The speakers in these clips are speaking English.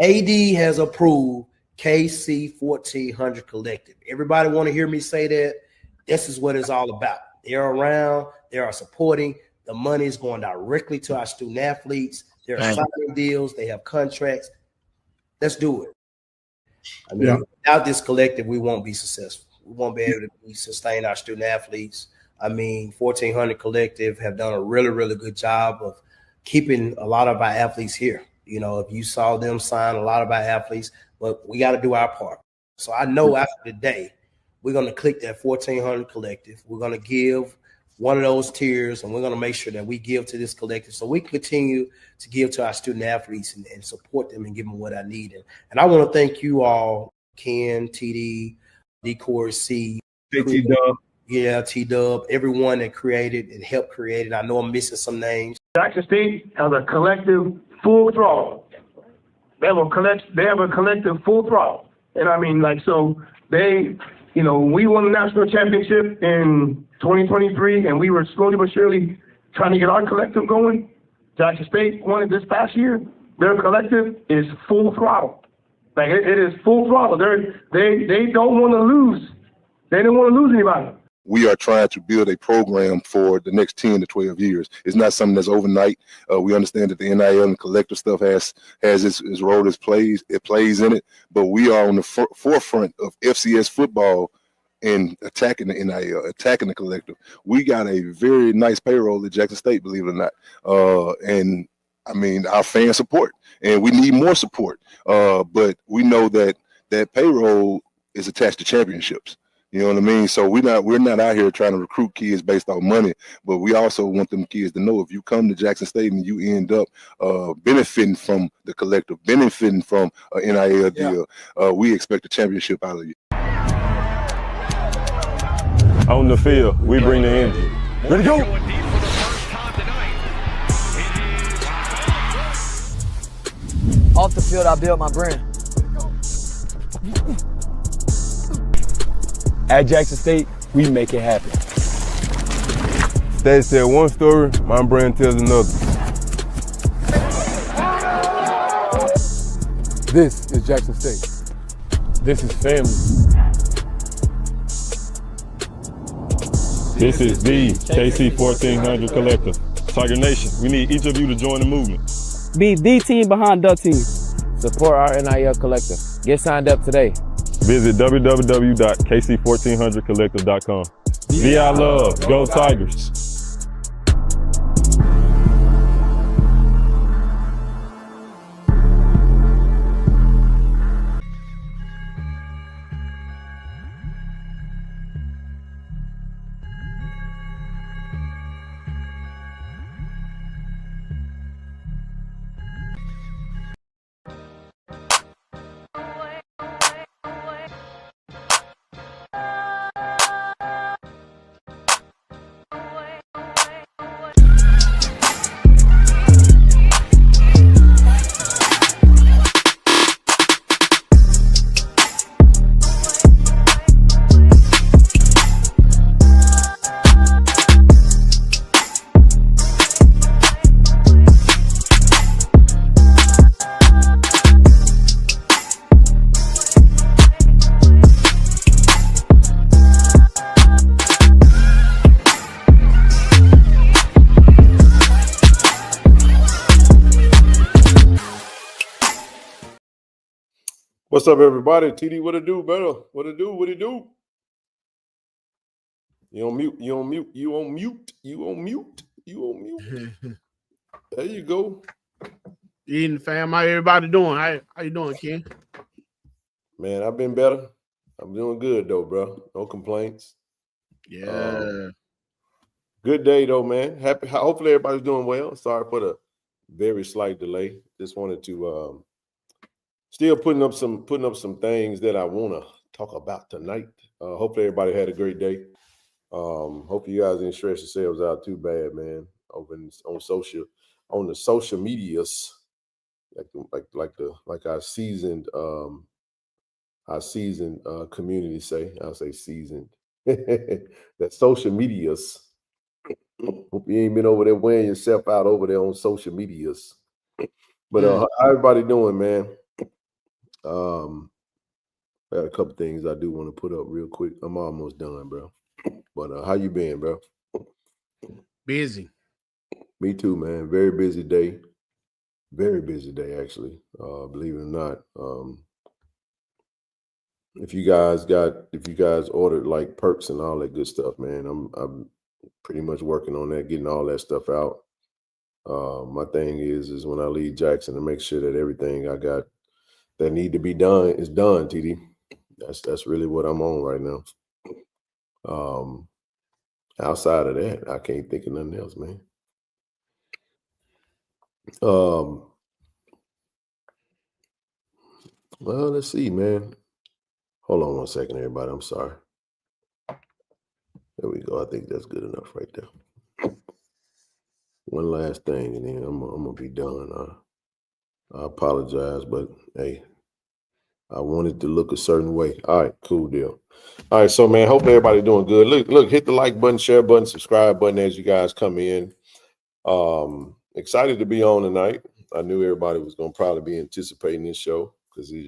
AD has approved KC-1400 Collective. Everybody want to hear me say that? This is what it's all about. They're around. They are supporting. The money is going directly to our student athletes. They're signing deals. They have contracts. Let's do it. I mean, without this collective, we won't be successful. We won't be able to sustain our student athletes. I mean, 1400 Collective have done a really, really good job of keeping a lot of our athletes here. You know, if you saw them sign a lot of our athletes, but we got to do our part. So I know after today, we're going to click that 1400 Collective. We're going to give one of those tiers, and we're going to make sure that we give to this collective so we can continue to give to our student athletes and support them and give them what I need. And I want to thank you all, Ken, TD, D-Core C, T-Dub. Yeah, T-Dub, everyone that created and helped create it. I know I'm missing some names. Jackson State has a collective full throttle. They have a collective full throttle. And I mean, like, so they, you know, we won the national championship in 2023, and we were slowly but surely trying to get our collective going. Jackson State won it this past year. Their collective is full throttle. Like, it is full throttle. They don't want to lose. They don't want to lose anybody. We are trying to build a program for the next 10 to 12 years. It's not something that's overnight. We understand that the NIL and collective stuff has its role, it plays in it, but we are on the forefront of FCS football and attacking the NIL, attacking the collective. We got a very nice payroll at Jackson State, believe it or not. And I mean, our fan support, and we need more support. But we know that that payroll is attached to championships. You know what I mean? So we're not out here trying to recruit kids based on money, but we also want them kids to know if you come to Jackson State and you end up benefiting from the collective, benefiting from an NIL deal, we expect a championship out of you. On the field, we bring the energy. Ready to go! Off the field, I build my brand. At Jackson State, we make it happen. They tell one story, my brand tells another. This is Jackson State. This is family. This is the KC-1400 Collective. Tiger Nation, we need each of you to join the movement. Be the team behind the team. Support our NIL Collective. Get signed up today. Visit www.KC1400collective.com. Be our love. Go Tigers. What's up, everybody? TD, what it do, brother? What it do? What it do? You on mute. You on mute. You on mute. You on mute. You on mute. There you go. Eating, fam. How everybody doing? How you doing, Ken? Man, I've been better. I'm doing good, though, bro. No complaints. Yeah. Good day, though, man. Hopefully everybody's doing well. Sorry for the very slight delay. Just wanted to still putting up some things that I want to talk about tonight. Hopefully everybody had a great day. Hopefully you guys didn't stress yourselves out too bad, man. Over on the social medias, like our seasoned community say. I'll say seasoned. That social medias. Hope you ain't been over there wearing yourself out over there on social medias. But how everybody doing, man? I got a couple things I do want to put up real quick. I'm almost done, bro. But how you been, bro? Busy. Me too, man. Very busy day. Very busy day, actually. Believe it or not. If you guys ordered like perks and all that good stuff, man, I'm pretty much working on that, getting all that stuff out. My thing is when I leave Jackson to make sure that everything I got that need to be done is done, TD. That's really what I'm on right now. Outside of that, I can't think of nothing else, man. Well, let's see, man. Hold on one second, everybody. I'm sorry. There we go. I think that's good enough right there. One last thing, and then I'm gonna be done. I apologize, but hey, I wanted to look a certain way. All right, cool deal. All right, so man, hope everybody doing good. Look, hit the like button, share button, subscribe button as you guys come in. Excited to be on tonight. I knew everybody was gonna probably be anticipating this show because the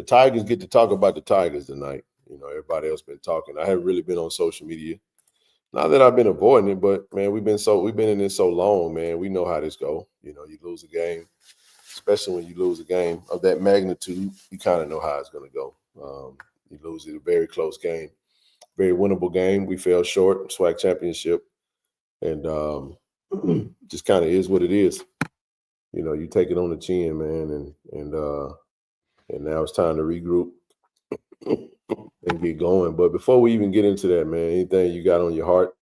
Tigers get to talk about the Tigers tonight. Everybody else been talking. I haven't really been on social media. Not that I've been avoiding it, but man, we've been in this so long, man. We know how this go. You lose a game, especially when you lose a game of that magnitude, you kind of know how it's going to go. You lose it a very close game, very winnable game. We fell short, SWAC Championship, and just kind of is what it is. You take it on the chin, man, and now it's time to regroup and get going. But before we even get into that, man, anything you got on your heart?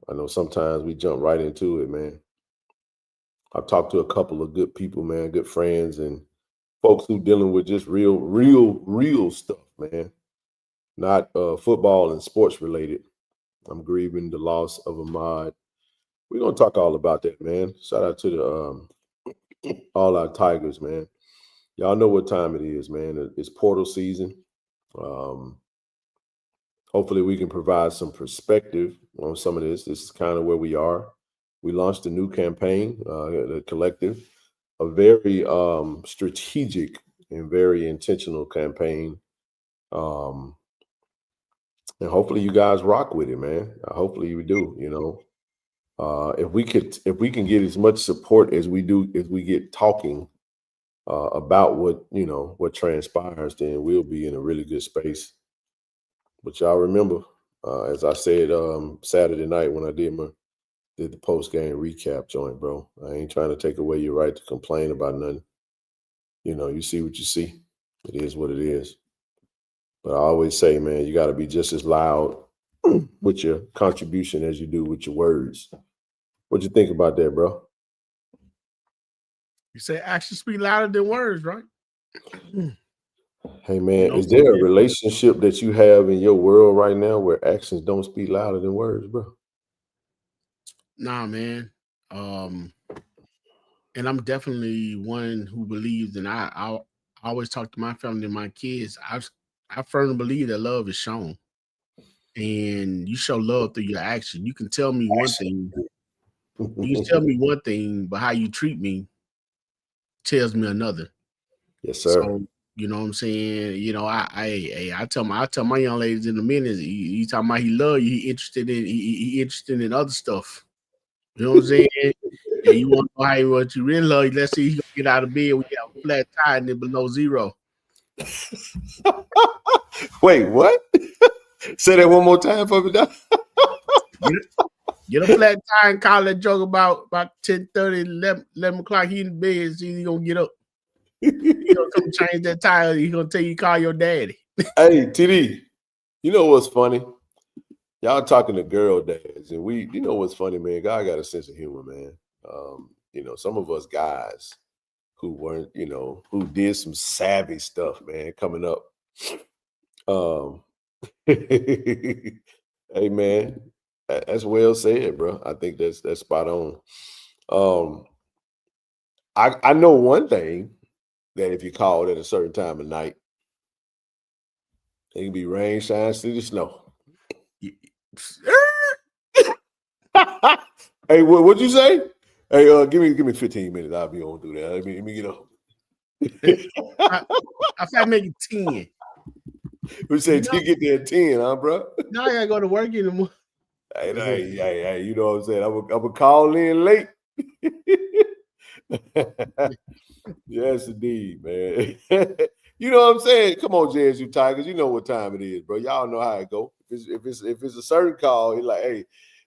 I know sometimes we jump right into it, man. I've talked to a couple of good people, man, good friends, and folks who dealing with just real stuff, man. Not football and sports related. I'm grieving the loss of Ahmad. We're gonna talk all about that, man. Shout out to the all our Tigers, man. Y'all know what time it is, man. It's portal season. Hopefully we can provide some perspective on some of this. This is kind of where we are. We launched a new campaign, the collective, a very strategic and very intentional campaign. And hopefully you guys rock with it, man. Hopefully you do, if we can get as much support as we do, as we get talking about what transpires, then we'll be in a really good space. But y'all remember, as I said Saturday night when I did the post-game recap joint, bro, I ain't trying to take away your right to complain about nothing. You see what you see. It is what it is. But I always say, man, you got to be just as loud with your contribution as you do with your words. What you think about that, bro? You say actions speak louder than words, right? Hey, man, is there a relationship that you have in your world right now where actions don't speak louder than words, bro? Nah, man. And I'm definitely one who believes, and I always talk to my family and my kids. I firmly believe that love is shown, and you show love through your action. You can tell me one thing. You can tell me one thing, but how you treat me tells me another. Yes, sir. So, you know what I'm saying? I tell my young ladies in a minute, he talking about he love you, he interested in other stuff. You know what I'm saying? And you want to know what you really love, let's see, he's gonna get out of bed when you have a flat tire and then below zero. Wait, what? Say that one more time for me, Doc. Get a flat tire and call that joke about 10:30, 11 o'clock. He in bed, see he gonna get up. He gonna come change that tire. He gonna tell you call your daddy. Hey, TD, you know what's funny? Y'all talking to girl dads, and you know what's funny, man? God got a sense of humor, man. Some of us guys who weren't, who did some savvy stuff, man, coming up. Hey, man, that's well said, bro. I think that's spot on. I know one thing, that if you called at a certain time of night, it can be rain, shine, sleet, or snow. Hey, what'd you say? Hey, give me 15 minutes. I'll be on through that. Let me get up. I try to make it 10. We said you get there at 10, huh, bro? Now I gotta go to work in the morning. Hey, you know what I'm saying? I'm gonna call in late. Yes, indeed, man. You know what I'm saying? Come on, JSU Tigers. You know what time it is, bro. Y'all know how it go. If it's a certain call, it's like, hey,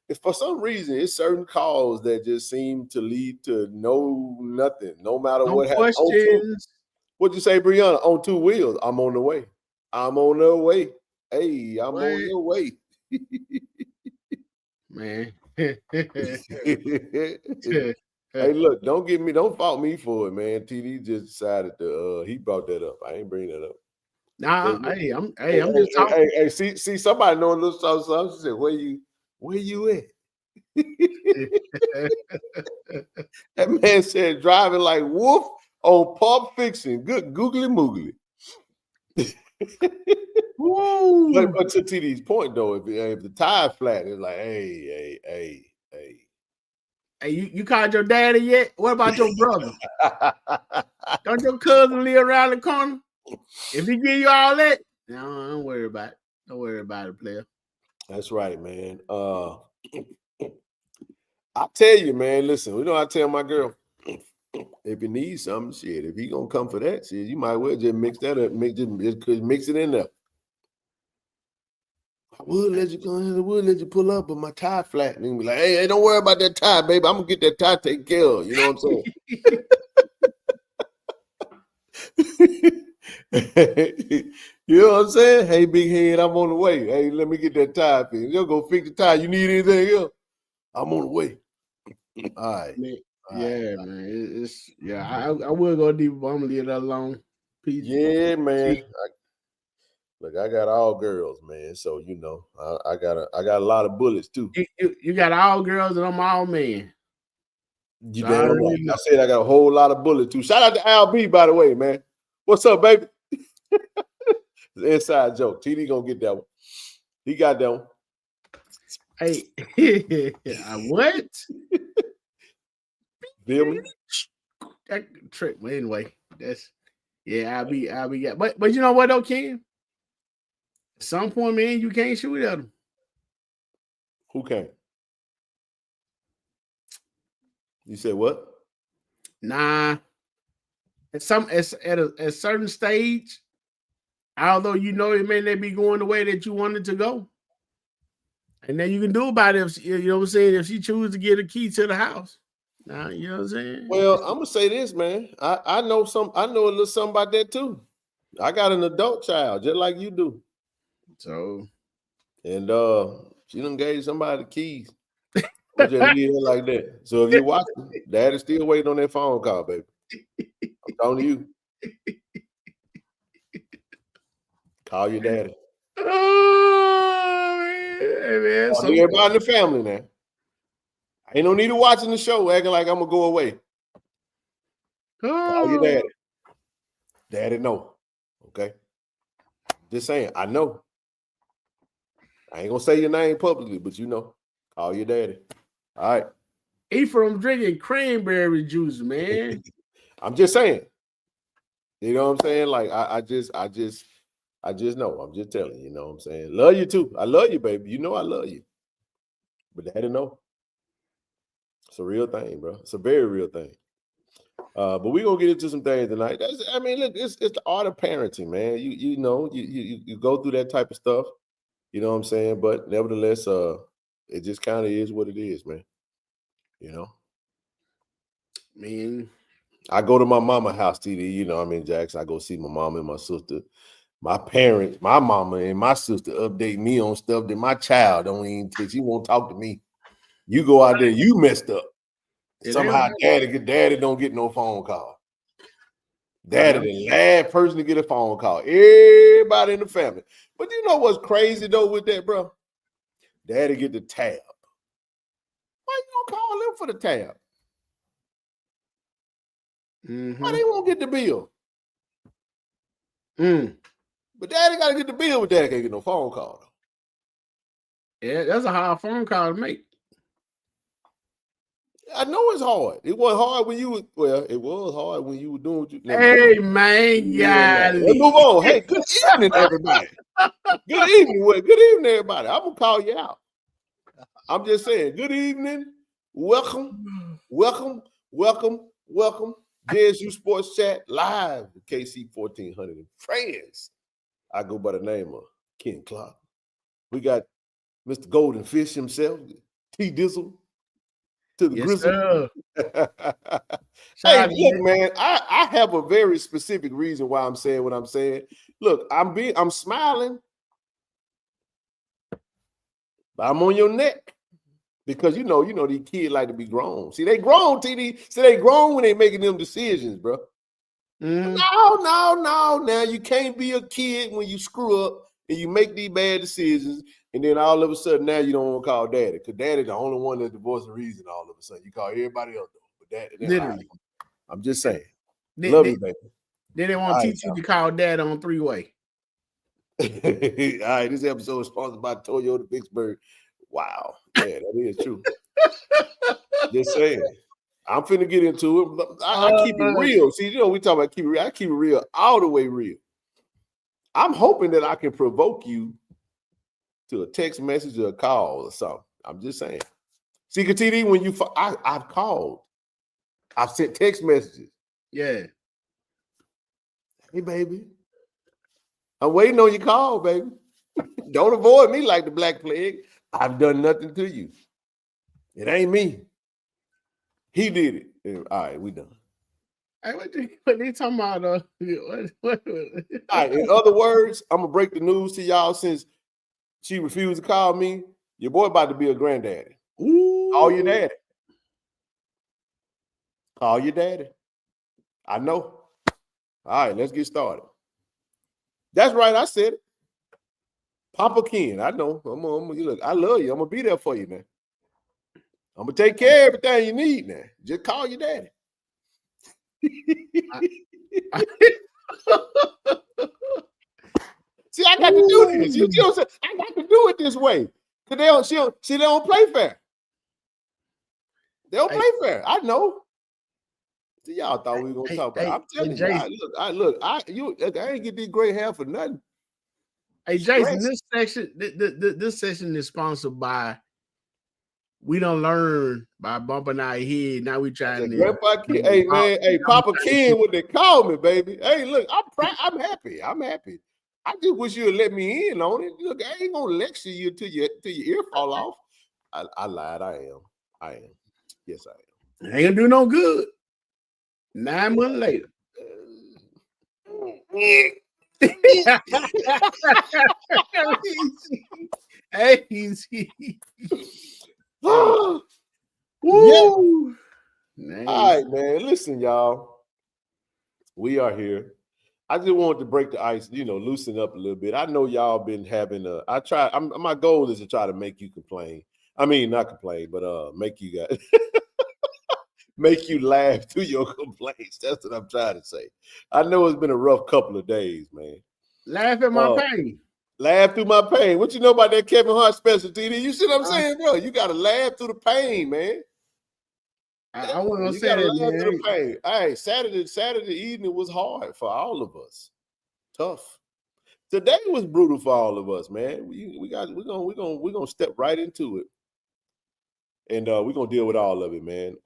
if for some reason it's certain calls that just seem to lead to nothing, no matter No what happens. questions. What'd you say, Brianna? On 2 wheels. I'm on the way. I'm on the way. Hey, I'm on the way. Man. Hey, look, don't fault me for it, man. TD just decided to he brought that up. I ain't bring that up. Nah, I'm just talking. Hey, see somebody knowing a little something. She said, where you at? That man said driving like Wolf on Pulp Fiction. Good googly moogly. But to TD's point though, if the tire flat, it's like, hey. Hey, you called your daddy yet? What about your brother? Don't your cousin live around the corner? If he give you all that, no, don't worry about it. Don't worry about it, player. That's right, man. I tell you, man, listen, you know, I tell my girl, if you need something, shit, if he gonna come for that, shit, you might well just mix that up, mix it in there. I would let you go ahead, I would let you pull up, but my tire flat. And be like, hey, don't worry about that tire, baby. I'm gonna get that tire taken care of. You know what I'm saying? You know what I'm saying? Hey, big head, I'm on the way. Hey, let me get that tire fixed. You'll go fix the tire. You need anything else? I'm on the way. All right. Man, yeah, man. I will go deep, but I'm gonna leave that alone. Peace. Yeah, man. Look, I got all girls, man. So you know, I got a lot of bullets too. You got all girls and I'm all man. You damn right. I said I got a whole lot of bullets too. Shout out to Al B, by the way, man. What's up, baby? It's an inside joke. TD gonna get that one. He got that one. Hey, what? Feel me? That trick. But anyway, that's I'll be but you know what though, Ken? At some point, man, you can't shoot at them. Who can't? You said what? Nah. At a certain stage, although you know it may not be going the way that you wanted to go. And then you can do about it if you know what I'm saying, if she chooses to get a key to the house. Now, you know what I'm saying? Well, I'm gonna say this, man. I know a little something about that too. I got an adult child, just like you do. So, and she done gave somebody the keys. I'm just leave it like that. So if you're watching, Daddy's still waiting on that phone call, baby. I'm telling you. Call your daddy. Oh, man. Everybody in the family now. Ain't no need of watching the show acting like I'm gonna go away. Call your daddy. Daddy know. Okay. Just saying, I know. I ain't gonna say your name publicly, but you know. Call your daddy. All right. Ephraim drinking cranberry juice, man. I'm just saying. You know what I'm saying? Like I just know. I'm just telling you, you know what I'm saying? Love you too. I love you, baby. You know I love you. But daddy know. It's a real thing, bro. It's a very real thing. But we're gonna get into some things tonight. Look, it's the art of parenting, man. You know, you go through that type of stuff, you know what I'm saying? But nevertheless, it just kind of is what it is, man. You know. Man. I go to my mama house, TD, you know, I'm in Jackson. I go see my mama and my sister. My parents, my mama and my sister update me on stuff that my child don't even think. She won't talk to me. You go out there, you messed up. Somehow daddy don't get no phone call. Daddy the last person to get a phone call. Everybody in the family. But you know what's crazy though with that, bro? Daddy get the tab. Why you gonna call him for the tab? Why they won't get the bill? But daddy gotta get the bill, but daddy can't get no phone call though. Yeah, that's a hard phone call to make. I know it's hard. It wasn't hard when you was it was hard when you were doing what you. Hey man, yeah. Let's move on. Hey, good evening, everybody. Good evening. Good evening, everybody. I'm gonna call you out. I'm just saying, good evening. Welcome. JSU Sports Chat live with KC-1400 and friends. I go by the name of Ken Clark. We got Mr. Golden Fish himself, T Dizzle to the grizzle. Hey, look, man, I have a very specific reason why I'm saying what I'm saying. Look, I'm smiling, but I'm on your neck. Because you know, these kids like to be grown. See, they grown, TD. See, they grown when they making them decisions, bro. No. Now you can't be a kid when you screw up and you make these bad decisions, and then all of a sudden now you don't want to call daddy because daddy's the only one that's divorced the reason. All of a sudden you call everybody else, but daddy. Literally, I'm just saying. Love you, baby. Then they want to teach you to call dad on three-way. All right, this episode is sponsored by Toyota Vicksburg. Wow, yeah, that is true. Just saying. I'm finna get into it. I keep it real. See, we talk about keep it real. I keep it real, all the way real. I'm hoping that I can provoke you to a text message or a call or something. I'm just saying. See, TD, when I've called, I've sent text messages. Yeah. Hey, baby. I'm waiting on your call, baby. Don't avoid me like the Black Plague. I've done nothing to you. It ain't me. He did it. All right, we done. Hey, what they talking about? All right, in other words, I'm going to break the news to y'all since she refused to call me. Your boy about to be a granddaddy. Ooh. Call your daddy. Call your daddy. I know. All right, let's get started. That's right, I said it. Papa Ken, I know. Look, I love you. I'm gonna be there for you, man. I'm gonna take care of everything you need, man. Just call your daddy. See, I got to do this. You know what I'm saying? I got to do it this way. Cause they don't play fair. They don't play fair. I know. See, y'all thought we were gonna talk about it. I'm telling you, I ain't get this gray hair for nothing. Hey, Jason, this session is sponsored by We Don't Learn by bumping our head. Now we trying to. Hey, man. Hey, Papa Ken, what they call me, baby. Hey, look, I'm happy. I'm happy. I just wish you would let me in on it. Look, I ain't gonna lecture you till your ear fall off. I lied. I am. Yes, I am. Ain't gonna do no good. 9 months later. Hey, Woo. Nice. All right, man. Listen, y'all. We are here. I just wanted to break the ice, loosen up a little bit. I know y'all been having my goal is to try to make you complain. I mean, not complain, but make you guys make you laugh through your complaints. That's what I'm trying to say. I know it's been a rough couple of days, man. Laugh at my pain. Laugh through my pain. What you know about that Kevin Hart special, TD? You see what I'm saying, bro? You got to laugh through the pain, man. I want to say that, laugh man. through the pain. All right, Saturday evening was hard for all of us. Tough. Today was brutal for all of us, man. We're gonna step right into it, and we're gonna deal with all of it, man.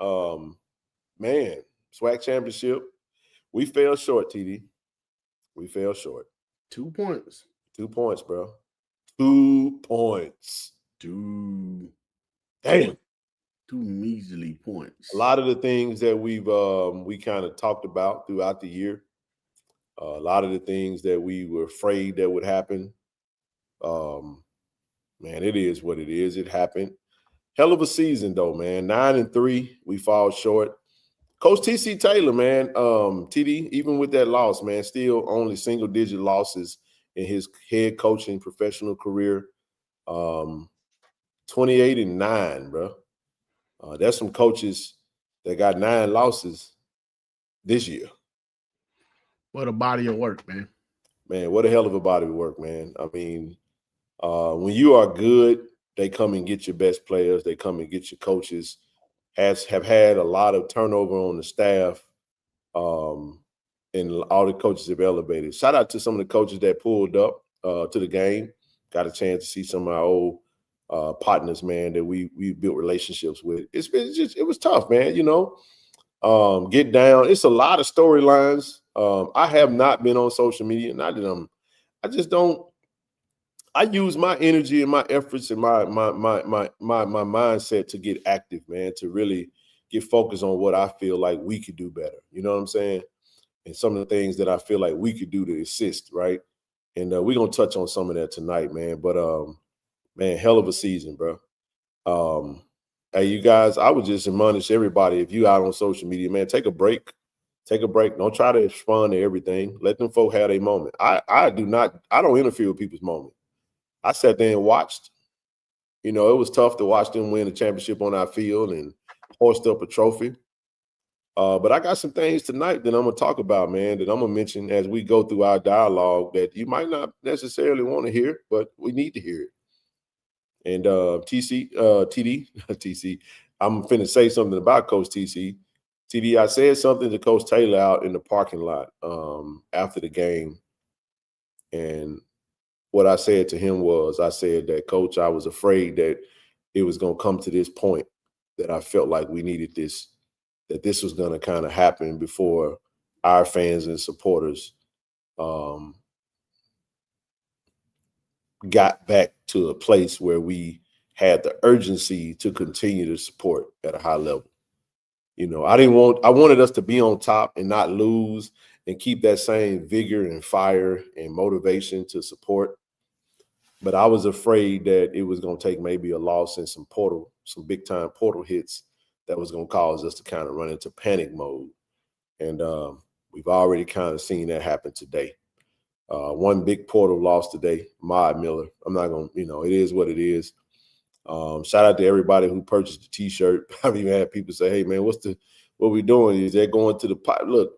Man, SWAC Championship, we fell short, TD. We fell short. 2 points. 2 points, bro. 2 points. Damn. 2 measly points. A lot of the things that we kind of talked about throughout the year. A lot of the things that we were afraid that would happen. Man, it is what it is. It happened. Hell of a season, though, man. 9-3, we fall short. Coach TC Taylor, man, TD, even with that loss, man, still only single-digit losses in his head coaching professional career. 28-9, bro. There's some coaches that got 9 losses this year. What a body of work, man. Man, what a hell of a body of work, man. I mean, when you are good, they come and get your best players. They come and get your coaches. have had a lot of turnover on the staff, and all the coaches have elevated. Shout out to some of the coaches that pulled up to the game. Got a chance to see some of our old partners, man, that we built relationships with. It was tough, man. You know, get down. It's a lot of storylines. I have not been on social media. Not that I just don't. I use my energy and my efforts and my mindset to get active, man, to really get focused on what I feel like we could do better. You know what I'm saying? And some of the things that I feel like we could do to assist, right? And we're going to touch on some of that tonight, man. But, man, hell of a season, bro. Hey, you guys, I would just admonish everybody, if you out on social media, man, take a break. Take a break. Don't try to respond to everything. Let them folk have their moment. I don't interfere with people's moment. I sat there and watched. You know, it was tough to watch them win a championship on our field and hoist up a trophy. But I got some things tonight that I'm going to talk about, man, that I'm going to mention as we go through our dialogue that you might not necessarily want to hear, but we need to hear it. And TC, I'm finna say something about Coach TC. TD, I said something to Coach Taylor out in the parking lot after the game. And what I said to him was, I said that, Coach, I was afraid that it was going to come to this point, that I felt like we needed this, that this was going to kind of happen before our fans and supporters got back to a place where we had the urgency to continue to support at a high level. You know, I wanted us to be on top and not lose and keep that same vigor and fire and motivation to support. But I was afraid that it was going to take maybe a loss and some big time portal hits that was going to cause us to kind of run into panic mode. And we've already kind of seen that happen today. One big portal loss today, Mod Miller. I'm not going to, it is what it is. Shout out to everybody who purchased the T-shirt. I've even had people say, hey, man, what we doing? Is that going to the pot? Look.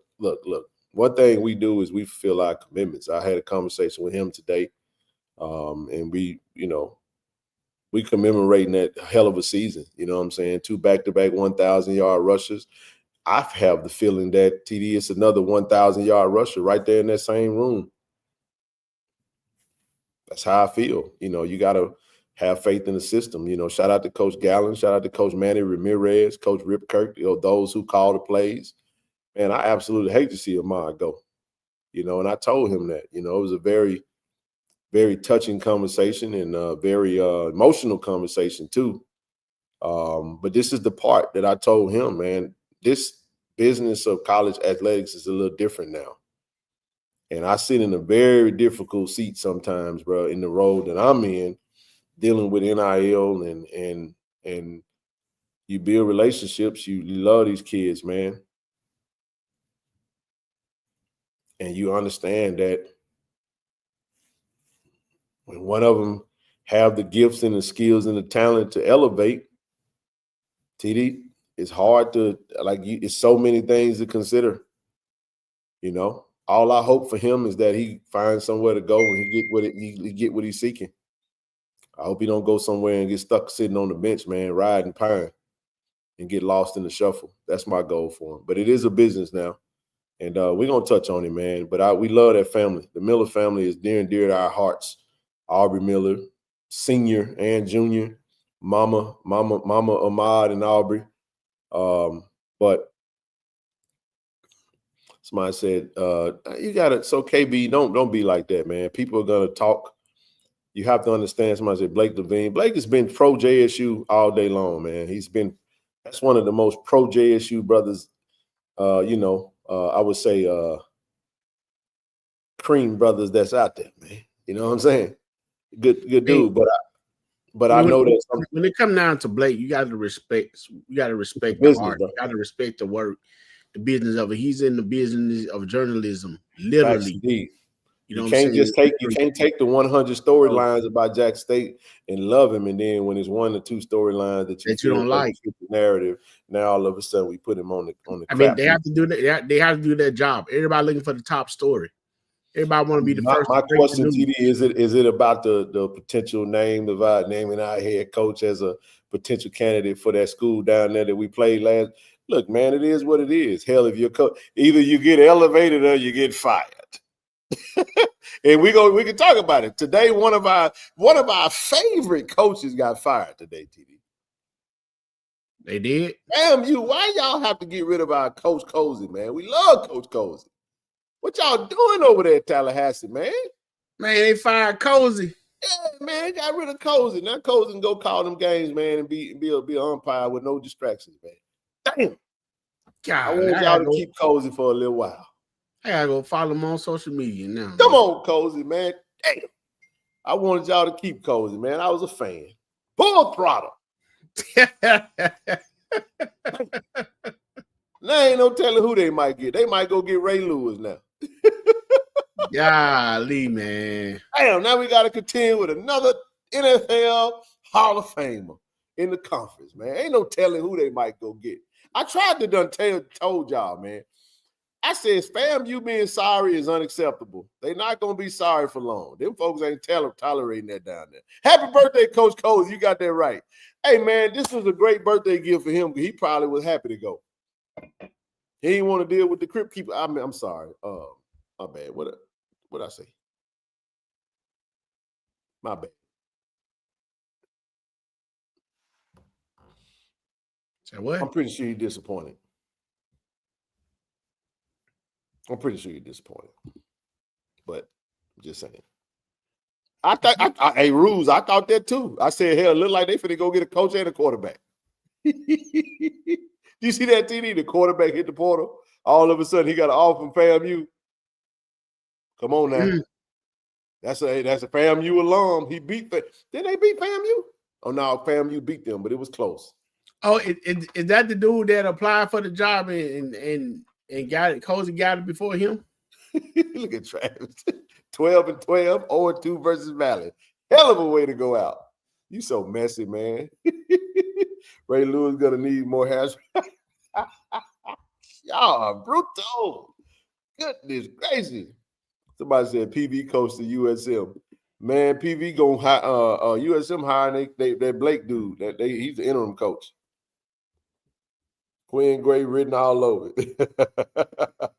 One thing we do is we fulfill our commitments. I had a conversation with him today, and we commemorating that hell of a season. You know what I'm saying? 2 back-to-back 1,000-yard rushers. I have the feeling that TD is another 1,000-yard rusher right there in that same room. That's how I feel. You got to have faith in the system. Shout out to Coach Gallen. Shout out to Coach Manny Ramirez, Coach Rip Kirk, those who call the plays. Man, I absolutely hate to see Ahmad go. And I told him that. It was a very, very touching conversation and a very emotional conversation too. But this is the part that I told him, man, this business of college athletics is a little different now. And I sit in a very difficult seat sometimes, bro, in the role that I'm in, dealing with NIL and you build relationships. You love these kids, man. And you understand that when one of them have the gifts and the skills and the talent to elevate, TD, it's hard to, it's so many things to consider. All I hope for him is that he finds somewhere to go and he get what he's seeking. I hope he don't go somewhere and get stuck sitting on the bench, man, riding pine and get lost in the shuffle. That's my goal for him. But it is a business now. And we're going to touch on it, man. But we love that family. The Miller family is near and dear to our hearts. Aubrey Miller, senior and junior, Mama Ahmad and Aubrey. But somebody said, you got to, so KB, don't be like that, man. People are going to talk. You have to understand. Somebody said Blake Levine. Blake has been pro JSU all day long, man. That's one of the most pro JSU brothers, I would say cream brothers that's out there, man. You know what I'm saying? Good dude. But I know that when it come down to Blake, you got to respect the business, art. Bro. You got to respect the work, the business of it. He's in the business of journalism, literally. You can't take the 100 storylines about Jack State and love him, and then when it's 1 or 2 storylines that you don't like the narrative, now all of a sudden we put him on the. I mean, they have to do that. They have to do their job. Everybody looking for the top story. Everybody want to be the first. My to break question, the news. TD, is it about the potential name of naming our head coach as a potential candidate for that school down there that we played last? Look, man, it is what it is. Hell, if you're coach, either you get elevated or you get fired. And we can talk about it today. One of our favorite coaches got fired today, TD. They did. Damn you! Why y'all have to get rid of our Coach Cozy, man? We love Coach Cozy. What y'all doing over there at Tallahassee, man? Man, they fired Cozy. Yeah, man, they got rid of Cozy. Now Cozy can go call them games, man, and be an umpire with no distractions, man. Damn. God, I want y'all to keep Cozy for a little while. I gotta go follow him on social media now. Come on, Cozy, man. Damn. I wanted y'all to keep Cozy, man. I was a fan. Full throttle. Now ain't no telling who they might get. They might go get Ray Lewis now. Golly, man. Damn, now we got to contend with another NFL Hall of Famer in the conference, man. Ain't no telling who they might go get. I tried to told y'all, man. I said, FAMU being sorry is unacceptable. They're not going to be sorry for long. Them folks ain't tolerating that down there. Happy birthday, Coach Coles. You got that right. Hey, man, this was a great birthday gift for him. He probably was happy to go. He didn't want to deal with the crypt keeper. I mean, I'm sorry. My bad. What I say? My bad. Say what? I'm pretty sure you're disappointed. I'm pretty sure you're disappointed. But I'm just saying. Hey, Ruse, I thought that too. I said, hell, look like they finna go get a coach and a quarterback. You see that, TD? The quarterback hit the portal. All of a sudden, he got an offer from FAMU. Come on now. That's a FAMU alum. He beat Did they beat FAMU? Oh, no, FAMU beat them, but it was close. Oh, is that the dude that applied for the job and got it? Cozy got it before him? Look at Travis. 12-12, 0-2 versus Valley. Hell of a way to go out. You so messy, man. Ray Lewis gonna need more hash. Y'all are brutal. Goodness gracious. Somebody said PV coach to USM. Man, PV gonna hire USM hiring that Blake dude. He's the interim coach. Quinn Gray written all over it.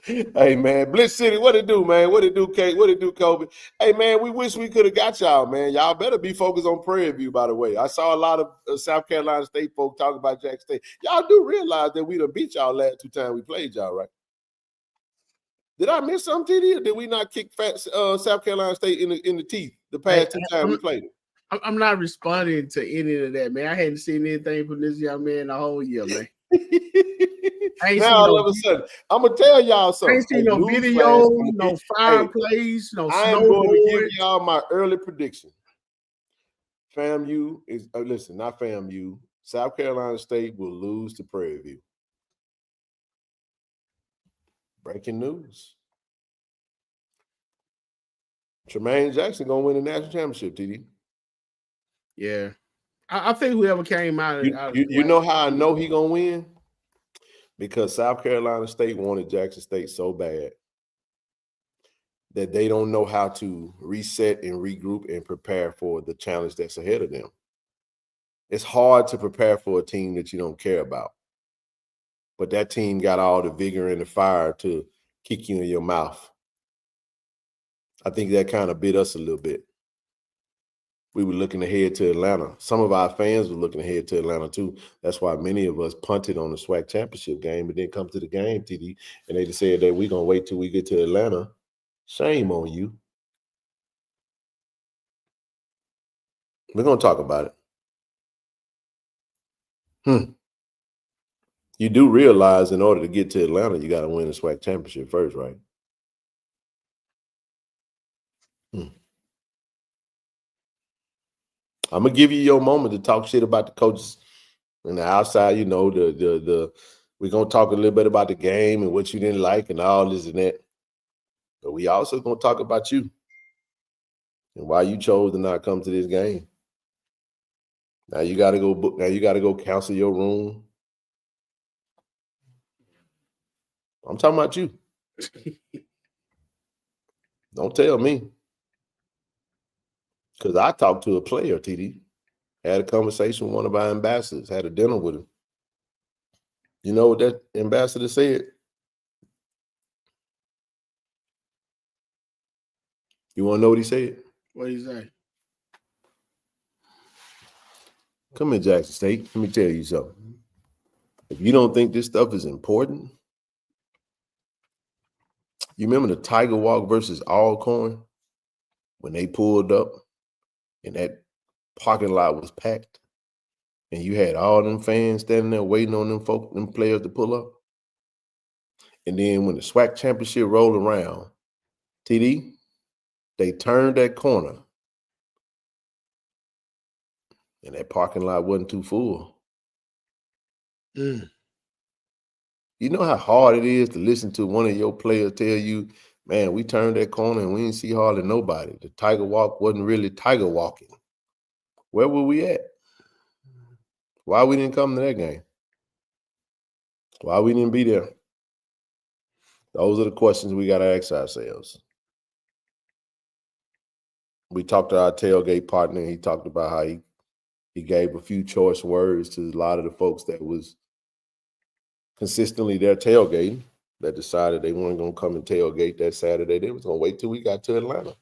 Hey, man, Blitz City, what it do, man? What it do, Kate? What it do, Kobe? Hey, man, we wish we could have got y'all, man. Y'all better be focused on Prairie View, by the way. I saw a lot of South Carolina State folk talking about Jack State. Y'all do realize that we done beat y'all last 2 times we played y'all, right? Did I miss something, TD, or did we not kick South Carolina State in the teeth the past 2 times we played it? I'm not responding to any of that, man. I hadn't seen anything from this young man the whole year, man. Now all of a sudden, I'm gonna tell y'all something. I ain't seen no video, no fireplace, no snowboard. I'm going to give y'all my early prediction. FAMU is listen, not FAMU. South Carolina State will lose to Prairie View. Breaking news. Tremaine Jackson gonna win the national championship, TD. Yeah. I think whoever came out of you know how I know he gonna win? Because South Carolina State wanted Jackson State so bad that they don't know how to reset and regroup and prepare for the challenge that's ahead of them. It's hard to prepare for a team that you don't care about. But that team got all the vigor and the fire to kick you in your mouth. I think that kind of bit us a little bit. We were looking ahead to Atlanta. Some of our fans were looking ahead to Atlanta too. That's why many of us punted on the SWAC Championship game and didn't come to the game, TD. And they just said that we're going to wait till we get to Atlanta. Shame on you. We're going to talk about it. You do realize in order to get to Atlanta, you got to win the SWAC Championship first, right? I'm gonna give you your moment to talk shit about the coaches and the outside. You know, we're gonna talk a little bit about the game and what you didn't like and all this and that. But we also gonna talk about you and why you chose to not come to this game. Now you gotta go book. Now you gotta go cancel your room. I'm talking about you. Don't tell me. Because I talked to a player, TD. Had a conversation with one of our ambassadors, had a dinner with him. You know what that ambassador said? You want to know what he said? What did he say? Come in, Jackson State. Let me tell you something. If you don't think this stuff is important, you remember the Tiger Walk versus Alcorn when they pulled up and that parking lot was packed and you had all them fans standing there waiting on them players to pull up? And then when the SWAC Championship rolled around, TD, they turned that corner and that parking lot wasn't too full. Mm. You know how hard it is to listen to one of your players tell you, man, we turned that corner and we didn't see hardly nobody. The Tiger Walk wasn't really Tiger walking. Where were we at? Why we didn't come to that game? Why we didn't be there? Those are the questions we got to ask ourselves. We talked to our tailgate partner. He talked about how he gave a few choice words to a lot of the folks that was consistently there tailgating, that decided they weren't going to come and tailgate that Saturday. They was going to wait till we got to Atlanta.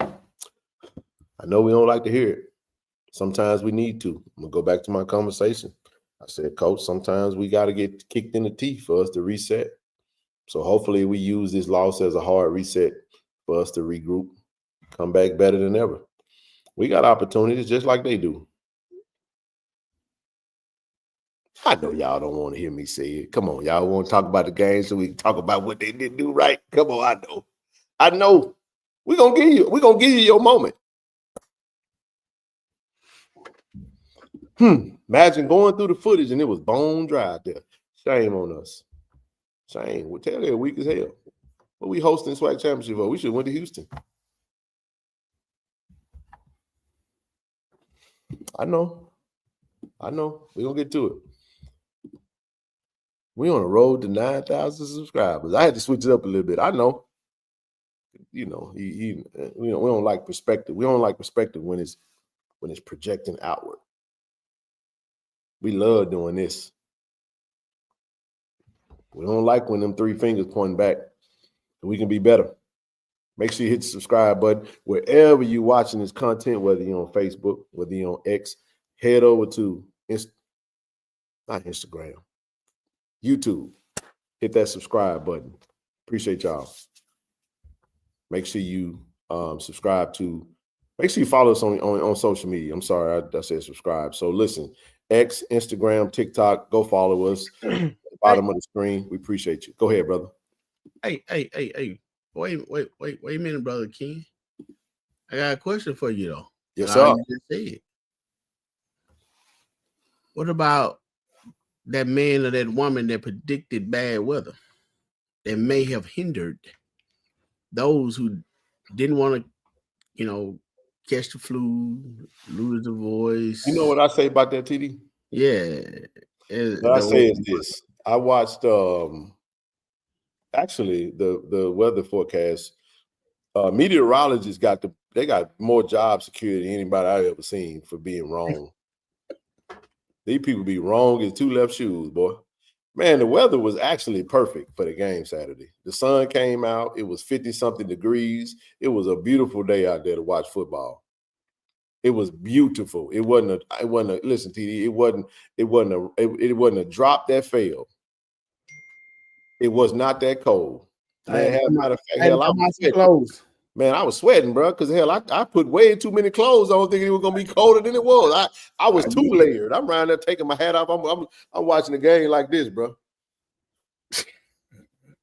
I know we don't like to hear it. Sometimes we need to. I'm going to go back to my conversation. I said, Coach, sometimes we got to get kicked in the teeth for us to reset. So hopefully we use this loss as a hard reset for us to regroup, come back better than ever. We got opportunities just like they do. I know y'all don't want to hear me say it. Come on, y'all want to talk about the game so we can talk about what they didn't do right. Come on, I know. We're gonna give you your moment. Imagine going through the footage and it was bone dry out there. Shame on us. Shame. We'll tell you weak as hell. What we hosting SWAC Championship for? We should have went to Houston. I know. We're gonna get to it. We on the road to 9,000 subscribers. I had to switch it up a little bit. I know. You know, we don't like perspective. We don't like perspective when it's projecting outward. We love doing this. We don't like when them three fingers pointing back. We can be better. Make sure you hit the subscribe button wherever you're watching this content, whether you're on Facebook, whether you're on X. Head over to not Instagram, YouTube. Hit that subscribe button. Appreciate y'all. Make sure you subscribe to. Make sure you follow us on social media. I'm sorry, I said subscribe. So listen, X, Instagram, TikTok. Go follow us. At the bottom of the screen. We appreciate you. Go ahead, brother. Hey. Wait a minute, brother King. I got a question for you though. Yes, sir. You just said. What about that man or that woman that predicted bad weather that may have hindered those who didn't want to, catch the flu, lose the voice? You know what I say about that, TD? Yeah. What I say is this. I watched actually the weather forecast. Meteorologists got more job security than anybody I've ever seen for being wrong. These people be wrong as two left shoes, boy. Man, the weather was actually perfect for the game Saturday. The sun came out. It was 50-something degrees. It was a beautiful day out there to watch football. It was beautiful. It wasn't a listen, TD, it wasn't a drop that fell. It was not that cold. Man, matter of fact, hell, I was sweating. Man, I was sweating, bro, because hell, I put way too many clothes on thinking it was gonna be colder than it was. I was too layered. I'm around there taking my hat off. I'm watching the game like this, bro.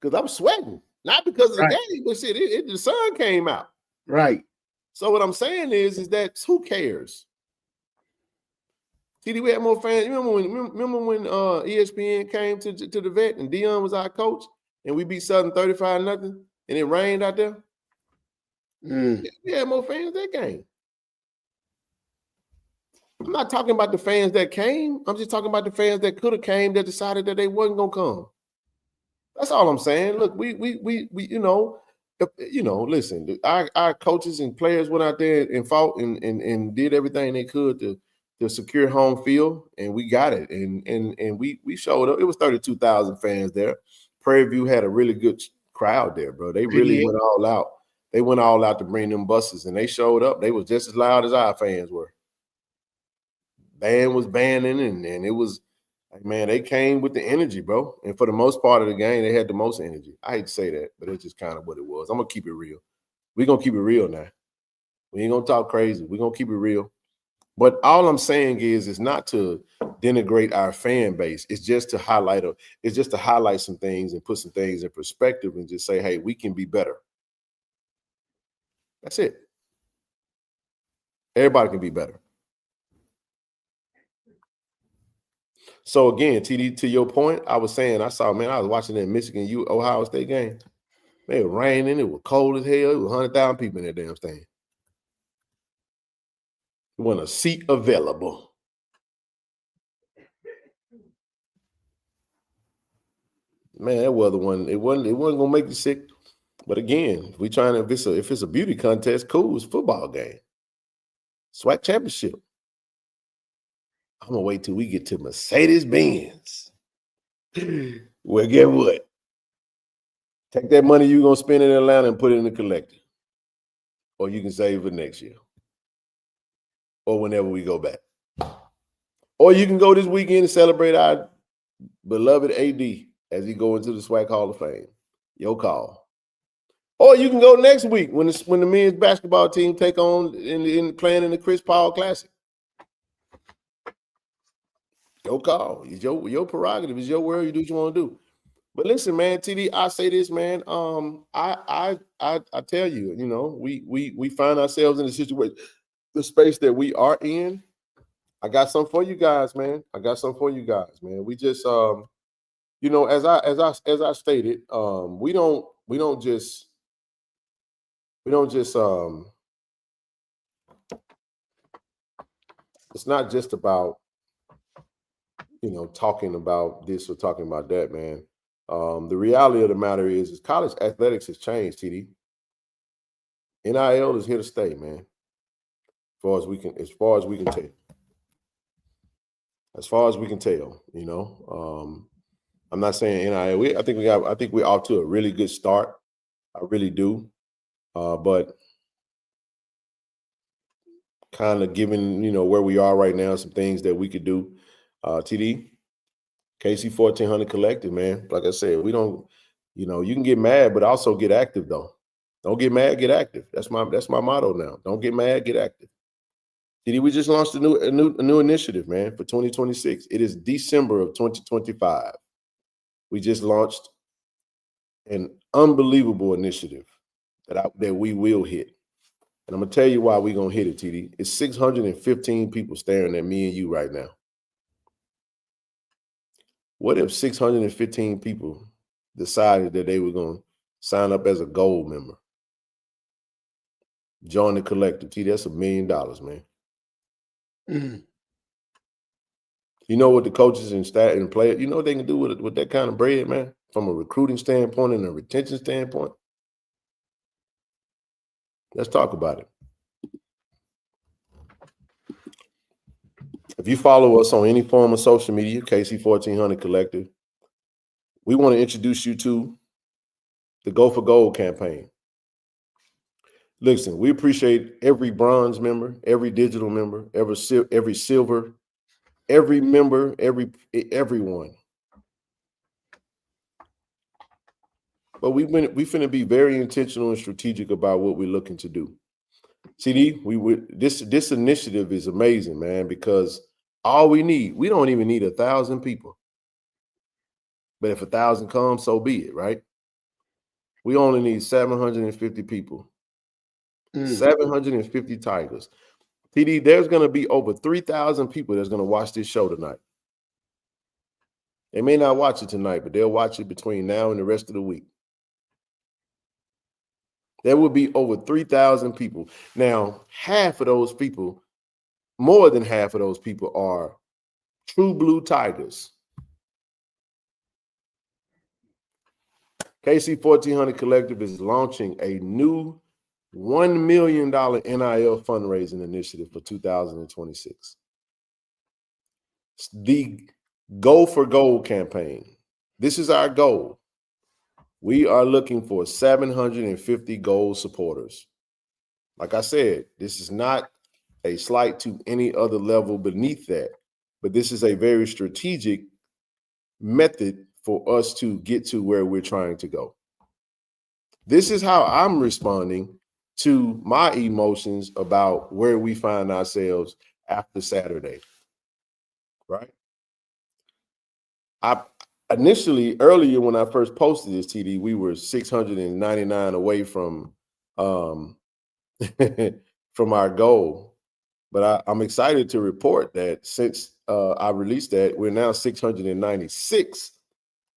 Because I'm sweating. Not because of the game, but shit, the sun came out. Right. So what I'm saying is that who cares? TD, we had more fans. Remember when ESPN came to the vet and Dion was our coach and we beat Southern 35-0 and it rained out there? We had more fans that game. I'm not talking about the fans that came. I'm just talking about the fans that could have came that decided that they wasn't going to come. That's all I'm saying. Look, we listen, our coaches and players went out there and fought and did everything they could to secure home field, and we got it. And we showed up. It was 32,000 fans there. Prairie View had a really good crowd there, bro. They really went all out. They went all out to bring them buses, and they showed up. They was just as loud as our fans were. Band was banding, and it was like, man, they came with the energy, bro. And for the most part of the game, they had the most energy. I hate to say that, but it's just kind of what it was. I'm gonna keep it real. We're gonna keep it real now. We ain't gonna talk crazy. We're gonna keep it real. But all I'm saying is not to denigrate our fan base. It's just to highlight some things and put some things in perspective and just say, hey, we can be better. That's it. Everybody can be better. So again, TD, to your point, I was watching that Michigan Ohio State game. Man, it was raining, it was cold as hell. It was 100,000 people in that damn stand. There wasn't a seat available. Man, that weather one, it wasn't gonna make you sick. But again, if it's a beauty contest, cool, it's a football game. SWAC Championship. I'm gonna wait till we get to Mercedes-Benz. Well, get what? Take that money you're gonna spend in Atlanta and put it in the collector. Or you can save it next year. Or whenever we go back. Or you can go this weekend and celebrate our beloved AD as he go into the SWAC Hall of Fame. Your call. Or you can go next week when the men's basketball team take on in playing in the Chris Paul Classic. Your call. It's your prerogative. It's your world. You do what you want to do. But listen, man, TD, I say this, man. I tell you, we find ourselves in the situation, the space that we are in. I got something for you guys, man. We just as I stated, we don't just it's not just about talking about this or talking about that, man. The reality of the matter is college athletics has changed, TD. NIL is here to stay, man. As far as we can tell. As far as we can tell, I'm not saying NIL. I think we're off to a really good start. I really do. But kind of given, where we are right now, some things that we could do. TD, KC-1400 Collective, man. Like I said, we don't, you can get mad, but also get active, though. Don't get mad, get active. That's my motto now. Don't get mad, get active. TD, we just launched a new initiative, man, for 2026. It is December of 2025. We just launched an unbelievable initiative that we will hit. And I'm going to tell you why we're going to hit it, TD. It's 615 people staring at me and you right now. What if 615 people decided that they were going to sign up as a gold member? Join the collective. TD, that's $1 million, man. Mm. You know what the coaches and staff and players, what they can do with that kind of bread, man, from a recruiting standpoint and a retention standpoint? Let's talk about it. If you follow us on any form of social media, KC-1400 Collective, we want to introduce you to the Go for Gold campaign. Listen, we appreciate every bronze member, every digital member, every silver, every member, everyone. But we finna be very intentional and strategic about what we're looking to do. CD, this initiative is amazing, man, because all we don't even need 1,000 people. But if 1,000 comes, so be it, right? We only need 750 people. 750 Tigers. TD, there's going to be over 3,000 people that's going to watch this show tonight. They may not watch it tonight, but they'll watch it between now and the rest of the week. There will be over 3,000 people. Now, half of those people, more than half of those people are true blue Tigers. KC-1400 Collective is launching a new $1 million NIL fundraising initiative for 2026. The Go for Gold campaign. This is our goal. We are looking for 750 gold supporters. Like I said, this is not a slight to any other level beneath that, but this is a very strategic method for us to get to where we're trying to go. This is how I'm responding to my emotions about where we find ourselves after Saturday, right? I initially, earlier when I first posted this, TD, we were 699 away from from our goal. But I'm excited to report that since I released that, we're now 696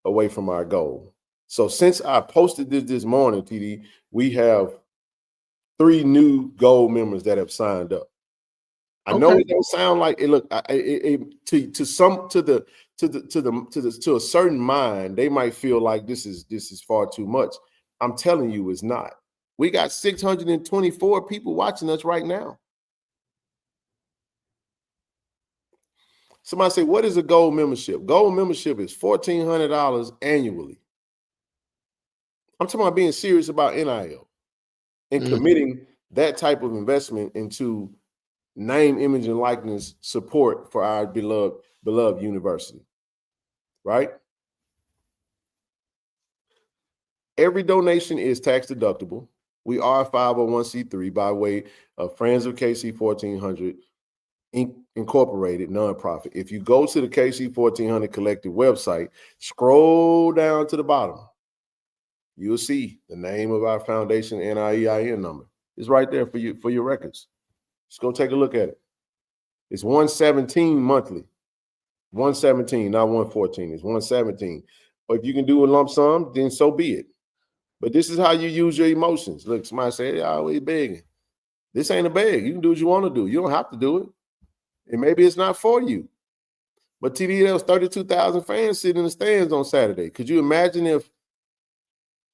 away from our goal. So since I posted this morning, TD, we have 3 new gold members that have signed up. I know it don't sound like it. Look, to a certain mind, they might feel like this is far too much. I'm telling you, it's not. We got 624 people watching us right now. Somebody say, what is a gold membership? Gold membership is $1,400 annually. I'm talking about being serious about NIL and committing that type of investment into name, image, and likeness support for our beloved university, right? Every donation is tax deductible. We are a 501c3 by way of Friends of KC-1400 Incorporated nonprofit. If you go to the KC-1400 Collective website, scroll down to the bottom, you'll see the name of our foundation NIEIN number. It's right there for you for your records. Just go take a look at it. It's 117 monthly. 117, not 114. It's 117. But if you can do a lump sum, then so be it. But this is how you use your emotions. Look, somebody say, "They're always begging." This ain't a beg. You can do what you want to do. You don't have to do it. And maybe it's not for you. But TD, there was 32,000 fans sitting in the stands on Saturday. Could you imagine if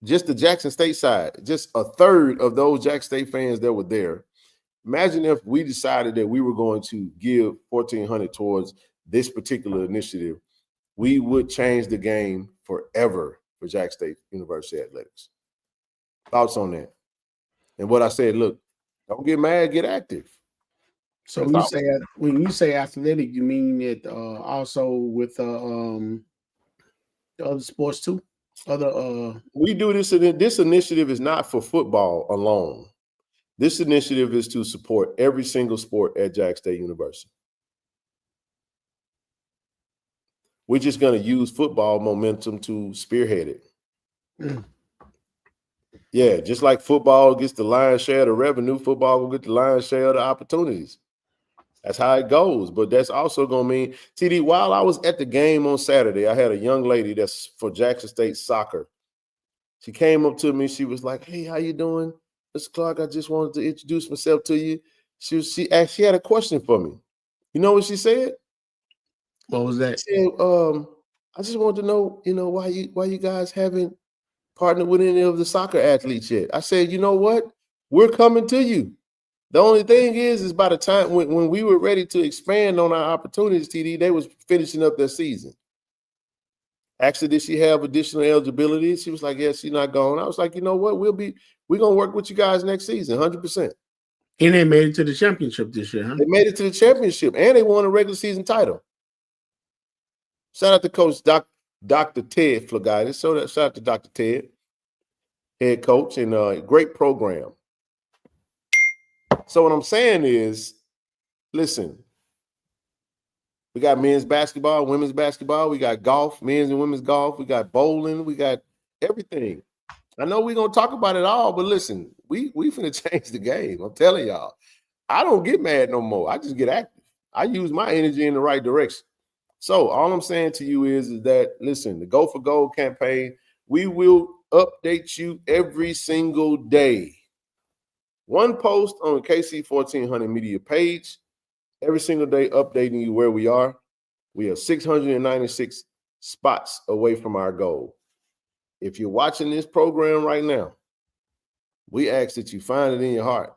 just the Jackson State side, just a third of those Jackson State fans that were there, imagine if we decided that we were going to give 1,400 towards this particular initiative, we would change the game forever for Jackson State University athletics. Thoughts on that? And what I said, look, don't get mad, get active. So when you say athletic, you mean it also with the other sports too? We do this. This initiative is not for football alone. This initiative is to support every single sport at Jackson State University. We're just going to use football momentum to spearhead it. Yeah, just like football gets the lion's share of the revenue, football will get the lion's share of the opportunities. That's how it goes. But that's also going to mean, TD, while I was at the game on Saturday, I had a young lady that's for Jackson State soccer. She came up to me. She was like, "Hey, how you doing, Mr. Clark? I just wanted to introduce myself to you." She had a question for me. You know what she said? What was that? She said, I just wanted to know, why you guys haven't partnered with any of the soccer athletes yet. I said, you know what? We're coming to you. The only thing is by the time when we were ready to expand on our opportunities, TD, they was finishing up their season. Actually, did she have additional eligibility? She was like, "Yes, she's not going." I was like, "You know what? We're gonna work with you guys next season, 100%." And they made it to the championship this year, huh? They made it to the championship, and they won a regular season title. Shout out to Coach Dr. Ted Flagaitis. Shout out to Dr. Ted, head coach, and great program. So what I'm saying is, listen, we got men's basketball, women's basketball, we got golf, men's and women's golf, we got bowling, we got everything. I know we're gonna talk about it all, but listen, we finna change the game. I'm telling y'all, I don't get mad no more. I just get active. I use my energy in the right direction. So all I'm saying to you is that, listen, the Go for Gold campaign, we will update you every single day. One post on the KC-1400 media page, every single day updating you where we are. We are 696 spots away from our goal. if you're watching this program right now, we ask that you find it in your heart.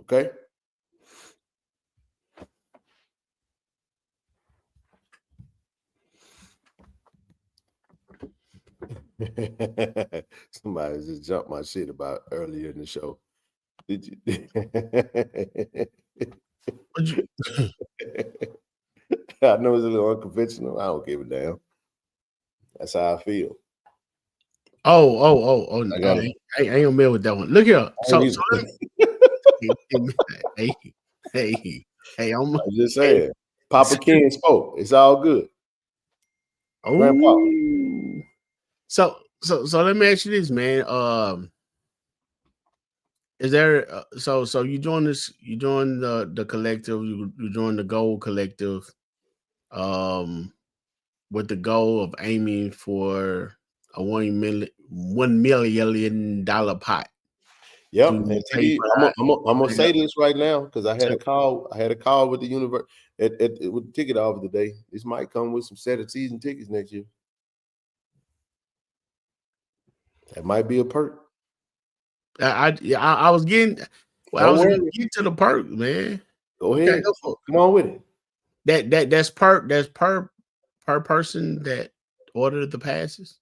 Okay? Somebody just jumped my shit about earlier in the show. Did you? I know it's a little unconventional. I don't give a damn. That's how I feel. Oh! I ain't gonna mail with that one. Look here. So hey, I'm just saying. Papa Ken spoke. It's all good. Grandpa. So let me ask you this, man. Is there so you join this? You join the collective. You join the Gold Collective. With the goal of aiming for a $1 million pot. Yep. And I'm gonna say this right now because I had a call. I had a call with the universe with the ticket offer today. This might come with some set of season tickets next year. That might be a perk. I was getting. Well, I was getting to the perk, man. Go ahead. Come on with it. That's perk. That's per person that ordered the passes.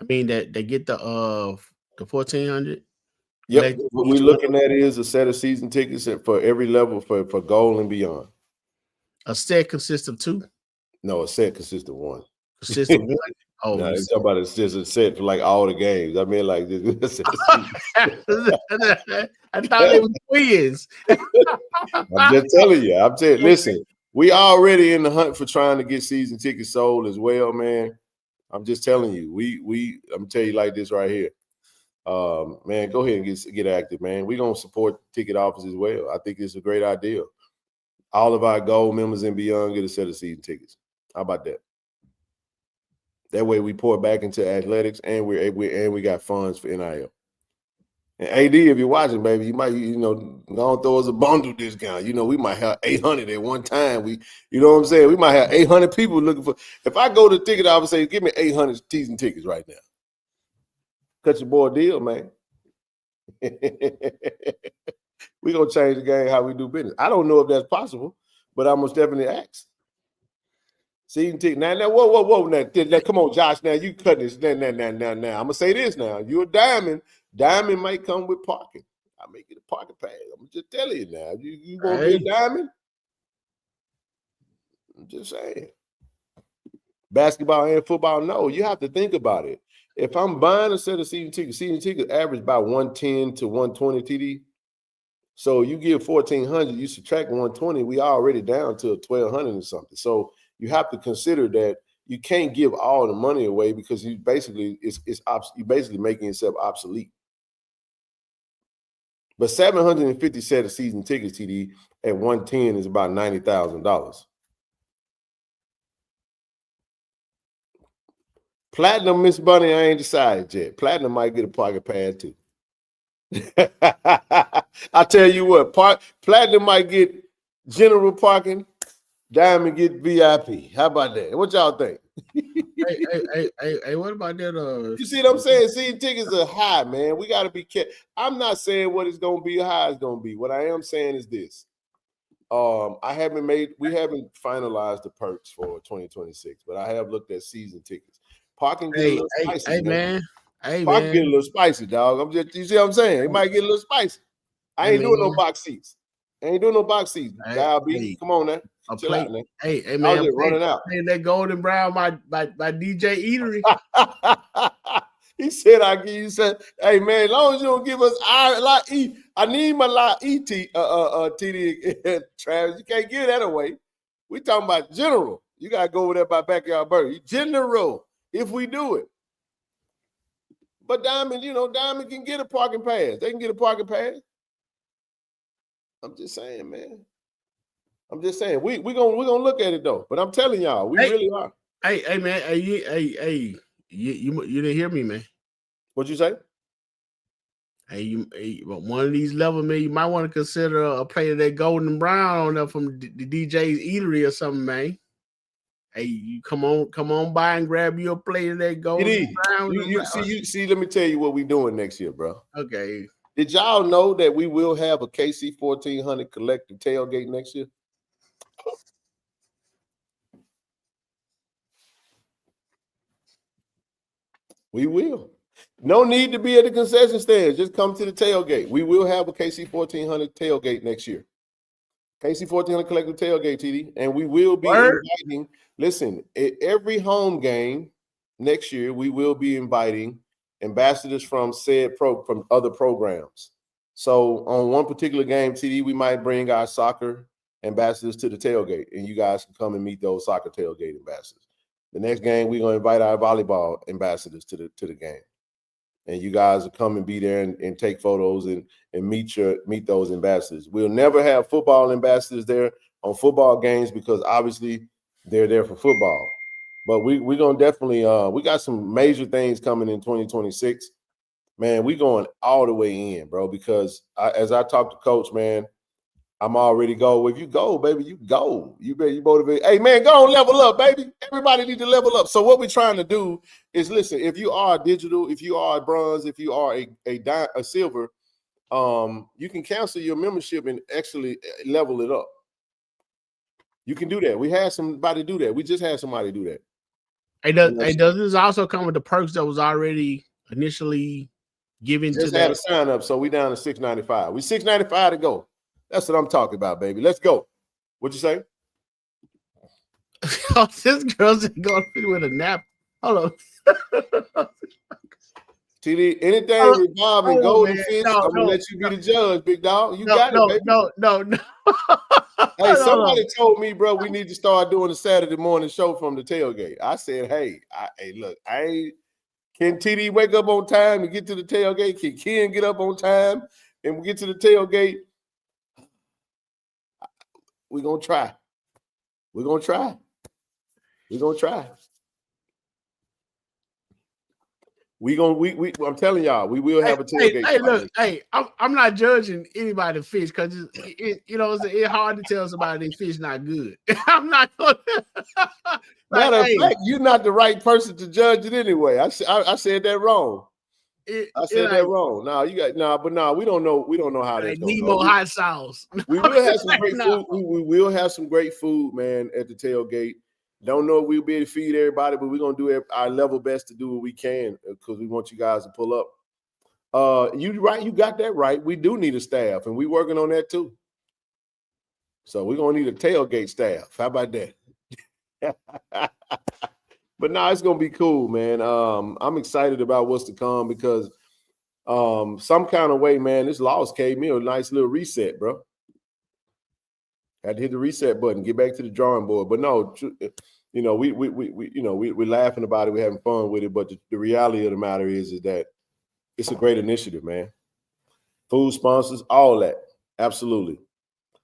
I mean that they get the 1400. Yep. What we're looking at is a set of season tickets for every level for gold and beyond. A set consists of 2? No, a set consists of 1. Consists of 1? Oh, no, it's about it's just a set for like all the games. I mean, like this. I thought they were twins. I'm just telling you. I'm saying, listen, we already in the hunt for trying to get season tickets sold as well, man. I'm just telling you. I'm gonna tell you like this right here. Man, go ahead and get active, man. We're gonna support ticket offers as well. I think it's a great idea. All of our gold members and beyond get a set of season tickets. How about that? That way we pour back into athletics and we got funds for NIL. And AD, if you're watching, baby, you might, don't throw us a bundle discount. We might have 800 at one time. You know what I'm saying? We might have 800 people looking for. If I go to the ticket office and say, give me 800 season tickets right now. Cut your boy a deal, man. We're going to change the game how we do business. I don't know if that's possible, but I most definitely ask. Season ticket. Now, whoa. Now, come on, Josh. Now, you cutting this. Now. I'm going to say this now. You're a diamond. Diamond might come with parking. I may get a parking pass. I'm just telling you now. You going to be a diamond? I'm just saying. Basketball and football, no. You have to think about it. If I'm buying a set of season tickets average about 110 to 120 TD. So you give 1,400, you subtract 120, we already down to 1,200 or something. So you have to consider that you can't give all the money away because you basically you're basically making yourself obsolete. But 750 set of season tickets, TD, at 110 is about $90,000. Platinum, Miss Bunny, I ain't decided yet. Platinum might get a pocket pad too. I tell you what, Platinum might get general parking, Diamond get VIP. How about that? What y'all think? Hey, what about that? You see what I'm saying? Season tickets are high, man. We got to be careful. I'm not saying what it's going to be, how it's going to be. What I am saying is this. We haven't finalized the perks for 2026, but I have looked at season tickets. Parking get a little spicy, man. Parking get a little spicy, dog. You see what I'm saying? It might get a little spicy. I ain't doing no box seats. Dial B, come on now. Chill out, man. Hey, man. I'm just running out. That golden brown by DJ Eatery. He said, hey, man, as long as you don't give us I need my TD, Travis. You can't give that away. We talking about general. You got to go over there by Backyard Burger. General, if we do it. But Diamond can get a parking pass. They can get a parking pass. I'm just saying, man. I'm just saying. We're gonna look at it though. But I'm telling y'all, we really are. Hey, man. Hey, you didn't hear me, man. What'd you say? Hey, one of these levels, man, you might want to consider a plate of that golden brown on there from the DJ's Eatery or something, man. Hey, you come on by and grab your plate of that golden brown. See, let me tell you what we doing next year, bro. Okay. Did y'all know that we will have a KC-1400 collective tailgate next year? We will. No need to be at the concession stand. Just come to the tailgate. We will have a KC-1400 tailgate next year. KC-1400 collective tailgate, TD. And we will be inviting, listen, at every home game next year, we will be inviting ambassadors from from other programs. So on one particular game, TD, we might bring our soccer ambassadors to the tailgate, and you guys can come and meet those soccer tailgate ambassadors. The next game, we're going to invite our volleyball ambassadors to the game. And you guys will come and be there and take photos and meet those ambassadors. We'll never have football ambassadors there on football games because obviously they're there for football. But we're going to definitely we got some major things coming in 2026. Man, we going all the way in, bro, because as I talk to Coach, man, I'm already go. If you go, baby, you go. You motivate. Hey, man, go on, level up, baby. Everybody need to level up. So what we're trying to do is, listen, if you are digital, if you are bronze, if you are a silver, you can cancel your membership and actually level it up. You can do that. We had somebody do that. We just had somebody do that. Hey, does this also come with the perks that was already initially given to that? Just had a sign up, so we down to $695. We $695 to go. That's what I'm talking about, baby. Let's go. What'd you say? Oh, this girl's going with a nap. Hold on. TD, anything revolving golden fish, I'm gonna let you be the judge, big dog. You got it, baby. No. Hey, somebody told me, bro, we need to start doing a Saturday morning show from the tailgate. I said, hey, look, can TD wake up on time and get to the tailgate? Can Ken get up on time and we get to the tailgate? We're going to try. We're going to try. We're going to try. I'm telling y'all, we will have a tailgate. Hey, look, I'm not judging anybody to fish because it's hard to tell somebody they fish not good. I'm not going to. Matter of fact, you're not the right person to judge it anyway. I said that wrong. I said that wrong. We don't know. We don't know how that's going to go. Hot sauce. We will have some great food. We will have some great food, man, at the tailgate. Don't know if we'll be able to feed everybody, but we're going to do our level best to do what we can because we want you guys to pull up. You right. You got that right. We do need a staff, and we're working on that too. So we're going to need a tailgate staff. How about that? But no, it's going to be cool, man. I'm excited about what's to come because some kind of way, man, this loss gave me a nice little reset, bro. Had to hit the reset button, get back to the drawing board. But no, we're laughing about it, we're having fun with it. But the reality of the matter is that it's a great initiative, man. Food sponsors, all that, absolutely.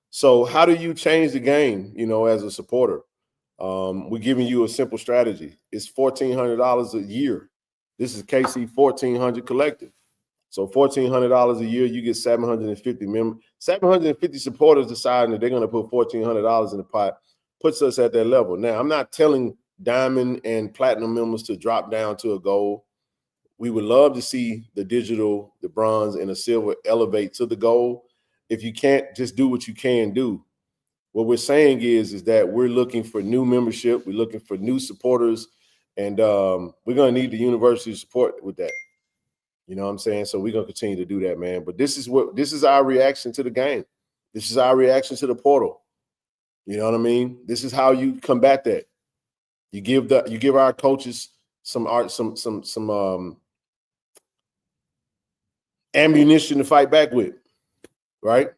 So how do you change the game? As a supporter, we're giving you a simple strategy. It's $1,400 a year. This is KC-1400 collective. So $1,400 a year, you get 750 members. 750 supporters deciding that they're going to put $1,400 in the pot, puts us at that level. Now, I'm not telling diamond and platinum members to drop down to a gold. We would love to see the digital, the bronze, and the silver elevate to the gold. If you can't, just do what you can do. What we're saying is that we're looking for new membership. We're looking for new supporters, and we're going to need the university support with that. You know what I'm saying? So we're going to continue to do that, man. But this is our reaction to the game. This is our reaction to the portal. You know what I mean? This is how you combat that. You give our coaches some ammunition to fight back with, right?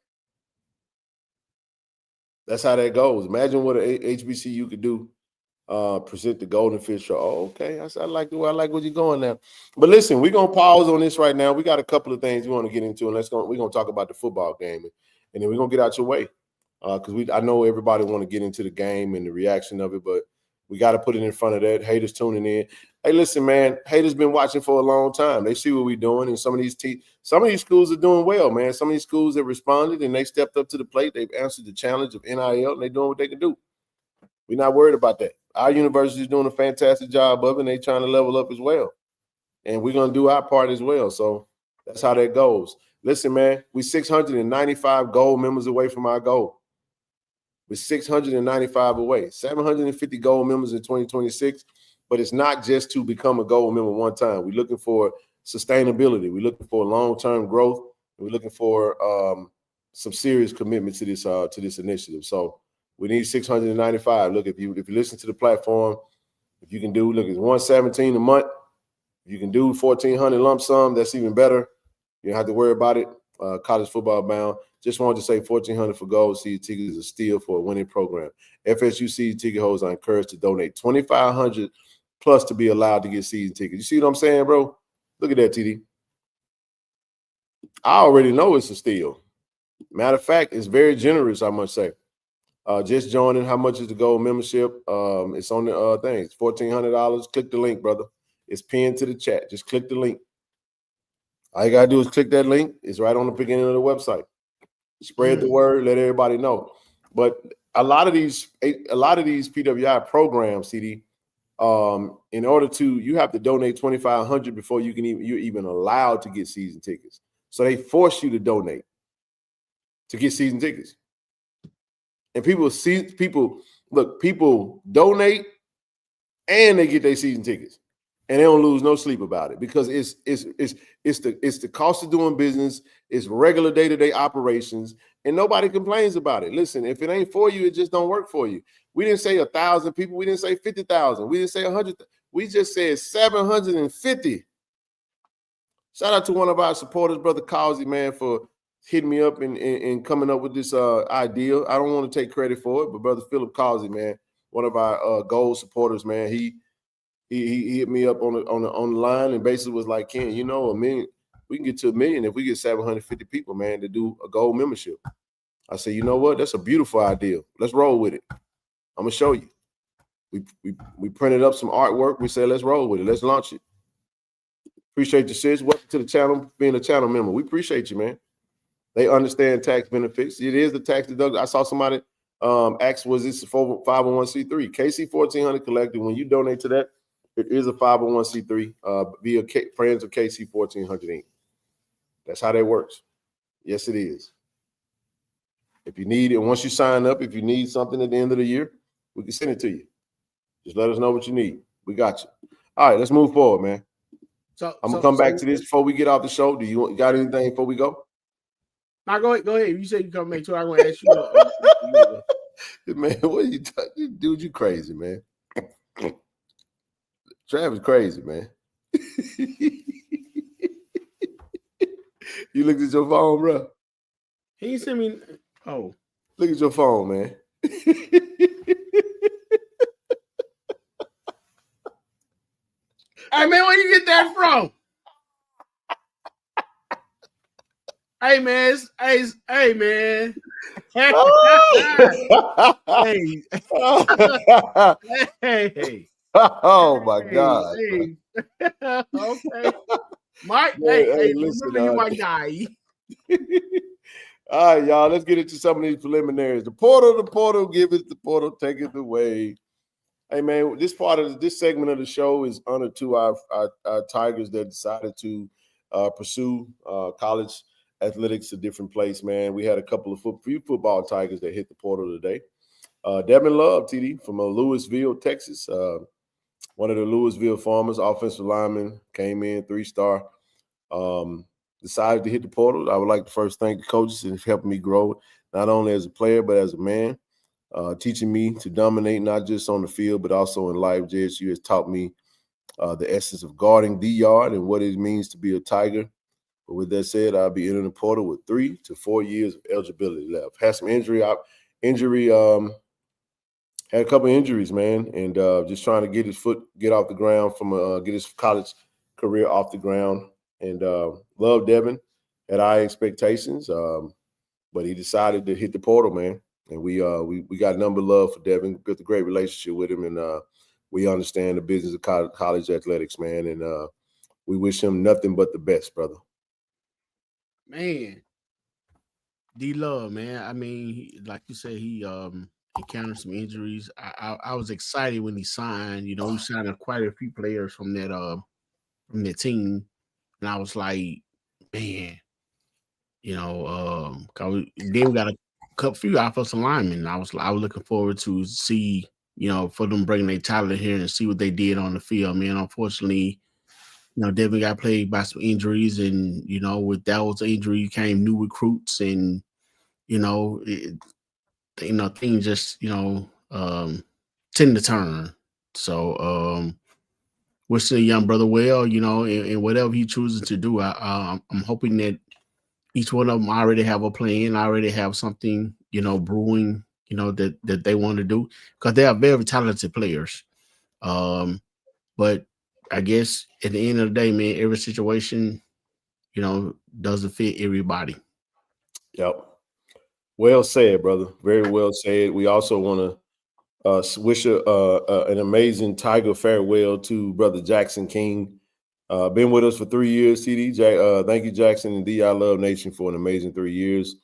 That's how that goes. Imagine what an HBCU could do. Present the golden fish. Oh, okay. I like where you're going now. But listen, we're gonna pause on this right now. We got a couple of things we want to get into, and we're gonna talk about the football game, and then we're gonna get out your way. Because I know everybody want to get into the game and the reaction of it, but we got to put it in front of that. Haters tuning in. Hey, listen, man. Haters been watching for a long time. They see what we're doing, and some of these schools are doing well, man. Some of these schools have responded and they stepped up to the plate. They've answered the challenge of NIL, and they're doing what they can do. We're not worried about that. Our university is doing a fantastic job of it, and they're trying to level up as well. And we're going to do our part as well. So that's how that goes. Listen, man, we're 695 gold members away from our goal. We're 695 away, 750 gold members in 2026. But it's not just to become a gold member one time. We're looking for sustainability. We're looking for long-term growth. We're looking for some serious commitment to this initiative. So we need 695. Look, if you listen to the platform, if you can do, look, it's $117 a month. If you can do $1,400 lump sum, that's even better. You don't have to worry about it. College football bound. Just wanted to say $1,400 for gold season tickets is a steal for a winning program. FSU season ticket holders are encouraged to donate $2,500 plus to be allowed to get season tickets. You see what I'm saying, bro? Look at that, TD. I already know it's a steal. Matter of fact, it's very generous, I must say. Just joining. How much is the gold membership? It's on the thing. It's $1,400. Click the link, brother. It's pinned to the chat. Just click the link. All you gotta do is click that link. It's right on the beginning of the website. Spread the word. Let everybody know. But a lot of these PWI programs, CD, in order to, you have to donate $2,500 before you're even allowed to get season tickets. So they force you to donate to get season tickets. And people donate and they get their season tickets, and they don't lose no sleep about it because it's the cost of doing business, it's regular day-to-day operations, and nobody complains about it. Listen, if it ain't for you, it just don't work for you. We didn't say 1,000 people, we didn't say 50,000, we didn't say 100. We just said 750. Shout out to one of our supporters, Brother Causey, man, for hitting me up and coming up with this idea. I don't want to take credit for it, but Brother Philip Causey, man, one of our gold supporters, man, he hit me up on the line and basically was like, Ken, you know, $1 million, we can get to $1 million if we get 750 people, man, to do a gold membership. I said, you know what? That's a beautiful idea. Let's roll with it. I'm gonna show you. We printed up some artwork. We said, let's roll with it. Let's launch it. Appreciate you, sis. Welcome to the channel, being a channel member. We appreciate you, man. They understand tax benefits. It is the tax deduction. I saw somebody ask, was this a 501c3? KC-1400 Collective, when you donate to that, it is a 501c3 via Friends of KC-1400 Inc. That's how that works. Yes, it is. If you need it, once you sign up, if you need something at the end of the year, we can send it to you. Just let us know what you need. We got you. All right, let's move forward, man. I'm gonna come back to this before we get off the show. Do you got anything before we go? Now go ahead. You said you come back to. I'm gonna ask you. Man, what are you talking? Dude, you crazy, man. Travis crazy, man. You looked at your phone, bro. He sent me. Oh, look at your phone, man. Hey, man, where you get that from? Hey, man. Hey, man. Hey. Hey. Oh, my God. Hey. Okay. Mike, man, hey, listen, remember you my guy. All right, y'all, let's get into some of these preliminaries. The portal, give it the portal, take it away. Hey, man, this segment of the show is honored to our Tigers that decided to pursue college athletics a different place, man. We had a couple of few football Tigers that hit the portal today. Devin Love, TD, from Louisville, Texas. One of the Louisville Farmers, offensive lineman, came in 3-star. Decided to hit the portal. I would like to first thank the coaches and helping me grow, not only as a player, but as a man. Teaching me to dominate not just on the field, but also in life. JSU has taught me the essence of guarding the yard and what it means to be a Tiger. But with that said, I'll be entering the portal with 3 to 4 years of eligibility left. Had some had a couple of injuries, man, and just trying to get off the ground get his college career off the ground. And love Devin, had high expectations, but he decided to hit the portal, man. And we got number love for Devin, built a great relationship with him, and we understand the business of college athletics, man. And we wish him nothing but the best, brother. Man, D Love, man. I mean, like you said, he encountered some injuries. I was excited when he signed. You know, he signed quite a few players from that team, and I was like, man, you know, then we got a few offensive linemen. I was looking forward to see, you know, for them bringing their talent here and see what they did on the field. Man, unfortunately, you know, Devin got plagued by some injuries, and you know, with those injuries came new recruits, and you know, things just tend to turn. So wishing the young brother well, you know, and whatever he chooses to do, I'm hoping that each one of them already have a plan, already have something, you know, brewing, you know, that they want to do, because they are very talented players. But I guess at the end of the day, man, every situation, you know, doesn't fit everybody. Yep. Well said, brother. Very well said. We also want to wish an amazing Tiger farewell to brother Jackson King. Been with us for 3 years, TD. Thank you, Jackson and D. I Love Nation for an amazing 3 years.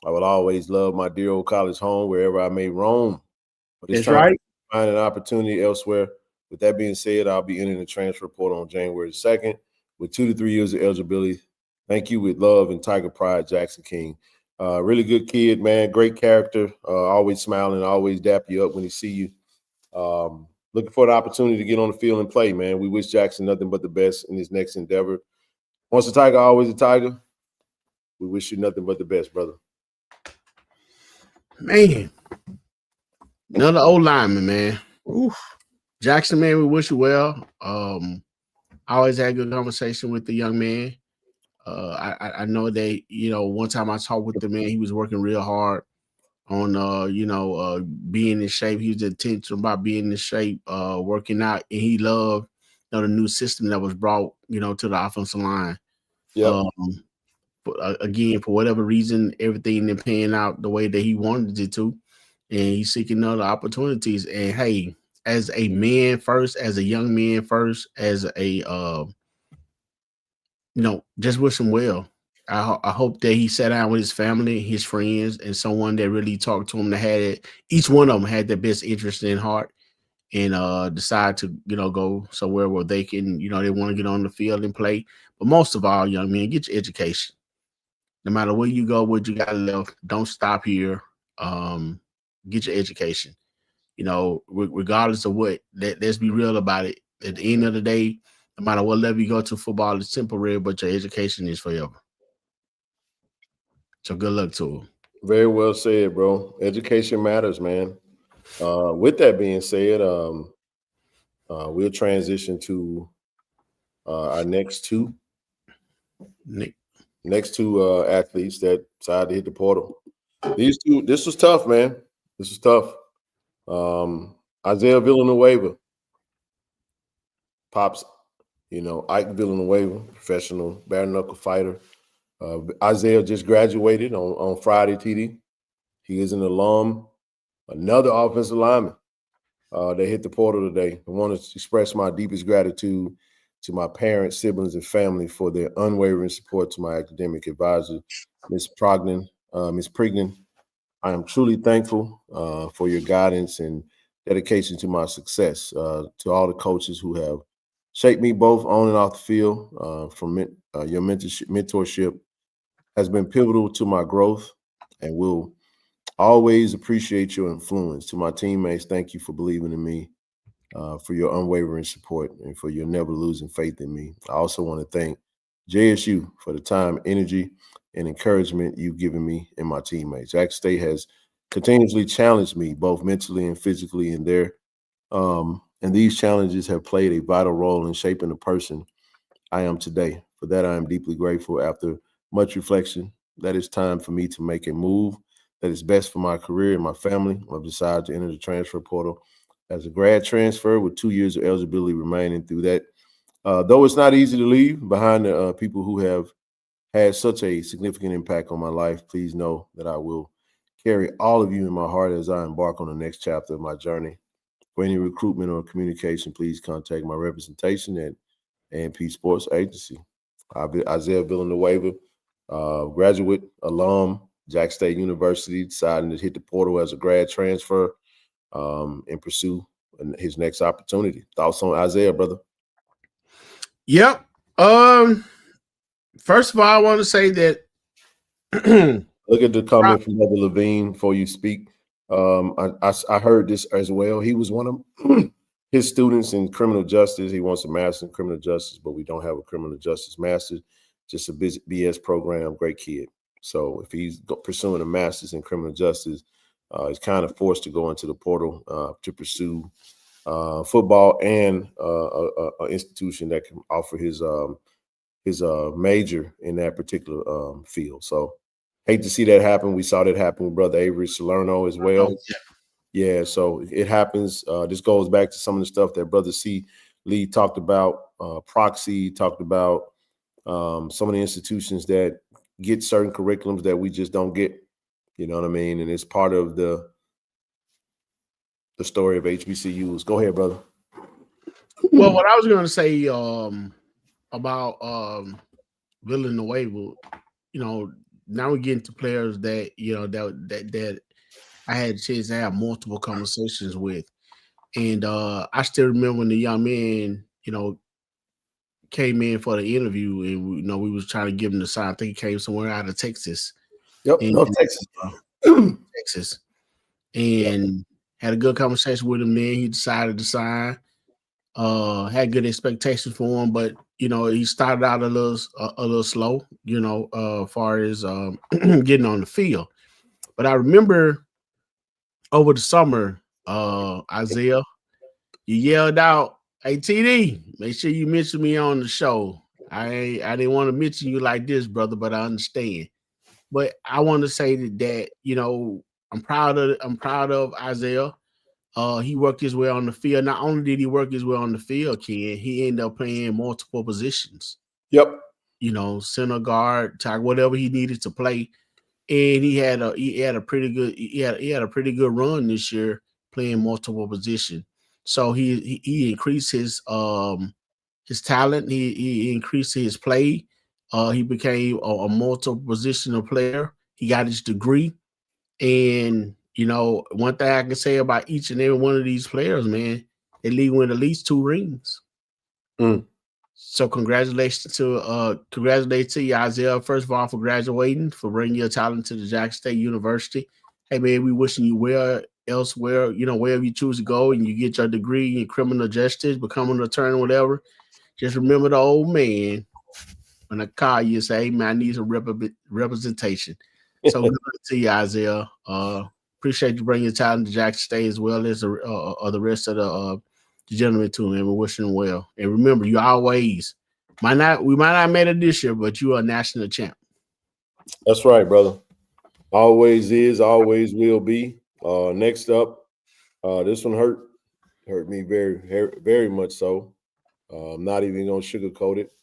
I will always love my dear old college home wherever I may roam. But it's That's time right. to find an opportunity elsewhere. With that being said, I'll be entering the transfer portal on January 2nd with 2 to 3 years of eligibility. Thank you with love and Tiger pride, Jackson King. Really good kid, man. Great character. Always smiling, always dap you up when he see you. Looking for the opportunity to get on the field and play, man. We wish Jackson nothing but the best in his next endeavor. Once a Tiger, always a Tiger. We wish you nothing but the best, brother. Man, another old lineman, man. Oof. Jackson, man, we wish you well. I always had a good conversation with the young man. I know that, you know, one time I talked with the man, he was working real hard on being in shape. He was intentional about being in shape, working out, and he loved, you know, the new system that was brought, you know, to the offensive line. Yeah. Again, for whatever reason, everything didn't pan out the way that he wanted it to, and he's seeking other opportunities. And hey, as a man first, as a young man first, as a just wish him well. I hope that he sat down with his family, his friends, and someone that really talked to him, that had it. Each one of them had their best interest in heart, and decide to, you know, go somewhere where they can, you know, they want to get on the field and play. But most of all, young men, get your education. No matter where you go, what you got left, don't stop here. Get your education. You know, regardless of what, let's be real about it. At the end of the day, no matter what level you go to, football is temporary, but your education is forever. So good luck to him. Very well said, bro. Education matters, man. With that being said, we'll transition to our next two athletes that decided to hit the portal. These two, this was tough, man. This was tough. Isaiah Villanueva, Pops, you know, Ike Villanueva, professional bare knuckle fighter. Isaiah just graduated on Friday, TD. He is an alum, another offensive lineman. They hit the portal today. I want to express my deepest gratitude to my parents, siblings, and family for their unwavering support to my academic advisor, Ms. Prignan. I am truly thankful for your guidance and dedication to my success. To all the coaches who have shaped me both on and off the field, your mentorship has been pivotal to my growth, and will always appreciate your influence. To my teammates, thank you for believing in me, for your unwavering support, and for your never losing faith in me. I also want to thank JSU for the time, energy, and encouragement you've given me and my teammates. Jack State has continuously challenged me both mentally and physically, and these challenges have played a vital role in shaping the person I am today. For that, I am deeply grateful. After much reflection, that it's time for me to make a move that is best for my career and my family. I've decided to enter the transfer portal as a grad transfer with 2 years of eligibility remaining through that. Though it's not easy to leave behind the people who have had such a significant impact on my life, please know that I will carry all of you in my heart as I embark on the next chapter of my journey. For any recruitment or communication, please contact my representation at A&P Sports Agency. Isaiah Villanueva, graduate, alum, Jackson State University, deciding to hit the portal as a grad transfer and pursue his next opportunity. Thoughts on Isaiah, brother? Yep. First of all, I want to say that look at the comment from Brother Levine before you speak. I heard this as well. He was one of his students in criminal justice. He wants a master's in criminal justice, but we don't have a criminal justice master's, just a BS program. Great kid. So if he's pursuing a master's in criminal justice, he's kind of forced to go into the portal to pursue football and an institution that can offer his major in that particular field. So hate to see that happen. We saw that happen with Brother Avery Salerno as well. Yeah, so it happens. This goes back to some of the stuff that Brother C. Lee talked about, Proxy, talked about some of the institutions that get certain curriculums that we just don't get. You know what I mean? And it's part of the story of HBCUs. Go ahead, brother. Well, what I was going to say about Villanueva, now we get into players that that I had a chance to have multiple conversations with, and I still remember when the young man, came in for the interview, and we was trying to give him the sign. I think he came somewhere out of Texas. Yep, Texas. Texas, and had a good conversation with him. Then he decided to sign. Had good expectations for him, but he started out a little slow, as far as getting on the field. But I remember over the summer, Isaiah, you yelled out, "Hey TD, make sure you mention me on the show." I didn't want to mention you like this, brother, but I understand. But I want to say that I'm proud of Isaiah. He worked his way on the field. Not only did he work his way on the field, Ken, he ended up playing multiple positions. Yep. Center, guard, tackle, whatever he needed to play. And he had a pretty good run this year playing multiple positions. So he increased his talent. He increased his play. He became a multiple positional player. He got his degree. And one thing I can say about each and every one of these players, man, they lead with at least 2 rings. So congratulations to you, Isaiah. First of all, for graduating, for bringing your talent to the Jackson State University. Hey man, we wishing you well elsewhere, wherever you choose to go and you get your degree in criminal justice, become an attorney, whatever. Just remember the old man when I call you and say, "Hey man, I need some representation." So good luck to you, Isaiah. Appreciate you bringing your talent to Jackson State as well as the rest of the gentlemen too, man. We're wishing them well. And remember, we might not have made it this year, but you are a national champ. That's right, brother. Always is, always will be. Next up, this one hurt me very, very much so. I'm not even gonna sugarcoat it.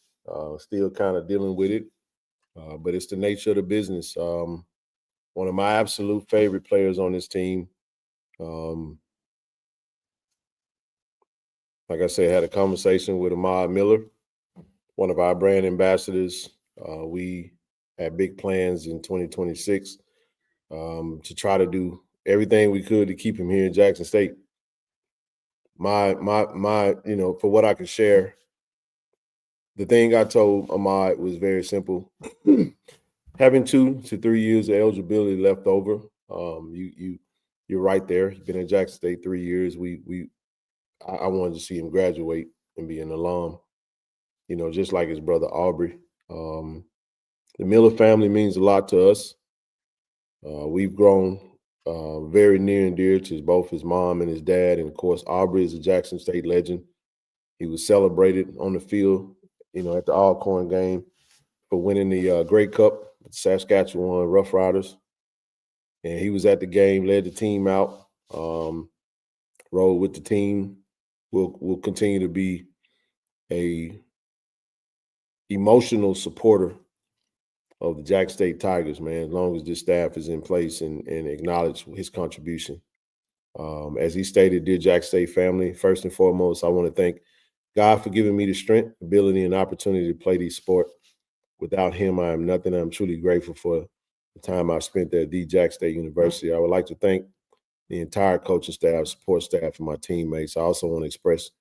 Still kind of dealing with it, but it's the nature of the business. One of my absolute favorite players on this team. Like I said, I had a conversation with Ahmad Miller, one of our brand ambassadors. We had big plans in 2026 to try to do everything we could to keep him here in Jackson State. My, for what I could share, the thing I told Ahmad was very simple. Having 2 to 3 years of eligibility left over, you're right there. You've been in Jackson State 3 years. I wanted to see him graduate and be an alum, just like his brother Aubrey. The Miller family means a lot to us. We've grown very near and dear to both his mom and his dad. And of course, Aubrey is a Jackson State legend. He was celebrated on the field, at the Alcorn game for winning the Grey Cup with the Saskatchewan Rough Riders. And he was at the game, led the team out, rode with the team. Will continue to be a emotional supporter of the Jackson State Tigers, man, as long as this staff is in place and acknowledge his contribution. As he stated, dear Jackson State family, first and foremost, I want to thank God for giving me the strength, ability, and opportunity to play this sport. Without him, I am nothing. I'm truly grateful for the time I spent there at Jack State University. I would like to thank the entire coaching staff, support staff, and my teammates. I also want to express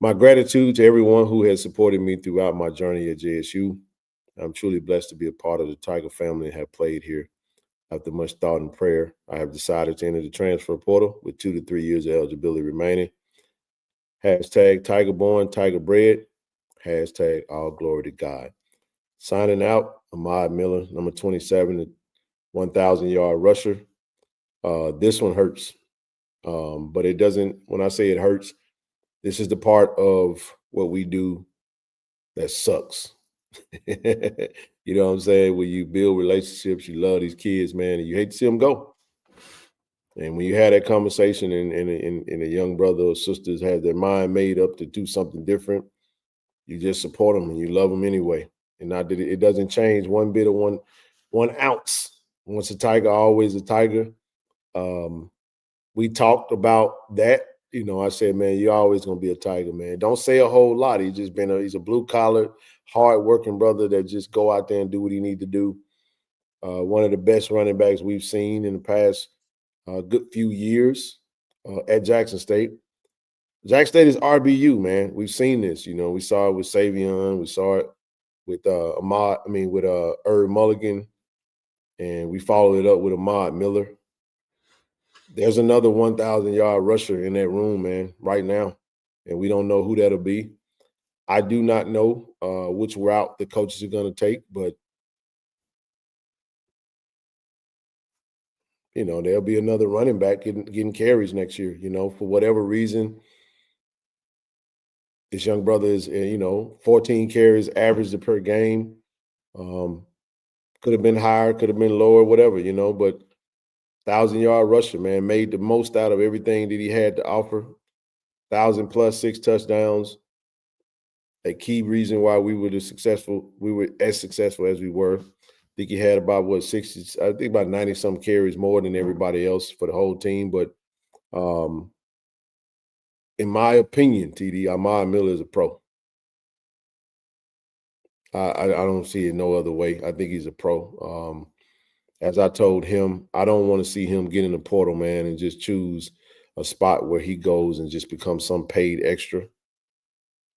my gratitude to everyone who has supported me throughout my journey at JSU. I'm truly blessed to be a part of the Tiger family and have played here. After much thought and prayer, I have decided to enter the transfer portal with 2 to 3 years of eligibility remaining. Hashtag Tiger born, Tiger bred. Hashtag all glory to God. Signing out, Ahmad Miller, number 27, 1,000-yard rusher. This one hurts, but it doesn't. When I say it hurts, this is the part of what we do that sucks. You know what I'm saying? When you build relationships, you love these kids, man, and you hate to see them go. And when you have that conversation and a young brother or sisters have their mind made up to do something different, you just support them and you love them anyway. And not that it doesn't change one bit of one ounce. Once a Tiger, always a Tiger. We talked about that. You know, I said, man, you're always going to be a Tiger, man. Don't say a whole lot. He's a blue-collar, hard-working brother that just go out there and do what he need to do. One of the best running backs we've seen in the past good few years at Jackson State. Jackson State is RBU, man. We've seen this. You know, we saw it with Savion. We saw it with Herb Mulligan. And we followed it up with Ahmad Miller. There's another 1,000-yard rusher in that room, man, right now. And we don't know who that'll be. I do not know which route the coaches are going to take, but, you know, there'll be another running back getting carries next year, you know, for whatever reason. This young brother is, 14 carries average per game. Could have been higher, could have been lower, whatever, you know, but 1,000-yard rusher, man, made the most out of everything that he had to offer. 1,000+ 6 touchdowns. A key reason why we were as successful as we were. I think he had about 90-some carries more than everybody else for the whole team. But in my opinion, TD, Ahmad Miller is a pro. I don't see it no other way. I think he's a pro. As I told him, I don't want to see him get in the portal, man, and just choose a spot where he goes and just become some paid extra.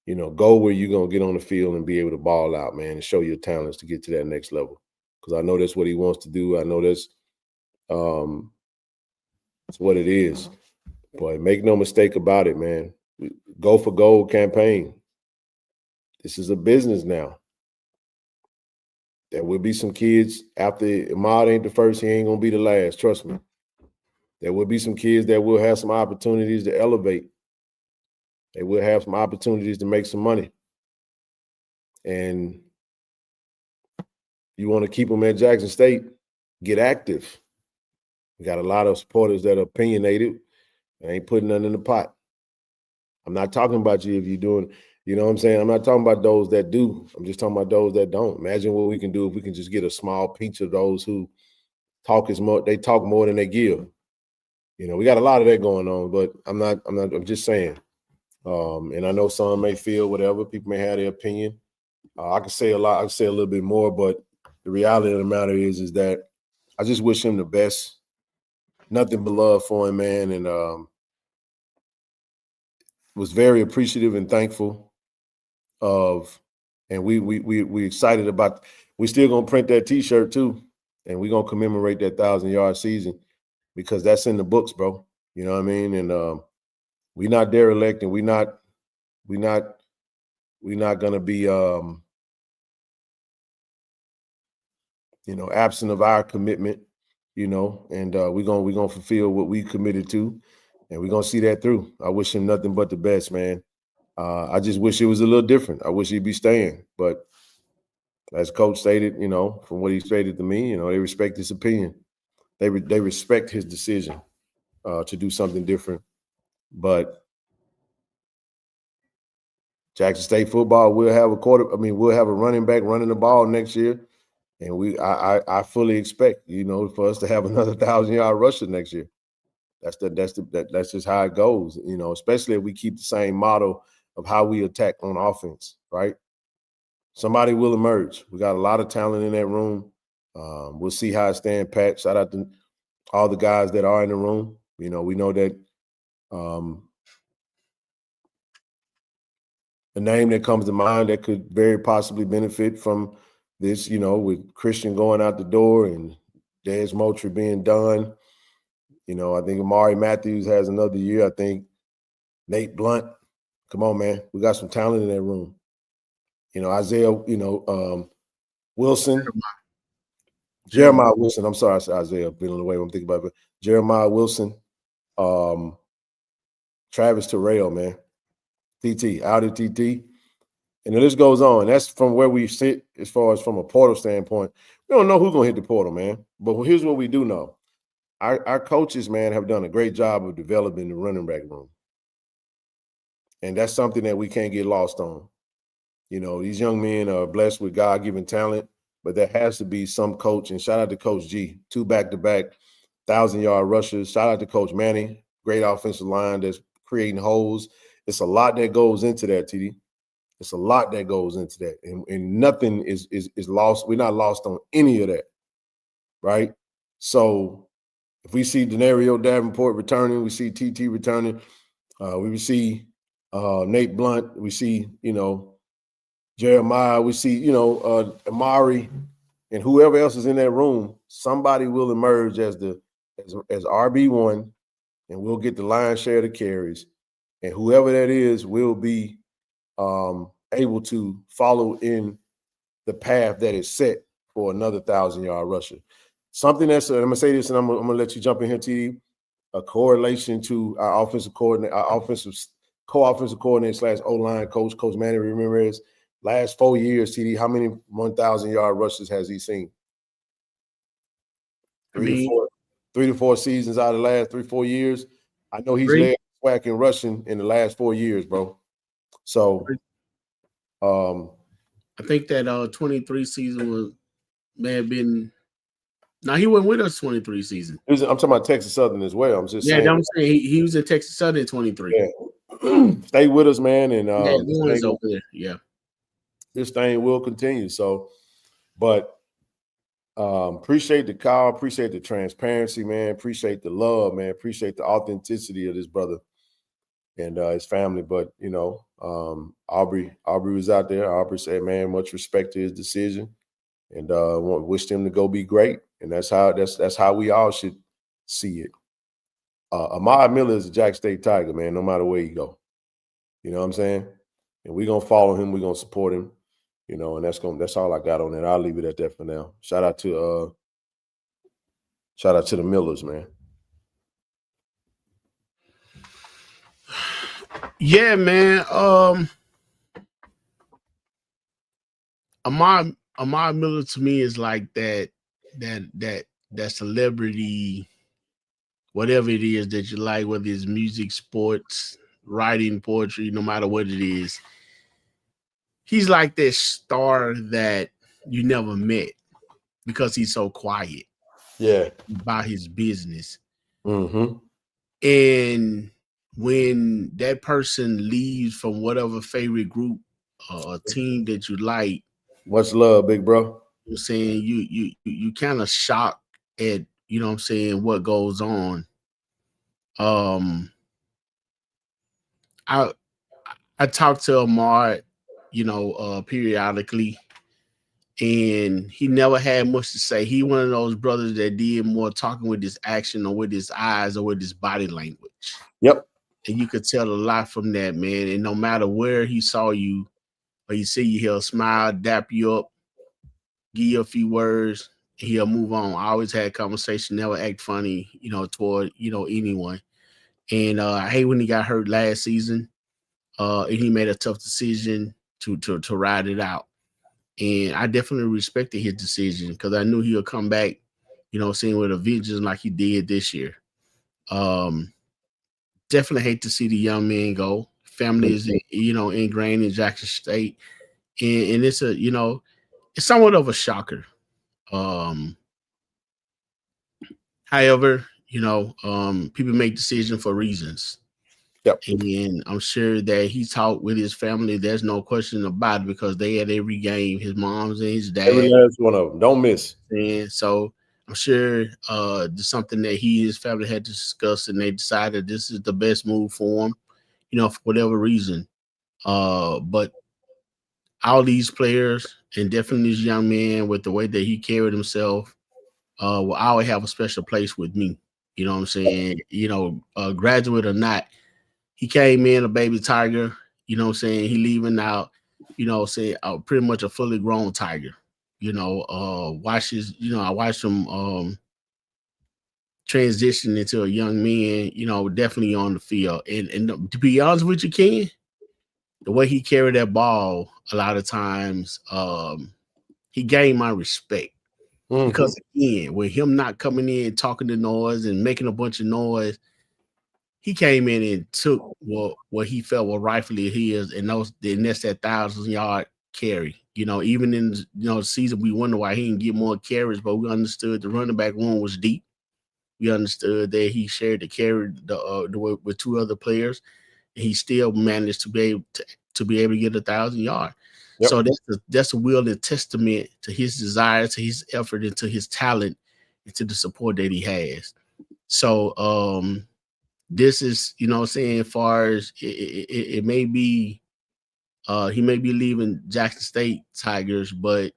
You know, go where you're going to get on the field and be able to ball out, man, and show your talents to get to that next level. Because I know that's what he wants to do. I know that's what it is. But make no mistake about it, man. Go for gold campaign. This is a business now. There will be some kids after Ahmad ain't the first, he ain't going to be the last. Trust me. There will be some kids that will have some opportunities to elevate. They will have some opportunities to make some money. And you want to keep them at Jackson State, get active. We got a lot of supporters that are opinionated and ain't putting nothing in the pot. I'm not talking about you if you're doing, you know what I'm saying? I'm not talking about those that do. I'm just talking about those that don't. Imagine what we can do if we can just get a small pinch of those who they talk more than they give. You know, we got a lot of that going on, but I'm just saying. And I know some may feel whatever, people may have their opinion. I can say a lot, I can say a little bit more, but the reality of the matter is that I just wish him the best. Nothing but love for him, man, and was very appreciative and thankful of, and we excited about. We still gonna print that T-shirt too, and we're gonna commemorate that 1,000-yard season because that's in the books, bro. You know what I mean? And we're not derelict, and we're not gonna be absent of our commitment, and we're gonna fulfill what we committed to, and we're gonna see that through. I wish him nothing but the best, man. I just wish it was a little different. I wish he'd be staying, but as Coach stated, from what he stated to me, they respect his opinion. They respect his decision to do something different. But Jackson State football will have we'll have a running back running the ball next year. And I fully expect, for us to have another 1,000-yard rusher next year. That's just how it goes, especially if we keep the same model of how we attack on offense, right? Somebody will emerge. We got a lot of talent in that room. We'll see how it stands, Pat. Shout out to all the guys that are in the room. We know that a name that comes to mind that could very possibly benefit from this, with Christian going out the door and Des Moultrie being done. I think Amari Matthews has another year. I think Nate Blunt. Come on, man. We got some talent in that room. Isaiah, Wilson. Jeremiah Wilson. I'm sorry, I said Isaiah. Been on the way I'm thinking about it. Jeremiah Wilson. Travis Terrell, man. TT, out of TT. And the list goes on. That's from where we sit as far as from a portal standpoint. We don't know who's going to hit the portal, man. But here's what we do know. Our coaches, man, have done a great job of developing the running back room. And that's something that we can't get lost on. These young men are blessed with God-given talent, but there has to be some coach. And shout out to Coach G, 2 back-to-back 1,000-yard rushers. Shout out to Coach Manny, great offensive line that's creating holes. It's a lot that goes into that, TD. It's a lot that goes into that. And nothing is lost. We're not lost on any of that, right? So if we see Denario Davenport returning, we see TT returning, we see Nate Blunt, we see, Jeremiah, we see, Amari, and whoever else is in that room, somebody will emerge as RB1, and we'll get the lion's share of the carries. And whoever that is will be able to follow in the path that is set for another 1,000-yard rusher. Something that's, I'm going to say this, and I'm going to let you jump in here, TD, a correlation to our offensive coordinator, our co-offensive coordinator / O-line coach, Coach Manny Ramirez. Last 4 years, TD, how many 1,000-yard rushes has he seen? 3 to 4 seasons out of the last 3-4 years. I know he's led SWAC in rushing in the last 4 years, bro. So, I think that 23 season may have been. Now he wasn't with us 23 season. I'm talking about Texas Southern as well. I'm just saying. I'm saying he was in Texas Southern 23. Yeah. Stay with us, man, and over there. Yeah. This thing will continue. So, but appreciate the call, appreciate the transparency, man. Appreciate the love, man. Appreciate the authenticity of this brother and his family. But Aubrey was out there. Aubrey said, man, much respect to his decision, and wished him to go be great. And that's how we all should see it. Ahmad Miller is a Jack State Tiger, man, no matter where you go. You know what I'm saying? And we're gonna follow him, we're gonna support him, and that's all I got on that. I'll leave it at that for now. Shout out to the Millers, man. Yeah, man. Ahmad Miller to me is like that celebrity, whatever it is that you like, whether it's music, sports, writing, poetry, no matter what it is. He's like that star that you never met because he's so quiet. Yeah. About his business. Mm-hmm. And when that person leaves from whatever favorite group or team that you like, much love, big bro. I'm saying you kind of shocked at, what goes on. I talk to Ahmad, periodically, and he never had much to say. He one of those brothers that did more talking with his action or with his eyes or with his body language. Yep. And you could tell a lot from that, man. And no matter where he saw you or he see you, he'll smile, dap you up, give you a few words, and he'll move on. I always had conversation, never act funny, toward, anyone. And I hate when he got hurt last season. And he made a tough decision to ride it out. And I definitely respected his decision because I knew he'll come back, seeing with a vengeance like he did this year. Definitely hate to see the young man go. Family is, ingrained in Jackson State. And it's it's somewhat of a shocker. However, people make decisions for reasons. Yep. And I'm sure that he talked with his family. There's no question about it because they had every game, his mom's and his dad. Every last one of them. Don't miss. And so I'm sure there's something that he and his family had to discuss, and they decided this is the best move for him, for whatever reason. But all these players, and definitely this young man, with the way that he carried himself, will always have a special place with me. You know what I'm saying? Graduate or not, he came in a baby tiger. You know what I'm saying? He leaving out, pretty much a fully grown tiger. I watched him transition into a young man, definitely on the field. And to be honest with you, Ken, the way he carried that ball, a lot of times, he gained my respect. Because again, with him not coming in talking the noise and making a bunch of noise, he came in and took what he felt was rightfully his, and that's that 1,000-yard carry. Even in the season, we wonder why he didn't get more carries, but we understood the running back room was deep. We understood that he shared the carry with two other players, and he still managed to be able to get 1,000 yards. Yep. So that's a will and testament to his desire, to his effort, and to his talent, and to the support that he has. So this is, as far as it may be, he may be leaving Jackson State Tigers, but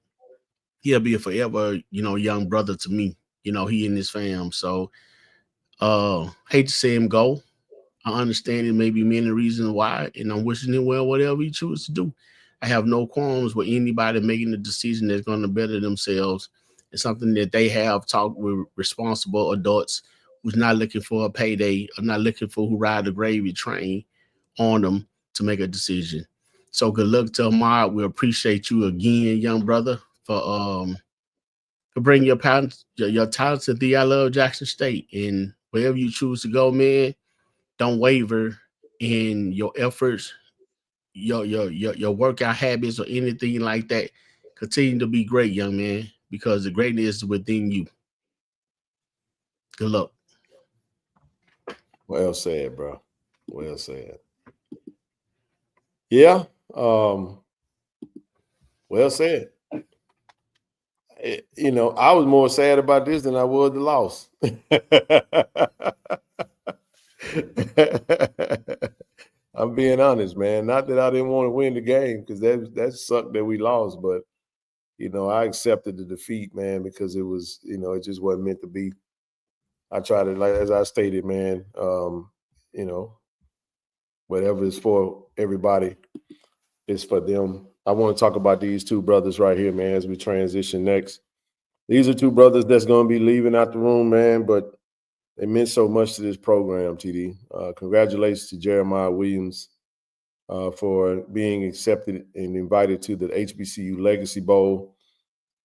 he'll be a forever, young brother to me. He and his fam. So hate to see him go. I understand it may be many reasons why, and I'm wishing him well, whatever he chooses to do. I have no qualms with anybody making a decision that's going to better themselves. It's something that they have talked with responsible adults who's not looking for a payday or not looking for who ride the gravy train on them to make a decision. So good luck to Ahmad. We appreciate you again, young brother, for bringing your talents to the I Love Jackson State. And wherever you choose to go, man, don't waver in your efforts, your workout habits, or anything like that. Continue to be great, young man, because the greatness is within you. Good luck. Well said, bro. Well said. Yeah. Well said. I was more sad about this than I was the loss. I'm being honest, man. Not that I didn't want to win the game, because that sucked that we lost, but I accepted the defeat, man, because it was, it just wasn't meant to be. I tried to, like, as I stated, man, whatever is for everybody is for them. I want to talk about these two brothers right here, man, as we transition next. These are two brothers that's going to be leaving out the room, man, but they meant so much to this program, TD. Congratulations to Jeremiah Williams for being accepted and invited to the HBCU Legacy Bowl.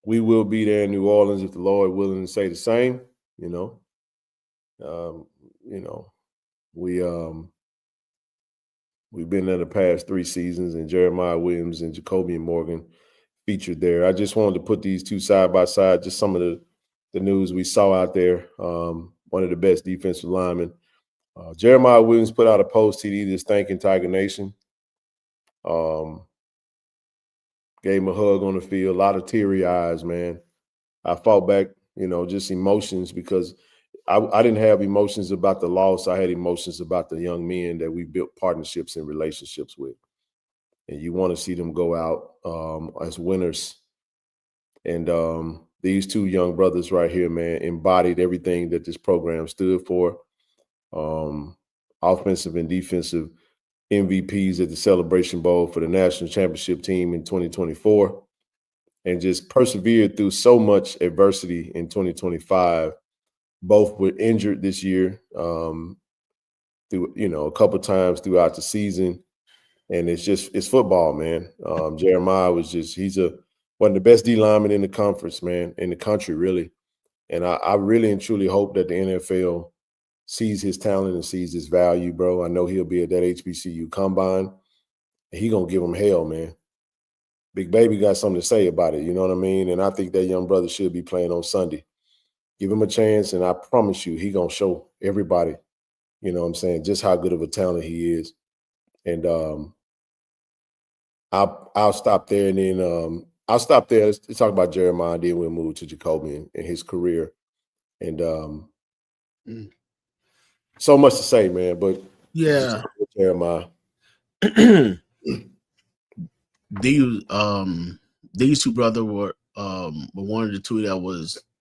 We will be there in New Orleans if the Lord willing to say the same. We've been there the past 3 seasons, and Jeremiah Williams and Jacoby Morgan featured there. I just wanted to put these two side by side, just some of the news we saw out there. One of the best defensive linemen. Jeremiah Williams put out a post, TD, just thanking Tiger Nation. Gave him a hug on the field, a lot of teary eyes, man. I fought back, just emotions, because I didn't have emotions about the loss. I had emotions about the young men that we built partnerships and relationships with. And you want to see them go out as winners. And these two young brothers right here, man, embodied everything that this program stood for. Offensive and defensive MVPs at the Celebration Bowl for the National Championship team in 2024, and just persevered through so much adversity in 2025. Both were injured this year through, a couple times throughout the season. And it's football, man. Jeremiah he's one of the best D linemen in the conference, man, in the country, really. And I really and truly hope that the NFL sees his talent and sees his value, bro. I know he'll be at that HBCU combine, and he gonna give him hell, man. Big Baby got something to say about it, you know what I mean? And I think that young brother should be playing on Sunday. Give him a chance, and I promise you, he gonna show everybody You know what I'm saying? Just how good of a talent he is. And I'll stop there, and then I'll stop there. Let's talk about Jeremiah, then we'll move to Jacoby and his career. And so much to say, man, but yeah, Jeremiah. These two brothers were one of the two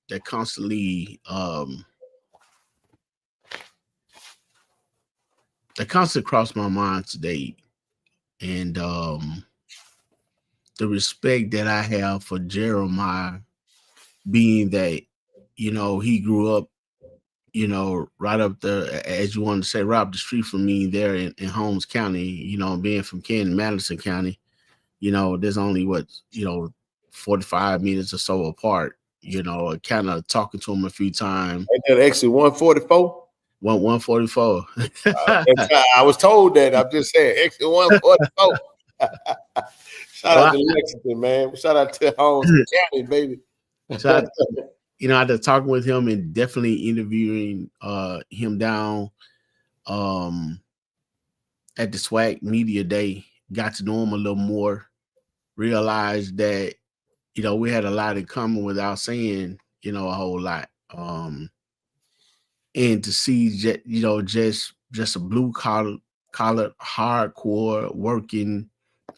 that constantly crossed my mind today. And the respect that I have for Jeremiah, being that, you know, he grew up, you know, right up there, as you want to say, right up the street from me there in Holmes County, you know, being from Canton, Madison County, you know, there's only 45 minutes or so apart, you know, kind of talking to him a few times. Ain't that actually 144? 144. I was told that. I'm just saying, exit 144. Shout out to Lexington, man. Shout out to Holmes County, baby. You know, after talking with him and definitely interviewing him down at the SWAC Media Day, got to know him a little more, realized that, you know, we had a lot in common without saying, you know, a whole lot. And to see, you know, just a blue collar, hardcore working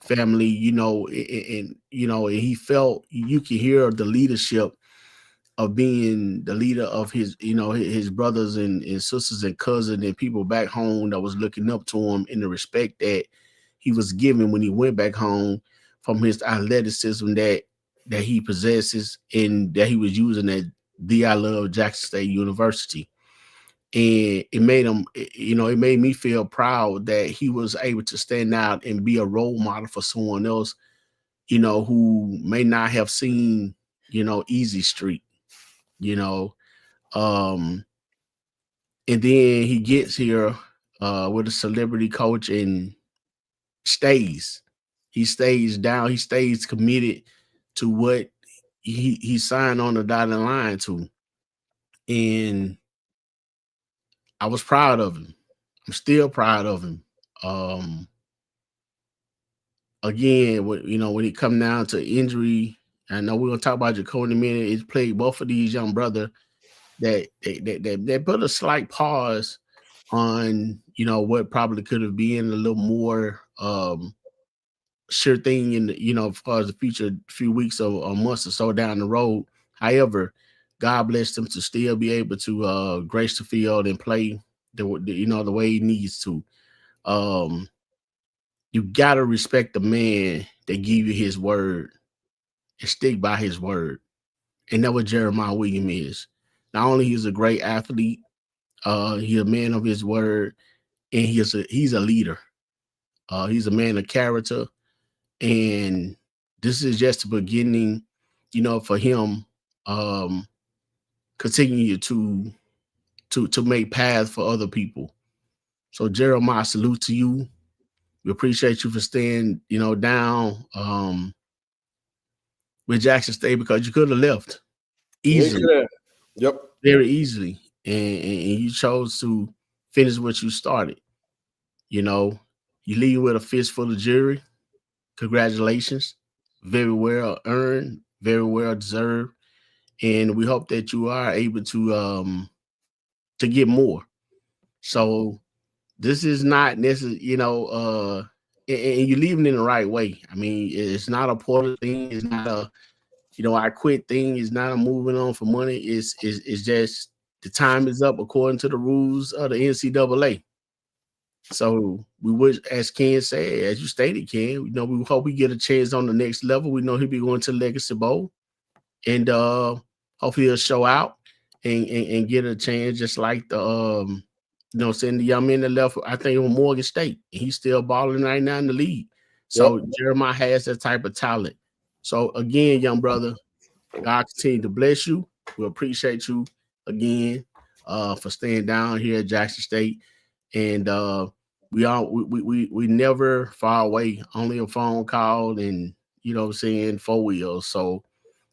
family, you know, and you know, and he felt, you can hear the leadership of being the leader of his, you know, his brothers and sisters and cousins and people back home that was looking up to him, in the respect that he was given when he went back home from his athleticism that he possesses and that he was using at I Love Jackson State University. And it made him, you know, it made me feel proud that he was able to stand out and be a role model for someone else, you know, who may not have seen, you know, easy street, you know. And then he gets here with a celebrity coach and stays. He stays down. He stays committed to what he signed on the dotted line to. And I was proud of him. I'm still proud of him. Again, you know, when it come down to injury, I know we're gonna talk about Jacoby in a minute. It's played both of these young brothers that they put a slight pause on, you know, what probably could have been a little more sure thing in the, you know, as far as the future few weeks or months or so down the road. However, God bless them to still be able to grace the field and play the you know, the way he needs to. You gotta respect the man that give you his word and stick by his word. And that's what Jeremiah Williams is. Not only he's a great athlete, he's a man of his word, and he's a leader. He's a man of character, and this is just the beginning, you know, for him. Continue to make paths for other people. So Jeremiah, salute to you. We appreciate you for staying, you know, down with Jackson State, because you could have left easily. Yep. Very easily. And you chose to finish what you started. You know, you leave with a fistful of jury. Congratulations. Very well earned, very well deserved. And we hope that you are able to get more. So this is not necessarily, you know, and you're leaving in the right way. I mean, it's not a portal thing. It's not a, you know, I quit thing. It's not a moving on for money. It's just the time is up according to the rules of the NCAA. So we would, as Ken said, as you stated, Ken, you know, we hope we get a chance on the next level. We know he'll be going to Legacy Bowl, and hopefully he'll show out and get a chance, just like the you know, saying the young man that left, I think, on Morgan State. He's still balling right now in the league. So yep. Jeremiah has that type of talent. So again, young brother, God continue to bless you. We appreciate you again for staying down here at Jackson State. And we never far away, only a phone call and, you know what I'm saying, 4 wheels. So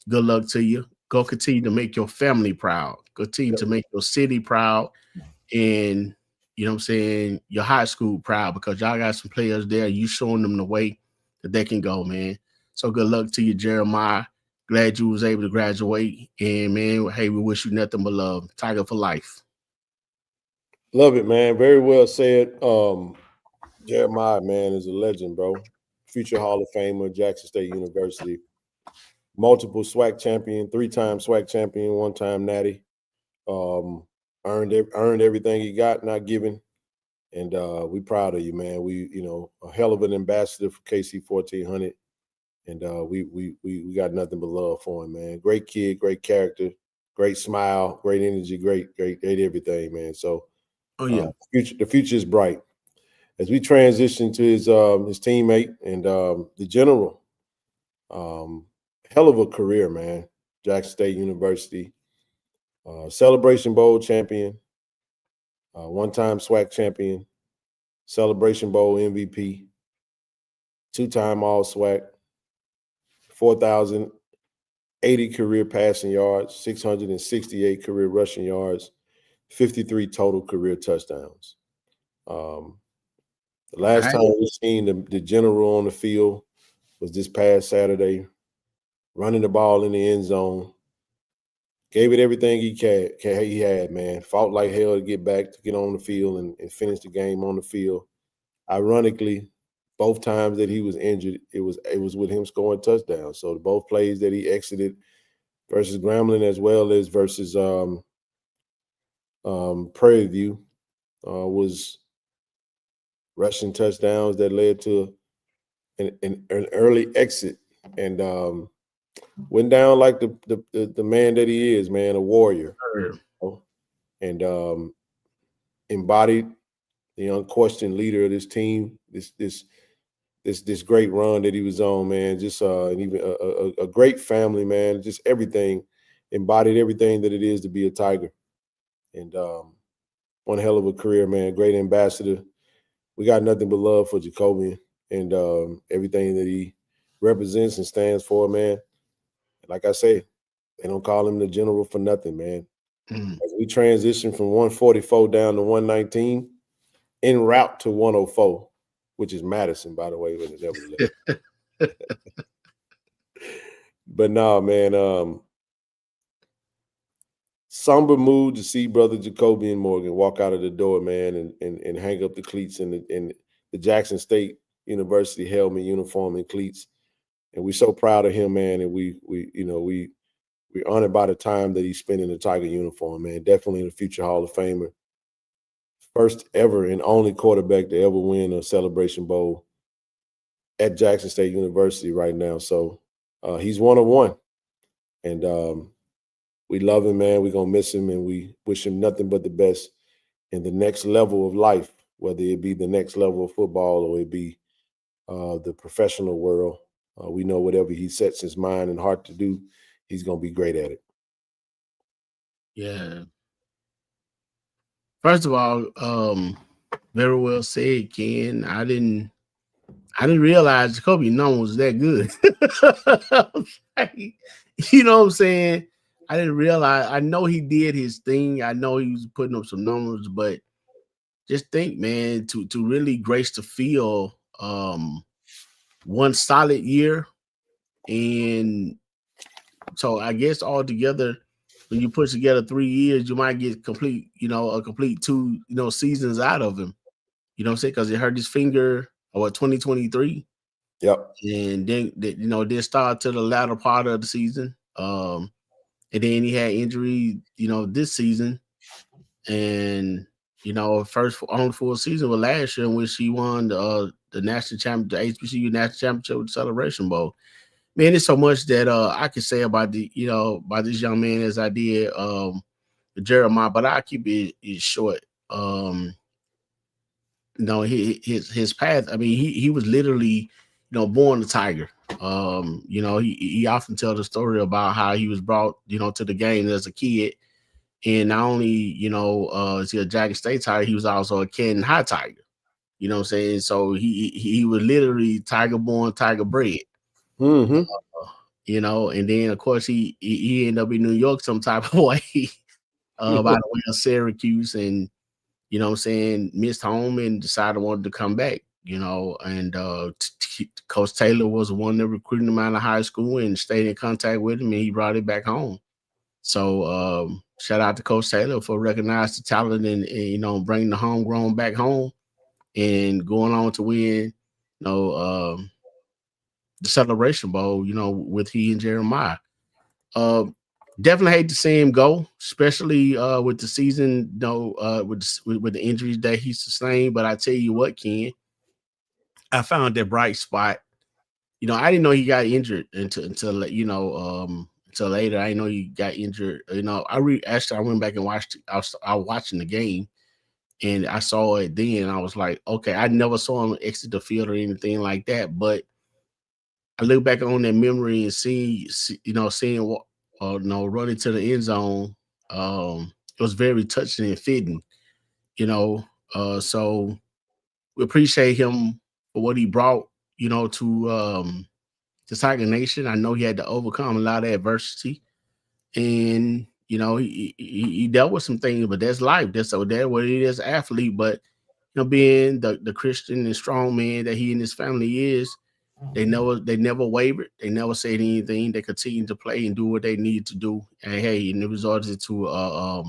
good luck to you. Go continue to make your family proud. Continue to make your city proud. And, you know what I'm saying, your high school proud, because y'all got some players there. You showing them the way that they can go, man. So good luck to you, Jeremiah. Glad you was able to graduate. And, man, hey, we wish you nothing but love. Tiger for life. Love it, man. Very well said. Jeremiah, man, is a legend, bro. Future Hall of Famer, Jackson State University. Multiple SWAC champion, 3-time SWAC champion, 1-time natty. Earned everything he got, not given. And we proud of you, man. We, a hell of an ambassador for KC-1400. And we got nothing but love for him, man. Great kid, great character, great smile, great energy, great everything, man. So the future is bright. As we transition to his teammate and the general, hell of a career, man. Jackson State University, Celebration Bowl champion, 1-time SWAC champion, Celebration Bowl MVP, 2-time All SWAC, 4,080 career passing yards, 668 career rushing yards, 53 total career touchdowns. The last time we seen the general on the field was this past Saturday, running the ball in the end zone. Gave it everything he had, man. Fought like hell to get on the field and finish the game on the field. Ironically, both times that he was injured, it was with him scoring touchdowns. So both plays that he exited versus Grambling as well as versus Prairie View was rushing touchdowns that led to an early exit, and went down like the man that he is, man, a warrior, and embodied the unquestioned leader of this team. This great run that he was on, man. Just and even a great family, man. Just everything, embodied everything that it is to be a Tiger, and one hell of a career, man. Great ambassador. We got nothing but love for Jacobian and everything that he represents and stands for, man. Like I say, they don't call him the general for nothing, man. As we transition from 144 down to 119, en route to 104, which is Madison, by the way, when it never left. But no, man, somber mood to see brother Jacobian Morgan walk out of the door, man, and hang up the cleats in the Jackson State University helmet, uniform, and cleats. And we're so proud of him, man. And we're honored by the time that he spent in the Tiger uniform, man. Definitely in the future Hall of Famer. First ever and only quarterback to ever win a Celebration Bowl at Jackson State University right now. So he's one of one. And we love him, man. We're going to miss him, and we wish him nothing but the best in the next level of life, whether it be the next level of football or it be the professional world. We know whatever he sets his mind and heart to do, he's going to be great at it. Yeah. First of all, very well said, Ken. I didn't realize Jacoby Nunn was that good. You know what I'm saying? I didn't realize. I know he did his thing. I know he was putting up some numbers, but just think, man, to really grace the field, one solid year, and so I guess altogether, when you put together 3 years, you might get a complete 2 seasons out of him. You know what I'm saying? Because he hurt his finger, 2023. Yep. And then then start to the latter part of the season. And then he had injury, this season. And first on full season with last year in which he won the national championship, the HBCU national championship with the Celebration Bowl. Man, there's so much that I could say about about this young man as I did Jeremiah, but I'll keep it short. His path. I mean, he was literally, born a Tiger. He often tells the story about how he was brought, to the game as a kid, and not only is he a Jackson State Tiger, he was also a Canton High Tiger. You know what I'm saying? So he was literally Tiger born, Tiger bred. Mm-hmm. And then of course he ended up in New York some type of way, by the way of Syracuse, and you know what I'm saying, missed home and decided wanted to come back, you know, and Coach Taylor was the one that recruited him out of high school and stayed in contact with him, and he brought it back home. So shout out to Coach Taylor for recognizing the talent and you know, bringing the homegrown back home and going on to win, you know, the Celebration Bowl, you know, with he and Jeremiah. Definitely hate to see him go, especially with the season, you know, with the injuries that he sustained. But I tell you what, Ken, I found that bright spot. You know, I didn't know he got injured until you know, until later. I didn't know he got injured. You know, I went back and watched. I was watching the game, and I saw it then. And I was like, okay, I never saw him exit the field or anything like that. But I look back on that memory and seeing what you know, running to the end zone. It was very touching and fitting. You know, so we appreciate him for what he brought. You know, to Tiger Nation. I know he had to overcome a lot of adversity, and you know, he dealt with some things, but that's life. That's what it is, athlete. But you know, being the Christian and strong man that he and his family is, they never wavered. They never said anything. They continued to play and do what they needed to do. And hey, and it resulted to a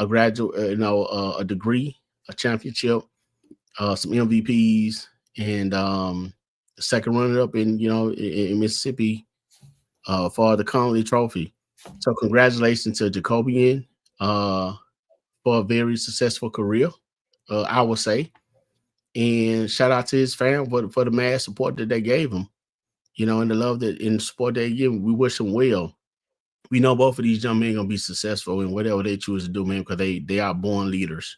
graduate, a degree, a championship, some MVPs, and the second runner-up in Mississippi for the Conley Trophy. So congratulations to Jacobian for a very successful career, I would say. And shout out to his family for the mad support that they gave him, you know, and the love that and the support they give him. We wish him well. We know both of these young men gonna be successful in whatever they choose to do, man, because they are born leaders.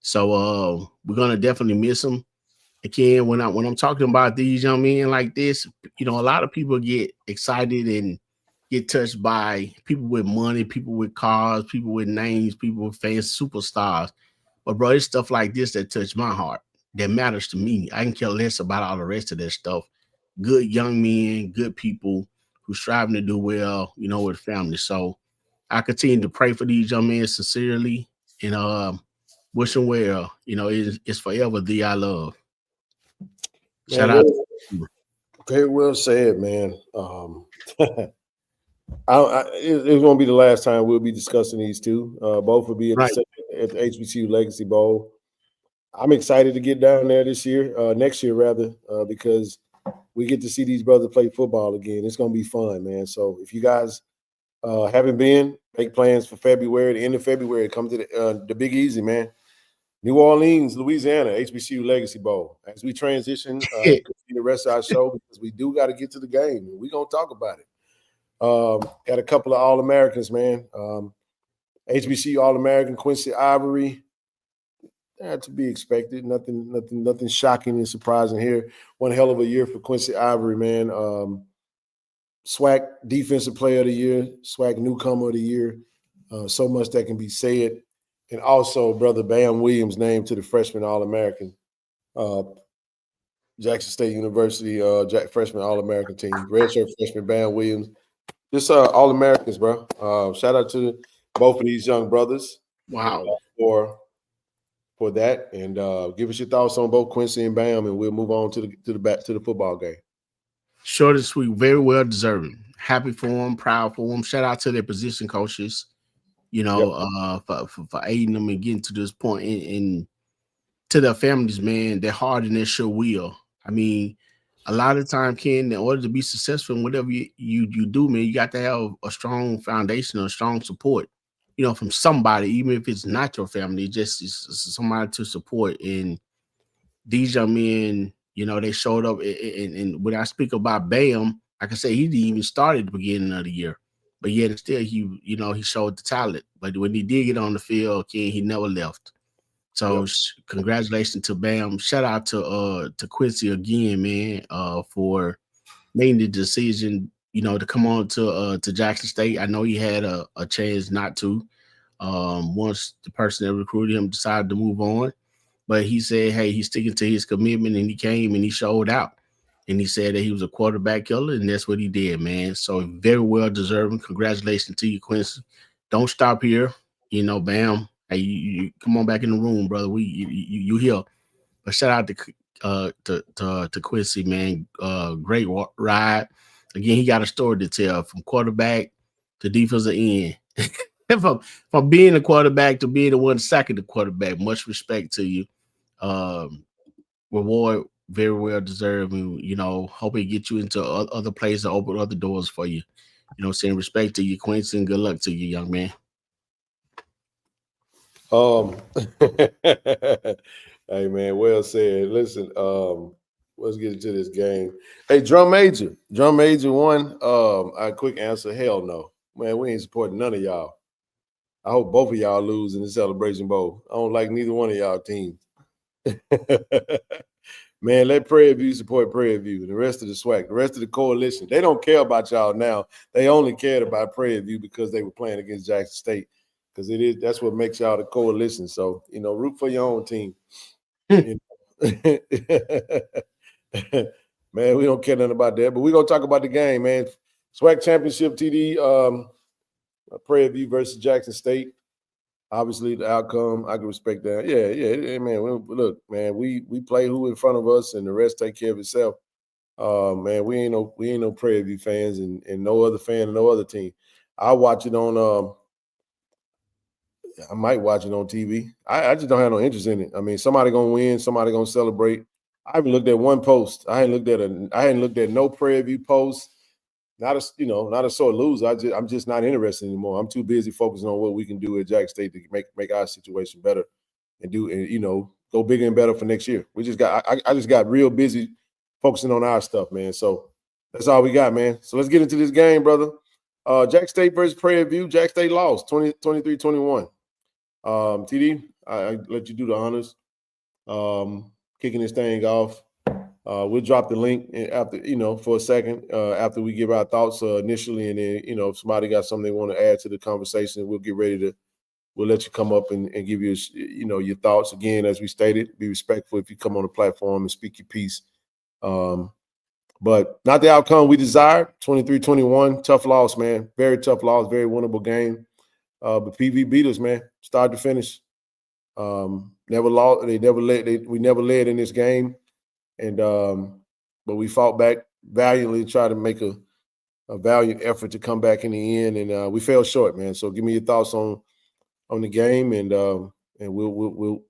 So we're gonna definitely miss them. Again, when I'm talking about these young men like this, you know, a lot of people get excited and get touched by people with money, people with cars, people with names, people with fans, superstars. But bro, it's stuff like this that touch my heart, that matters to me. I can care less about all the rest of that stuff. Good young men, good people who striving to do well, you know, with family. So I continue to pray for these young men sincerely and wish them well. You know, it's forever the I love. Shout out. Very well said, man. It's going to be the last time we'll be discussing these two. Both will be at the HBCU Legacy Bowl. I'm excited to get down there next year rather, because we get to see these brothers play football again. It's going to be fun, man. So if you guys haven't been, make plans for February, the end of February, come to the Big Easy, man. New Orleans, Louisiana, HBCU Legacy Bowl. As we transition the rest of our show, because we do got to get to the game. We're going to talk about it. Got a couple of All-Americans, man. HBCU All-American, Quincy Ivory. To be expected. Nothing shocking and surprising here. One hell of a year for Quincy Ivory, man. SWAC Defensive Player of the Year, SWAC Newcomer of the Year. So much that can be said. And also, brother Bam Williams named to the Freshman All-American, Jackson State University Freshman All-American team. Redshirt freshman Bam Williams. Just All-Americans, bro. Shout out to both of these young brothers. Wow. For that, and give us your thoughts on both Quincy and Bam, and we'll move on to the football game. Short and sweet, very well deserving. Happy for them, proud for them. Shout out to their position coaches, you know, for aiding them and getting to this point, and to their families, man. Their heart and their sure will. I mean, a lot of time, Ken, in order to be successful in whatever you do, man, you got to have a strong foundation, a strong support. You know, from somebody, even if it's not your family, just somebody to support. And these young men, you know, they showed up. And when I speak about Bam, like I say, he didn't even start at the beginning of the year, but yet still he showed the talent. But when he did get on the field, Ken, he never left. So congratulations to Bam. Shout out to Quincy again, man, for making the decision, you know, to come on to Jackson State. I know he had a chance not to once the person that recruited him decided to move on. But he said, hey, he's sticking to his commitment, and he came and he showed out. And he said that he was a quarterback killer, and that's what he did, man. So very well deserving. Congratulations to you, Quincy. Don't stop here. You know, Bam, Hey, you come on back in the room, brother. You here. But shout out to Quincy, man. Great ride. Again, he got a story to tell from quarterback to defensive end. from being a quarterback to being the one sacking the quarterback. Much respect to you. Reward very well deserved. And, you know, hope it get you into other places, open other doors for you. You know, saying respect to you, Quincy, and good luck to you, young man. Hey man, well said. Listen, let's get into this game. Hey, Drum Major won. A quick answer, hell no. Man, we ain't supporting none of y'all. I hope both of y'all lose in the Celebration Bowl. I don't like neither one of y'all teams. Man, let Prairie View support Prairie View. The rest of the SWAC, the rest of the coalition, they don't care about y'all now. They only cared about Prairie View because they were playing against Jackson State. Because that's what makes y'all the coalition. So, you know, root for your own team. You know? Man, we don't care nothing about that. But we're gonna talk about the game, man. SWAC Championship TD, Prairie View versus Jackson State. Obviously, the outcome, I can respect that. Yeah, man. Look, man, we play who in front of us, and the rest take care of itself. Man, we ain't no Prairie View fans, and no other fan and no other team. I watch it on. I might watch it on TV. I just don't have no interest in it. I mean, somebody gonna win, somebody gonna celebrate. I haven't looked at one post. I hadn't looked at no Prairie View post. Not a sore loser. I'm just not interested anymore. I'm too busy focusing on what we can do at Jackson State to make our situation better and go bigger and better for next year. I just got real busy focusing on our stuff, man. So that's all we got, man. So let's get into this game, brother. Jackson State versus Prairie View. Jackson State lost 23-21. TD, I let you do the honors. Kicking this thing off. We'll drop the link after, for a second after we give our thoughts initially, and then, if somebody got something they want to add to the conversation, we'll let you come up and give you, your thoughts. Again, as we stated, be respectful if you come on the platform and speak your piece. But not the outcome we desired. 23-21, tough loss, man. Very tough loss, very winnable game. But PV beat us, man, start to finish. Never lost. We never led in this game. And but we fought back valiantly, tried to make a valiant effort to come back in the end, and we fell short, man. So give me your thoughts on the game, and we'll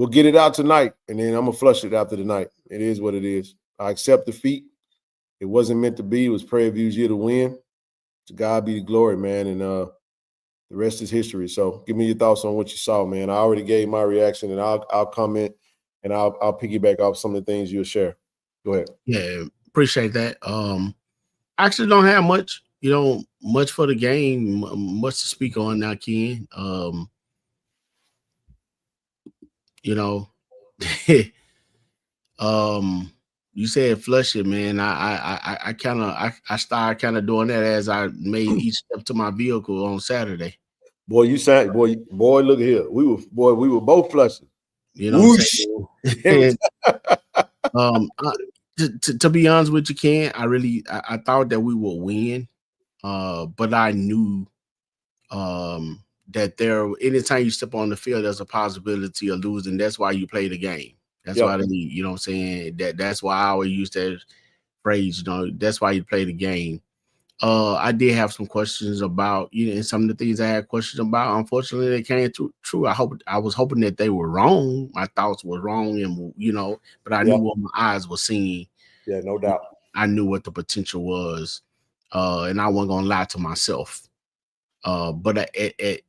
get it out tonight, and then I'm gonna flush it after the night. It is what it is. I accept defeat. It wasn't meant to be. It was Prairie View's year to win. To God be the glory, man, and the rest is history. So give me your thoughts on what you saw, man. I already gave my reaction, and I'll comment. And I'll piggyback off some of the things you'll share. Go ahead. Yeah, appreciate that. I actually don't have much, much for the game, much to speak on now, Ken. You said flush it, man. I started kind of doing that as I made each step to my vehicle on Saturday. Boy, you said, boy, look at here. We were both flushing. Whoosh. To be honest with you, Ken, I thought that we would win, but I knew that anytime you step on the field, there's a possibility of losing. That's why you play the game. That's why you know what I'm saying. That's why I always use that phrase. That's why you play the game. I did have some questions about, and some of the things I had questions about, unfortunately, they came true. I was hoping that they were wrong. My thoughts were wrong, and but I knew what my eyes were seeing. Yeah, no doubt. I knew what the potential was, and I wasn't gonna lie to myself. But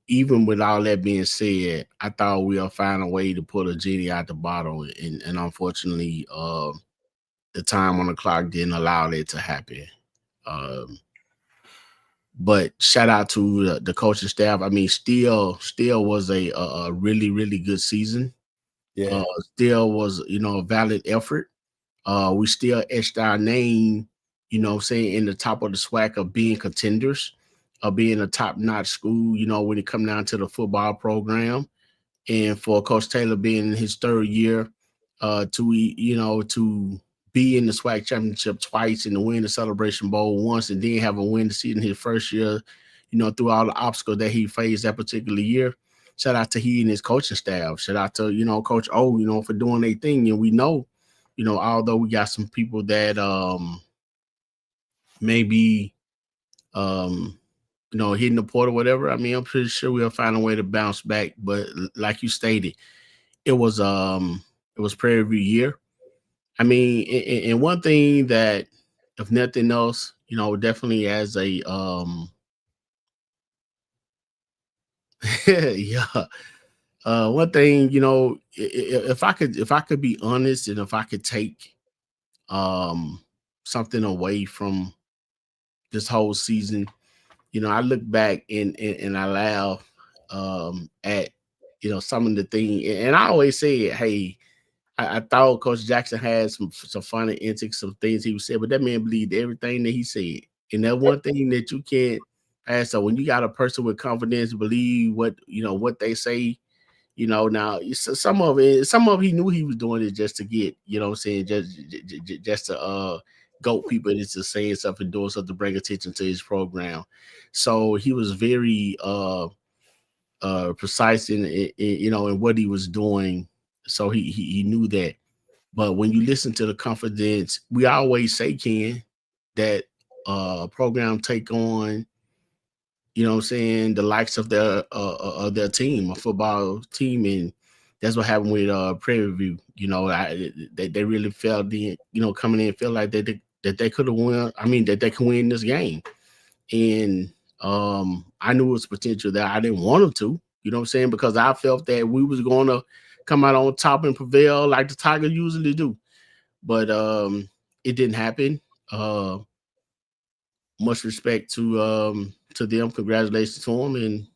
even with all that being said, I thought we'll find a way to pull a genie out the bottle, and unfortunately, the time on the clock didn't allow that to happen. But shout out to the coaching staff. I mean, still was a really, really good season. Yeah. Still was, a valid effort. We still etched our name, saying in the top of the SWAC of being contenders, of being a top-notch school, when it come down to the football program. And for Coach Taylor being in his third year, to be in the SWAC Championship twice and to win the Celebration Bowl once and then have a win to see in his first year, through all the obstacles that he faced that particular year. shout out to he and his coaching staff. Shout out to, Coach O, for doing their thing. And we know, although we got some people that maybe hitting the port or whatever. I mean, I'm pretty sure we'll find a way to bounce back. But like you stated, it was Prairie View year. I mean, and one thing that, if nothing else, definitely as a yeah. One thing, if I could be honest, and if I could take something away from this whole season, I look back and I laugh at some of the things, and I always say, hey, I thought Coach Jackson had some funny antics, some things he would say, but that man believed everything that he said. And that one thing that you can't ask. So when you got a person with confidence, believe what they say, now some of it he knew he was doing it just to get, just to goat people into saying something, doing something to bring attention to his program. So he was very precise in what he was doing. So he knew that. But when you listen to the confidence, we always say, Ken, that program take on, the likes of their team, a football team, and that's what happened with Prairie View. They really felt coming in, felt like that they could have won. I mean, that they can win this game, and I knew it was potential that I didn't want them to. You know what I'm saying? Because I felt that we was going to come out on top and prevail like the Tigers usually do. But it didn't happen. Much respect to them. Congratulations to them. And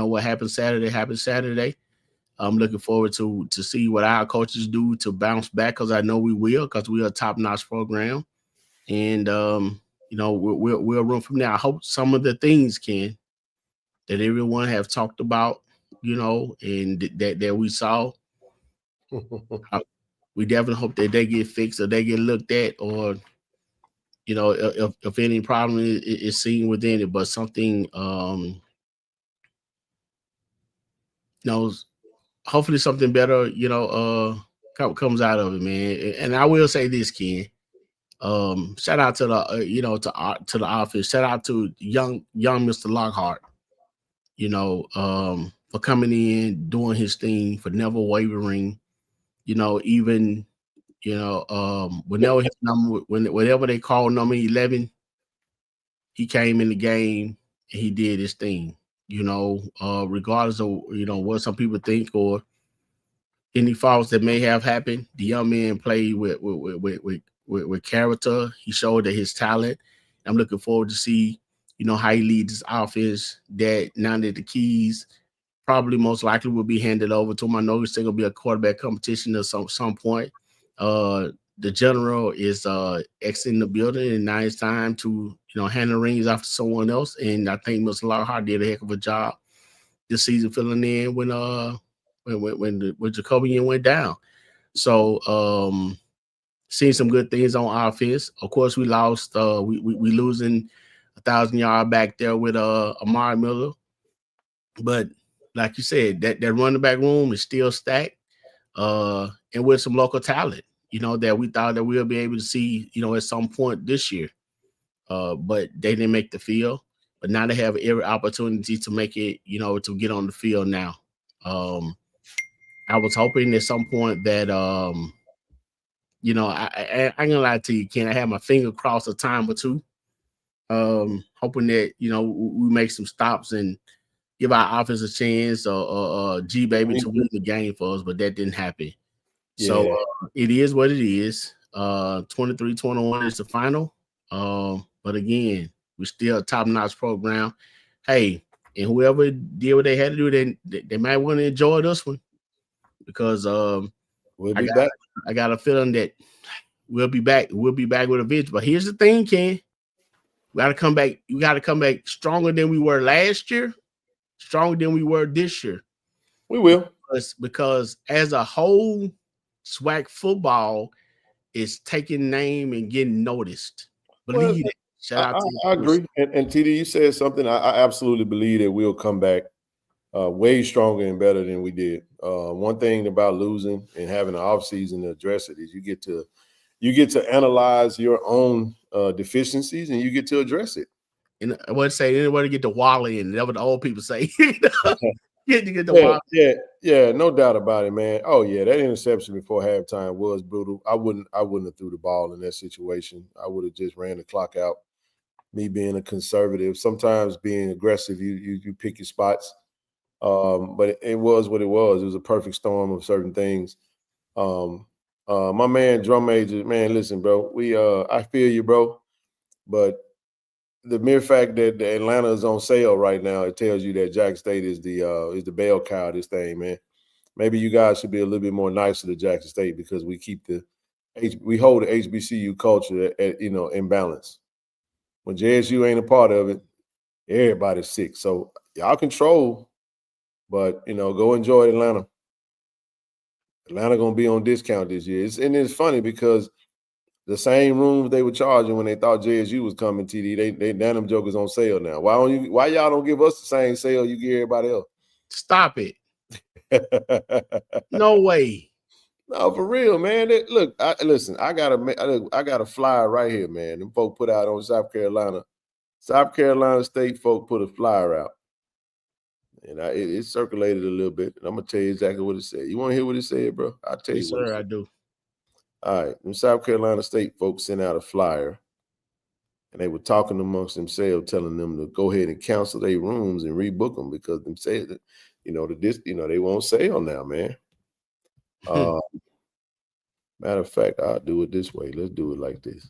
what happened Saturday. I'm looking forward to see what our coaches do to bounce back, because I know we will, because we are a top-notch program. And we'll run from there. I hope some of the things that everyone have talked about, and that we saw. We definitely hope that they get fixed or they get looked at, or if any problem is seen within it, but something hopefully something better comes out of it, man. And I will say this, Ken, shout out to the to the office, shout out to young Mr. Lockhart, for coming in, doing his thing, for never wavering, even whenever his number, whenever they call number 11, he came in the game and he did his thing. Regardless of what some people think or any faults that may have happened, the young man played with character. He showed that his talent. I'm looking forward to see how he leads this offense. That now that the keys probably most likely will be handed over to him. I know it's still gonna be a quarterback competition at some point. The general is exiting the building, and now it's time to hand the reins off to someone else. And I think Mr. Lockhart did a heck of a job this season filling in when Jacobian went down. So seeing some good things on offense. Of course, we lost. We losing 1,000-yard back there with Amari Miller, but like you said, that running back room is still stacked, and with some local talent, that we thought that we'll be able to see, at some point this year. But they didn't make the field. But now they have every opportunity to make it, to get on the field now. I was hoping at some point that, I ain't gonna lie to you, Ken, I had my finger crossed a time or two, hoping that, we make some stops and give our offense a chance or G-Baby to win the game for us, but that didn't happen. Yeah. So it is what it is. 23-21 is the final. But again, we're still a top-notch program. Hey, and whoever did what they had to do, they might want to enjoy this one, because we'll be back. I got a feeling that we'll be back. We'll be back with a vengeance. But here's the thing, Ken. We got to come back. We got to come back stronger than we were last year, stronger than we were this year. We will. Because as a whole, SWAC football is taking name and getting noticed. Believe it. Shout out to I agree. And TD, you said something. I absolutely believe that we'll come back way stronger and better than we did. One thing about losing and having an off season to address it is you get to analyze your own deficiencies and you get to address it. And I would say anybody get the Wally, and that's what the old people say. Get the Wally. Yeah, no doubt about it, man. Oh yeah, that interception before halftime was brutal. I wouldn't have threw the ball in that situation. I would have just ran the clock out. Me being a conservative, sometimes being aggressive, you pick your spots. But it was what it was. It was a perfect storm of certain things. My man, Drum Major, man, listen, bro. I feel you, bro. But the mere fact that the Atlanta is on sale right now, it tells you that Jackson State is the bell cow of this thing, man. Maybe you guys should be a little bit more nicer to Jackson State because we hold the HBCU culture at in balance. When JSU ain't a part of it, everybody's sick. So y'all control, but go enjoy Atlanta. Atlanta gonna be on discount this year. It's funny because the same rooms they were charging when they thought JSU was coming, TD, they them jokers on sale now. Why y'all don't give us the same sale you give everybody else? Stop it. No way. No, for real, man. Look, listen, I got a flyer right here, man. Them folk put out on South Carolina. South Carolina State folk put a flyer out. And it circulated a little bit. And I'm going to tell you exactly what it said. You want to hear what it said, bro? I'll tell you what it said. I do. All right. Them South Carolina State folks sent out a flyer. And they were talking amongst themselves, telling them to go ahead and cancel their rooms and rebook them because them said that, they won't sale now, man. Matter of fact, I'll do it this way. Let's do it like this.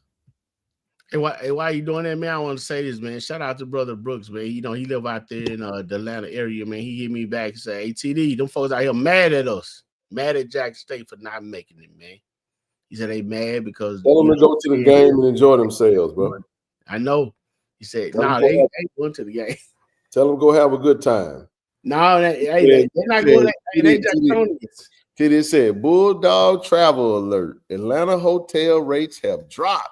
Hey, why are you doing that, man? I want to say this, man. Shout out to Brother Brooks, man. He live out there in the Atlanta area, man. He hit me back and said, "Hey, TD, them folks out here mad at us, mad at Jackson State for not making it, man." He said they mad because tell them to go to the game and enjoy themselves, bro. I know. He said, "No, they ain't going to the game." Tell them go have a good time. No, they're not going. They Jacksonians. TD said, "Bulldog travel alert. Atlanta hotel rates have dropped.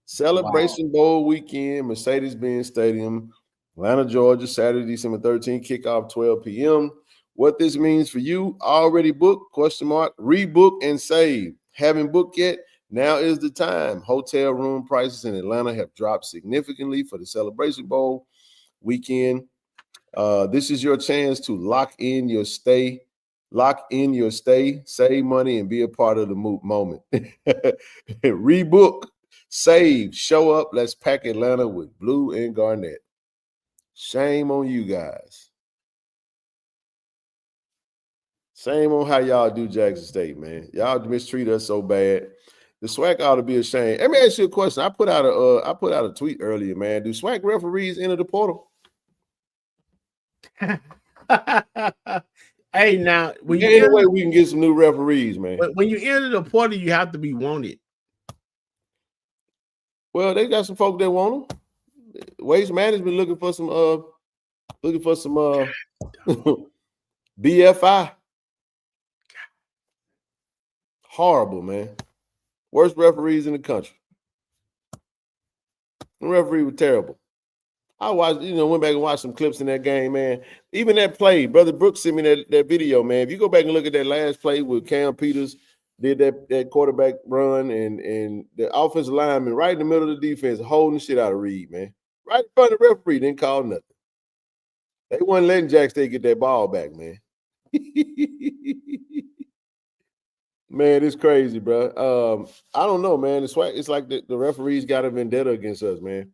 Celebration Bowl weekend, Mercedes-Benz Stadium, Atlanta, Georgia, Saturday, December 13th, kickoff 12 p.m. What this means for you, already booked, ? Rebook and save. Haven't booked yet? Now is the time. Hotel room prices in Atlanta have dropped significantly for the Celebration Bowl weekend. This is your chance to lock in your stay, save money, and be a part of the moment. Rebook. Save, show up, let's pack Atlanta with blue and garnet. Shame on you guys. Shame on how y'all do Jackson State, man. Y'all mistreat us so bad. The SWAC ought to be ashamed. Let me ask you a question. I put out a tweet earlier, man. Do SWAC referees enter the portal? Hey, now we can get some new referees, man. When you enter the portal, you have to be wanted. Well, they got some folk that want them. Waste Management looking for some BFI. Horrible, man. Worst referees in the country. The referee was terrible. I watched, went back and watched some clips in that game, man. Even that play, Brother Brooks sent me that video, man. If you go back and look at that last play with Cam Peters, did that quarterback run and the offensive lineman right in the middle of the defense holding the shit out of Reed, man. Right in front of the referee, didn't call nothing. They wasn't letting Jack State get that ball back, man. Man, it's crazy, bro. I don't know, man. It's like the referees got a vendetta against us, man.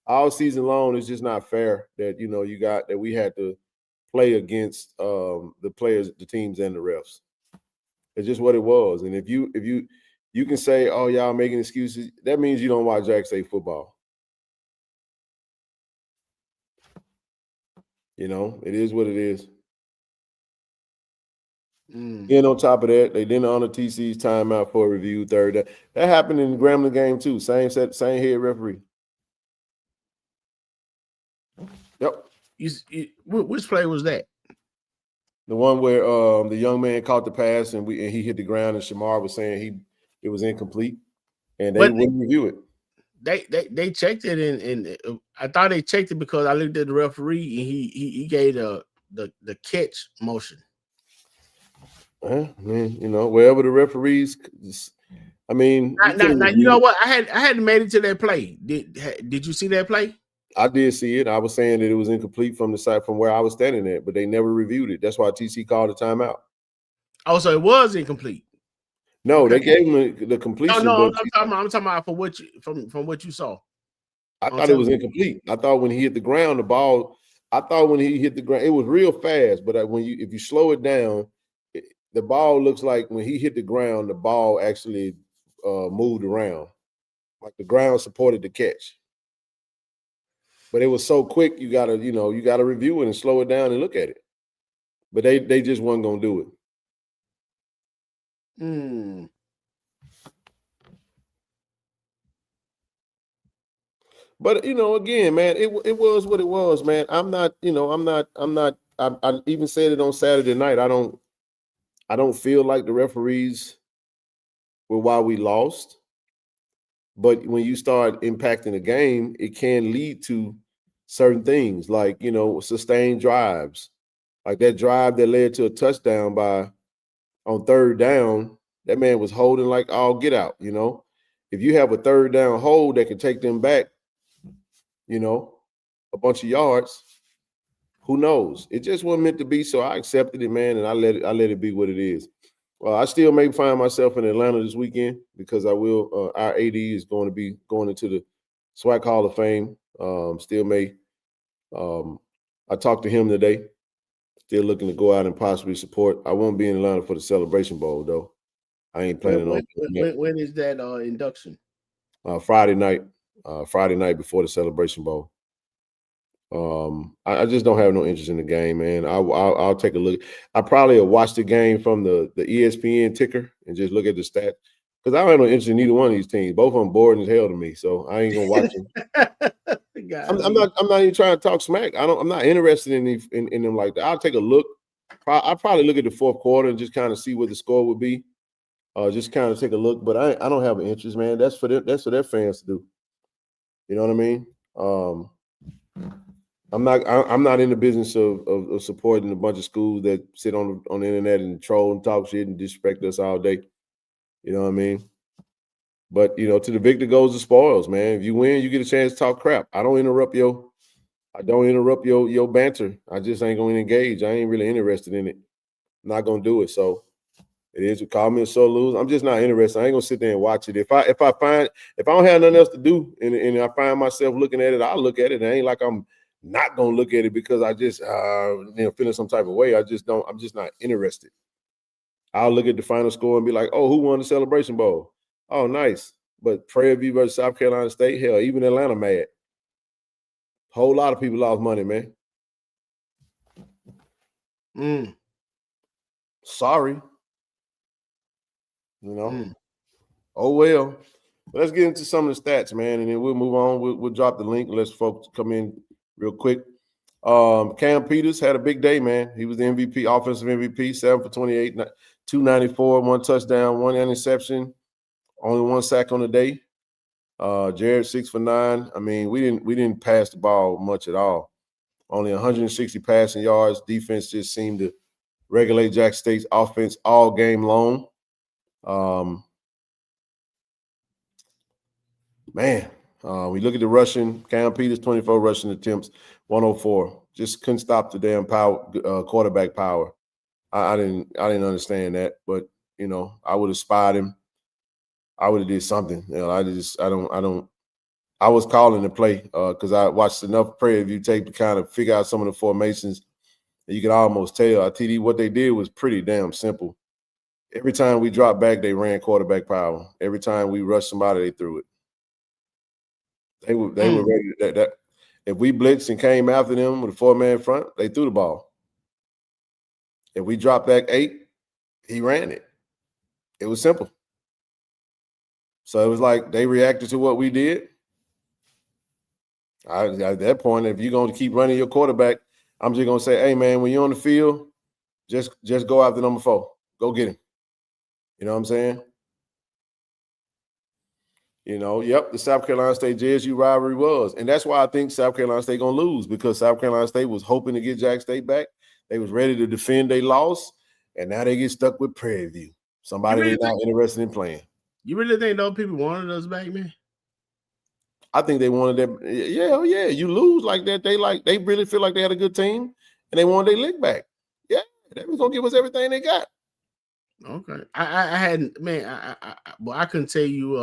All season long, it's just not fair that we had to play against the players, the teams, and the refs. It's just what it was. And if you can say, "Oh, y'all making excuses," that means you don't watch Jackson State football. It is what it is. And on top of that, they didn't honor TC's timeout for a review third. That happened in the Grambling game too. Same head referee. Yep. Which play was that? The one where the young man caught the pass and he hit the ground, and Shamar was saying it was incomplete, and they wouldn't review it. They checked it, and I thought they checked it because I looked at the referee and he gave the the catch motion. Man, wherever the referees, I mean, now you know what? I hadn't made it to that play. Did you see that play? I did see it. I was saying that it was incomplete from the side from where I was standing at, but they never reviewed it. That's why TC called a timeout. Oh, so it was incomplete. No, Okay. they gave him the completion. No, I'm talking about for what from what you saw. I thought it was incomplete. I thought when he hit the ground, the ball. I thought when he hit the ground, it was real fast. But if you slow it down, the ball looks like when he hit the ground, the ball actually moved around, like the ground supported the catch. But it was so quick, you gotta review it and slow it down and look at it. But they just weren't gonna do it. But again, man, it was what it was, man. I even said it on Saturday night. I don't feel like the referees were why we lost. But when you start impacting the game, it can lead to certain things like, sustained drives. Like that drive that led to a touchdown on third down, that man was holding like all get out, If you have a third down hold that can take them back, a bunch of yards, who knows? It just wasn't meant to be, so I accepted it, man, and I let it be what it is. Well, I still may find myself in Atlanta this weekend because I will. Our AD is going to be going into the SWAC Hall of Fame. Still may. I talked to him today. Still looking to go out and possibly support. I won't be in Atlanta for the Celebration Bowl, though. I ain't planning on. When is that induction? Friday night. Friday night before the Celebration Bowl. I just don't have no interest in the game, man. I'll take a look. I probably will watch the game from the ESPN ticker and just look at the stats because I don't have no interest in either one of these teams. Both of them boring as hell to me, so I ain't gonna watch them. I'm not even trying to talk smack. I'm not interested in them like that. I'll take a look. I'll probably look at the fourth quarter and just kind of see what the score would be. Just kind of take a look, but I don't have an interest, man. That's for their fans to do. You know what I mean? I'm not in the business of supporting a bunch of schools that sit on the internet and troll and talk shit and disrespect us all day. You know what I mean? But to the victor goes the spoils, man. If you win, you get a chance to talk crap. I don't interrupt your banter. I just ain't gonna engage. I ain't really interested in it. I'm not gonna do it. So it is. Call me a sore loser. I'm just not interested. I ain't gonna sit there and watch it. If I don't have nothing else to do and I find myself looking at it, I'll look at it. It ain't like I'm not gonna look at it because I just feeling some type of way. I'm just not interested. I'll look at the final score and be like, oh, who won the Celebration Bowl? Oh, nice. But Prairie View versus South Carolina State, hell, even Atlanta mad. Whole lot of people lost money, man. Sorry. Oh well. But let's get into some of the stats, man, and then we'll move on. We'll drop the link. Let's folks come in real quick. Cam Peters had a big day, man. He was the MVP, offensive MVP, 7 for 28, 294, 1 touchdown, 1 interception, only 1 sack on the day. Jared 6 for 9. I mean, we didn't pass the ball much at all. Only 160 passing yards. Defense just seemed to regulate Jack State's offense all game long. We look at the rushing. Cam Peters, 24 rushing attempts, 104. Just couldn't stop the damn quarterback power. I didn't understand that, but I would have spied him. I would have did something. I was calling the play because I watched enough Prairie View tape to kind of figure out some of the formations. And you could almost tell. TD, what they did was pretty damn simple. Every time we dropped back, they ran quarterback power. Every time we rushed somebody, they threw it. They were ready that if we blitzed and came after them with a 4-man front, they threw the ball. If we dropped back 8, he ran it. It was simple. So it was like they reacted to what we did. At that point, if you're going to keep running your quarterback, I'm just going to say, hey, man, when you're on the field, just go after number 4. Go get him. You know what I'm saying? Yep, the South Carolina State JSU rivalry was. And that's why I think South Carolina State going to lose, because South Carolina State was hoping to get Jack State back. They was ready to defend their loss, and now they get stuck with Prairie View. Somebody they're not interested in playing. You really think those people wanted us back, man? I think they wanted them. Yeah. You lose like that, they really feel like they had a good team, and they wanted their lick back. Yeah, they was gonna give us everything they got. Okay, I hadn't, man. I couldn't tell you.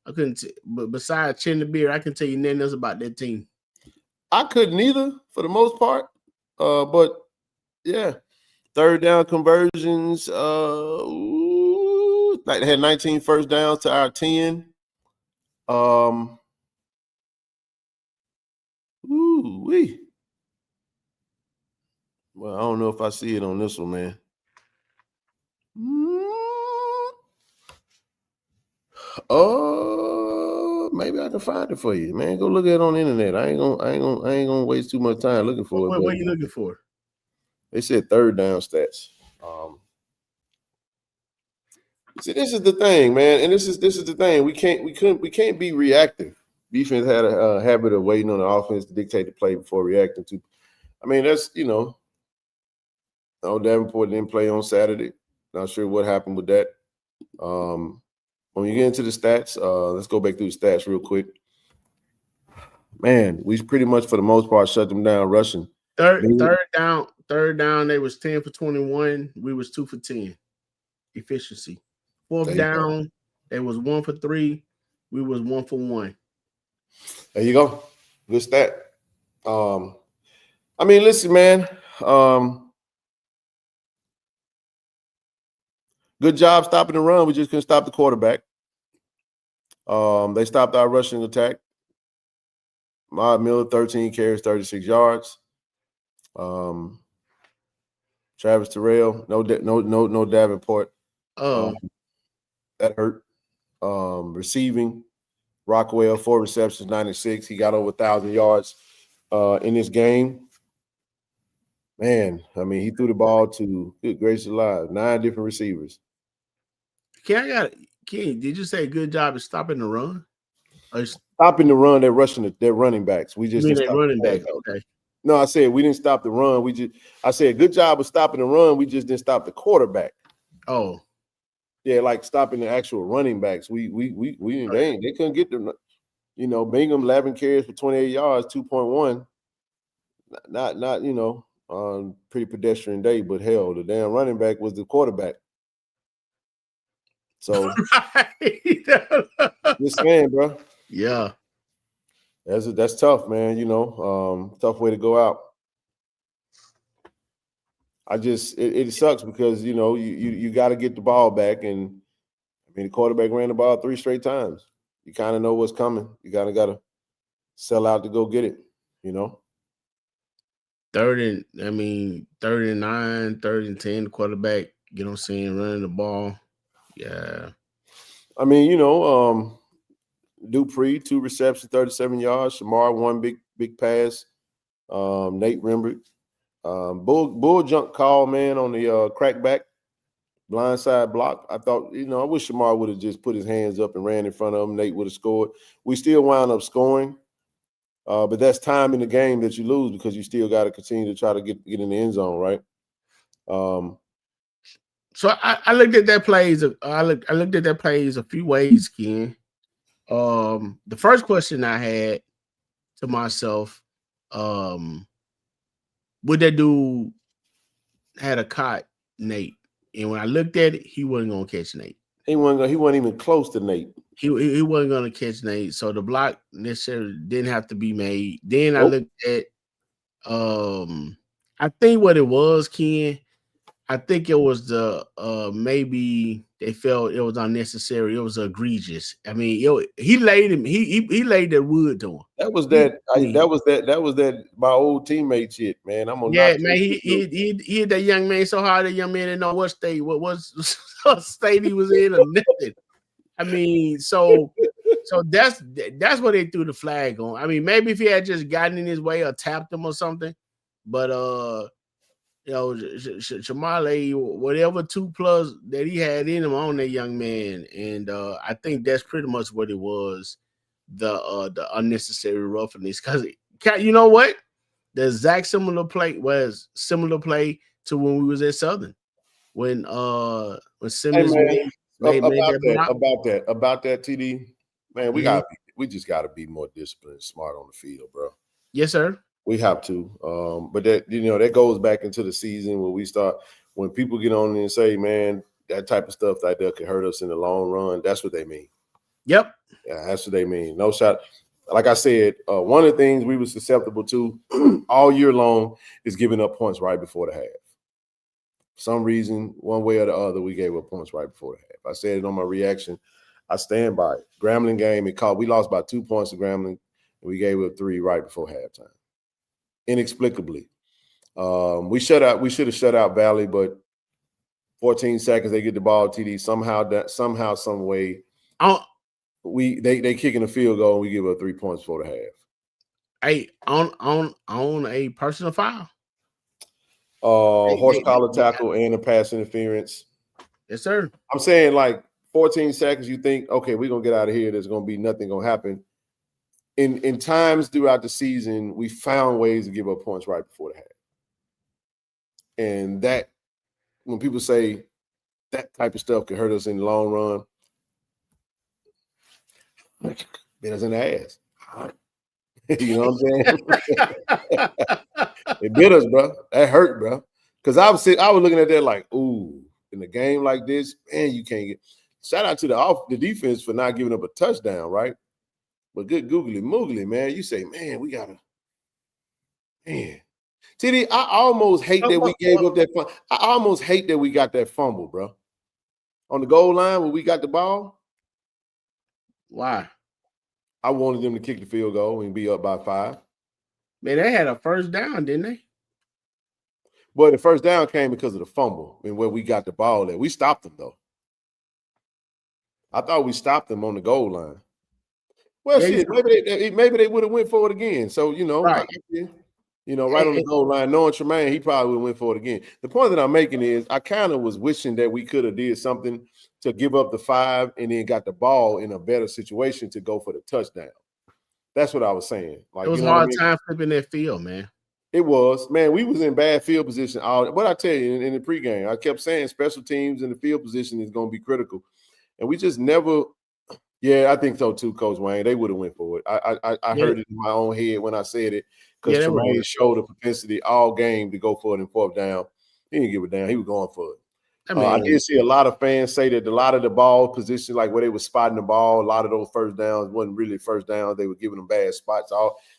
I couldn't. But besides chin the beer, I can tell you nothing else about that team. I couldn't either, for the most part. But yeah, third down conversions. They had 19 first downs to our 10. Wee. Well, I don't know if I see it on this one, man. Maybe I can find it for you, man. Go look at it on the internet. I ain't gonna waste too much time looking for it. What are you looking for? They said third down stats. See, this is the thing, man, and this is the thing. We can't be reactive. Defense had a habit of waiting on the offense to dictate the play before reacting to. I mean, that's no Davenport didn't play on Saturday. Not sure what happened with that. When you get into the stats, let's go back through the stats real quick. Man, we pretty much for the most part shut them down rushing. Third down, they was 10 for 21. We was 2 for 10 efficiency. Fourth down, they was 1 for 3. We was 1 for 1. There you go. Good stat. I mean, listen, man. Good job stopping the run. We just couldn't stop the quarterback. They stopped our rushing attack. Mod Miller, 13 carries, 36 yards. Travis Terrell, no Davenport. That hurt. Receiving, Rockwell, 4 receptions, 96. He got over 1,000 yards in this game. Man, I mean, he threw the ball to, good gracious alive, 9 different receivers. King, did you say good job at stopping the run? Stopping the run, they're rushing their running backs. We just didn't stop running back. Okay. No, I said we didn't stop the run. I said good job of stopping the run. We just didn't stop the quarterback. Oh, yeah, like stopping the actual running backs. We they couldn't get them. Bingham 11 carries for 28 yards, 2.1. Not pretty pedestrian day, but hell, the damn running back was the quarterback. So just saying, bro. Yeah. That's tough, man. Tough way to go out. It sucks because you got to get the ball back, and I mean the quarterback ran the ball 3 straight times. You kind of know what's coming. You got to sell out to go get it. 3rd and 9, 3rd and 10, the quarterback, running the ball. Yeah. I mean, Dupree, 2 receptions, 37 yards. Shamar, 1 big pass. Nate Rembert. Bull jump call, man, on the crackback blindside block. I thought, I wish Shamar would have just put his hands up and ran in front of him. Nate would have scored. We still wound up scoring. But that's time in the game that you lose because you still got to continue to try to get in the end zone, right? So I looked at that plays. I looked at that plays a few ways, Ken. The first question I had to myself, would that dude had a caught Nate? And when I looked at it, he wasn't gonna catch Nate. He wasn't even close to Nate. He wasn't gonna catch Nate. So the block necessarily didn't have to be made. Then I looked at I think what it was, Ken. I think it was the maybe they felt it was unnecessary. It was egregious. I mean, he laid him. He laid that wood to him. That was that my old teammate shit, man. I'm gonna man. He hit that young man so hard that young man didn't know what state what state he was in or nothing. I mean, so that's what they threw the flag on. I mean, maybe if he had just gotten in his way or tapped him or something, but Shamale, whatever 2+ that he had in him on that young man, and I think that's pretty much what it was, the unnecessary roughness. Because you know what, the exact similar play to when we was at Southern. When Simmons made about that TD, man, we just gotta be more disciplined and smart on the field, bro. Yes, sir. We have to. But that that goes back into the season when people get on and say, man, that type of stuff like that could hurt us in the long run. That's what they mean. Yep. Yeah, that's what they mean. No shot. Like I said, one of the things we were susceptible to all year long is giving up points right before the half. For some reason, one way or the other, we gave up points right before the half. I said it on my reaction. I stand by it. Grambling game, we lost by 2 points to Grambling, and we gave up 3 right before halftime. Inexplicably. We should have shut out Valley, but 14 seconds, they get the ball, TD. Somehow, some way, they kicking a field goal and we give up 3 points before the half. Hey, on a personal foul. Horse collar tackle and a pass interference. Yes, sir. I'm saying like 14 seconds, you think, okay, we're gonna get out of here. There's gonna be nothing gonna happen. In times throughout the season, we found ways to give up points right before the half. And that, when people say that type of stuff can hurt us in the long run, bit us in the ass. You know what I'm saying? It bit us, bro. That hurt, bro. Because I was looking at that like, ooh, in a game like this, man, you can't get. Shout out to the defense for not giving up a touchdown, right? But good googly moogly, man. You say, man, we gotta, man. TD, I almost hate that we gave up that fumble. I almost hate that we got that fumble, bro. On the goal line when we got the ball. Why? I wanted them to kick the field goal and be up by 5. Man, they had a first down, didn't they? Well, the first down came because of the fumble and where we got the ball at. We stopped them, though. I thought we stopped them on the goal line. Well, shit, maybe they would have went for it again. So, right. Right on the goal line, knowing Tremaine, he probably would have went for it again. The point that I'm making is I kind of was wishing that we could have did something to give up the 5 and then got the ball in a better situation to go for the touchdown. That's what I was saying. Like, it was hard time flipping that field, man. It was. Man, we was in bad field position. But I tell you, in the pregame, I kept saying special teams and the field position is going to be critical. And we just never – yeah, I think so too, Coach Wayne. They would have went for it. I heard it in my own head when I said it because Tremaine showed a propensity all game to go for it in 4th down. He didn't give it down. He was going for it. I did see a lot of fans say that a lot of the ball position, like where they were spotting the ball, a lot of those first downs wasn't really first downs. They were giving them bad spots.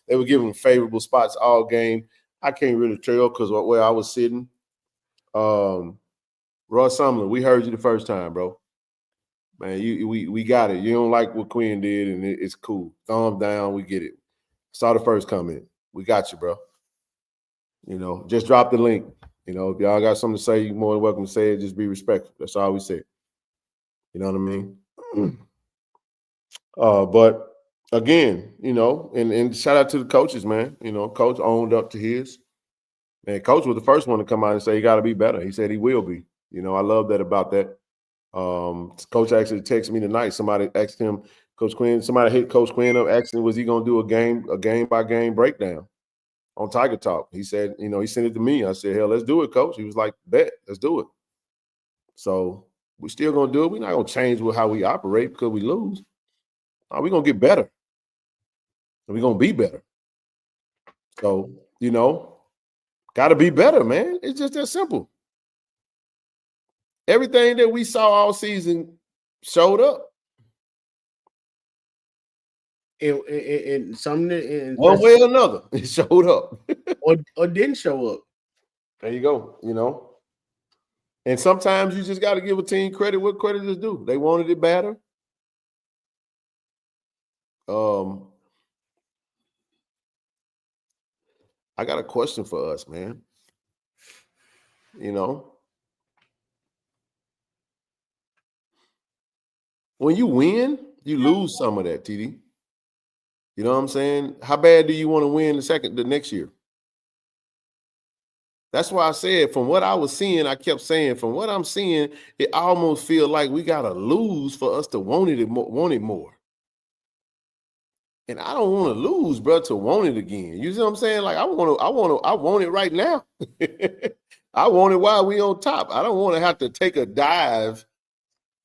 They were giving them favorable spots all game. I can't really tell because where I was sitting. Ross Sumler, we heard you the first time, bro. Man, we got it. You don't like what Quinn did, and it's cool. Thumb down, we get it. Saw the first comment. We got you, bro. Just drop the link. If y'all got something to say, you're more than welcome to say it. Just be respectful. That's all we say. You know what I mean? But again, and shout out to the coaches, man. Coach owned up to his. And Coach was the first one to come out and say he got to be better. He said he will be. I love that about that. Coach actually texted me tonight. Somebody asked him, Coach Quinn, somebody hit Coach Quinn up asking, was he going to do a game by game breakdown on Tiger Talk? He said, he sent it to me. I said, hell, let's do it, Coach. He was like, bet, let's do it. So we're still going to do it. We're not going to change how we operate because we lose. We're going to get better. And we're going to be better. So, got to be better, man. It's just that simple. Everything that we saw all season showed up. And something one way or another, it showed up. or didn't show up. There you go, And sometimes you just got to give a team credit what credit is due. They wanted it better. I got a question for us, man. When you win, you lose some of that, TD. You know what I'm saying? How bad do you want to win the next year? That's why I said from what I was seeing, I kept saying from what I'm seeing, it almost feels like we got to lose for us to want it more. And I don't want to lose, bro, to want it again. You see what I'm saying? Like I want it right now. I want it while we on top. I don't want to have to take a dive.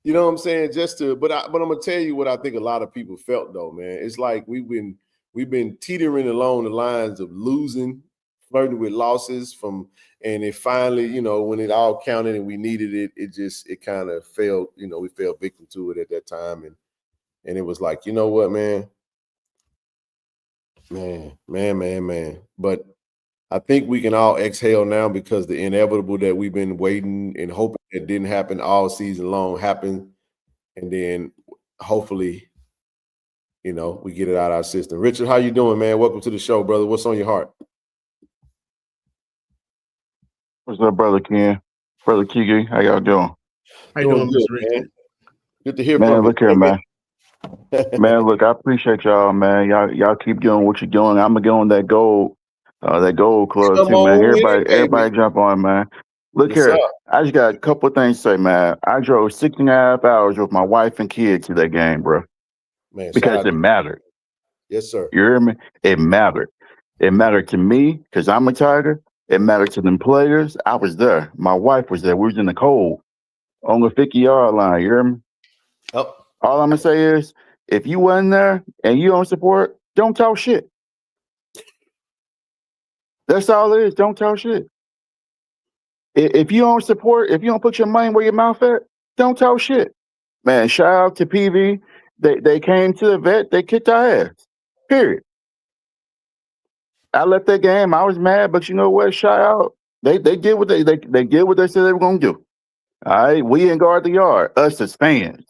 You know what I'm saying? Just to, but I'm gonna tell you what I think a lot of people felt though, man. It's like we've been teetering along the lines of losing, flirting with losses and it finally, you know, when it all counted and we needed it, it kind of failed. You know, we fell victim to it at that time, and it was like, you know what, man. But I think we can all exhale now because the inevitable that we've been waiting and hoping that didn't happen all season long happened. And then hopefully, you know, we get it out of our system. Richard, how you doing, man? Welcome to the show, brother. What's on your heart? What's up, brother Ken? Brother Kiki, how y'all doing? How you doing, good, Mr. Richard? man. Good to hear Man, from you. look here, man. Man, look, I appreciate y'all, man. Y'all keep doing what you're doing. I'm gonna get on that gold club Come too, man. on with it, baby. Everybody jump on, man. Look Yes, here, sir. I just got a couple of things to say, man. I drove 6.5 hours with my wife and kids to that game, bro, Man, shout because out it to you. mattered. Yes, sir. You hear me? It mattered. It mattered to me because I'm a Tiger. It mattered to them players. I was there. My wife was there. We was in the cold on the 50-yard line. You hear me? Oh, All I'm gonna say is, if you wasn't there and you don't support, don't talk shit. That's all it is. Don't talk shit. If you don't support, if you don't put your money where your mouth at, don't talk shit. Man, shout out to PV. They came to the vet. They kicked our ass. Period. I left that game. I was mad, but you know what? Shout out. They did what they did what they said they were gonna do. All right, we didn't guard the yard. Us as fans,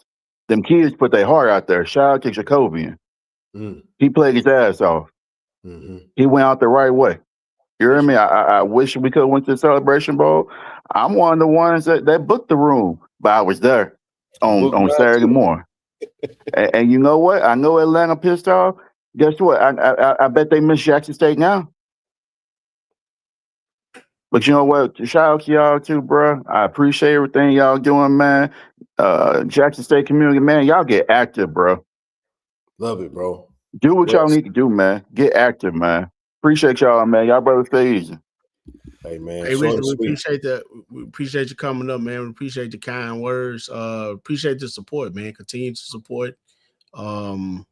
them kids put their heart out there. Shout out to Jacobian. He played his ass off. He went out the right way. You hear me? I wish we could have went to the Celebration Bowl. I'm one of the ones that booked the room, but I was there on Saturday morning. and you know what? I know Atlanta pissed off. Guess what? I bet they miss Jackson State now. But you know what? Shout out to y'all too, bro. I appreciate everything y'all doing, man. Jackson State community, man, y'all get active, bro. love it, bro. Do what Well, y'all need to do, man. Get active, man. Appreciate y'all, man. Y'all brothers stay easy. Hey, man. Hey, Richard, we appreciate you coming up, man. We appreciate the kind words. Appreciate the support, man. Continue to support. And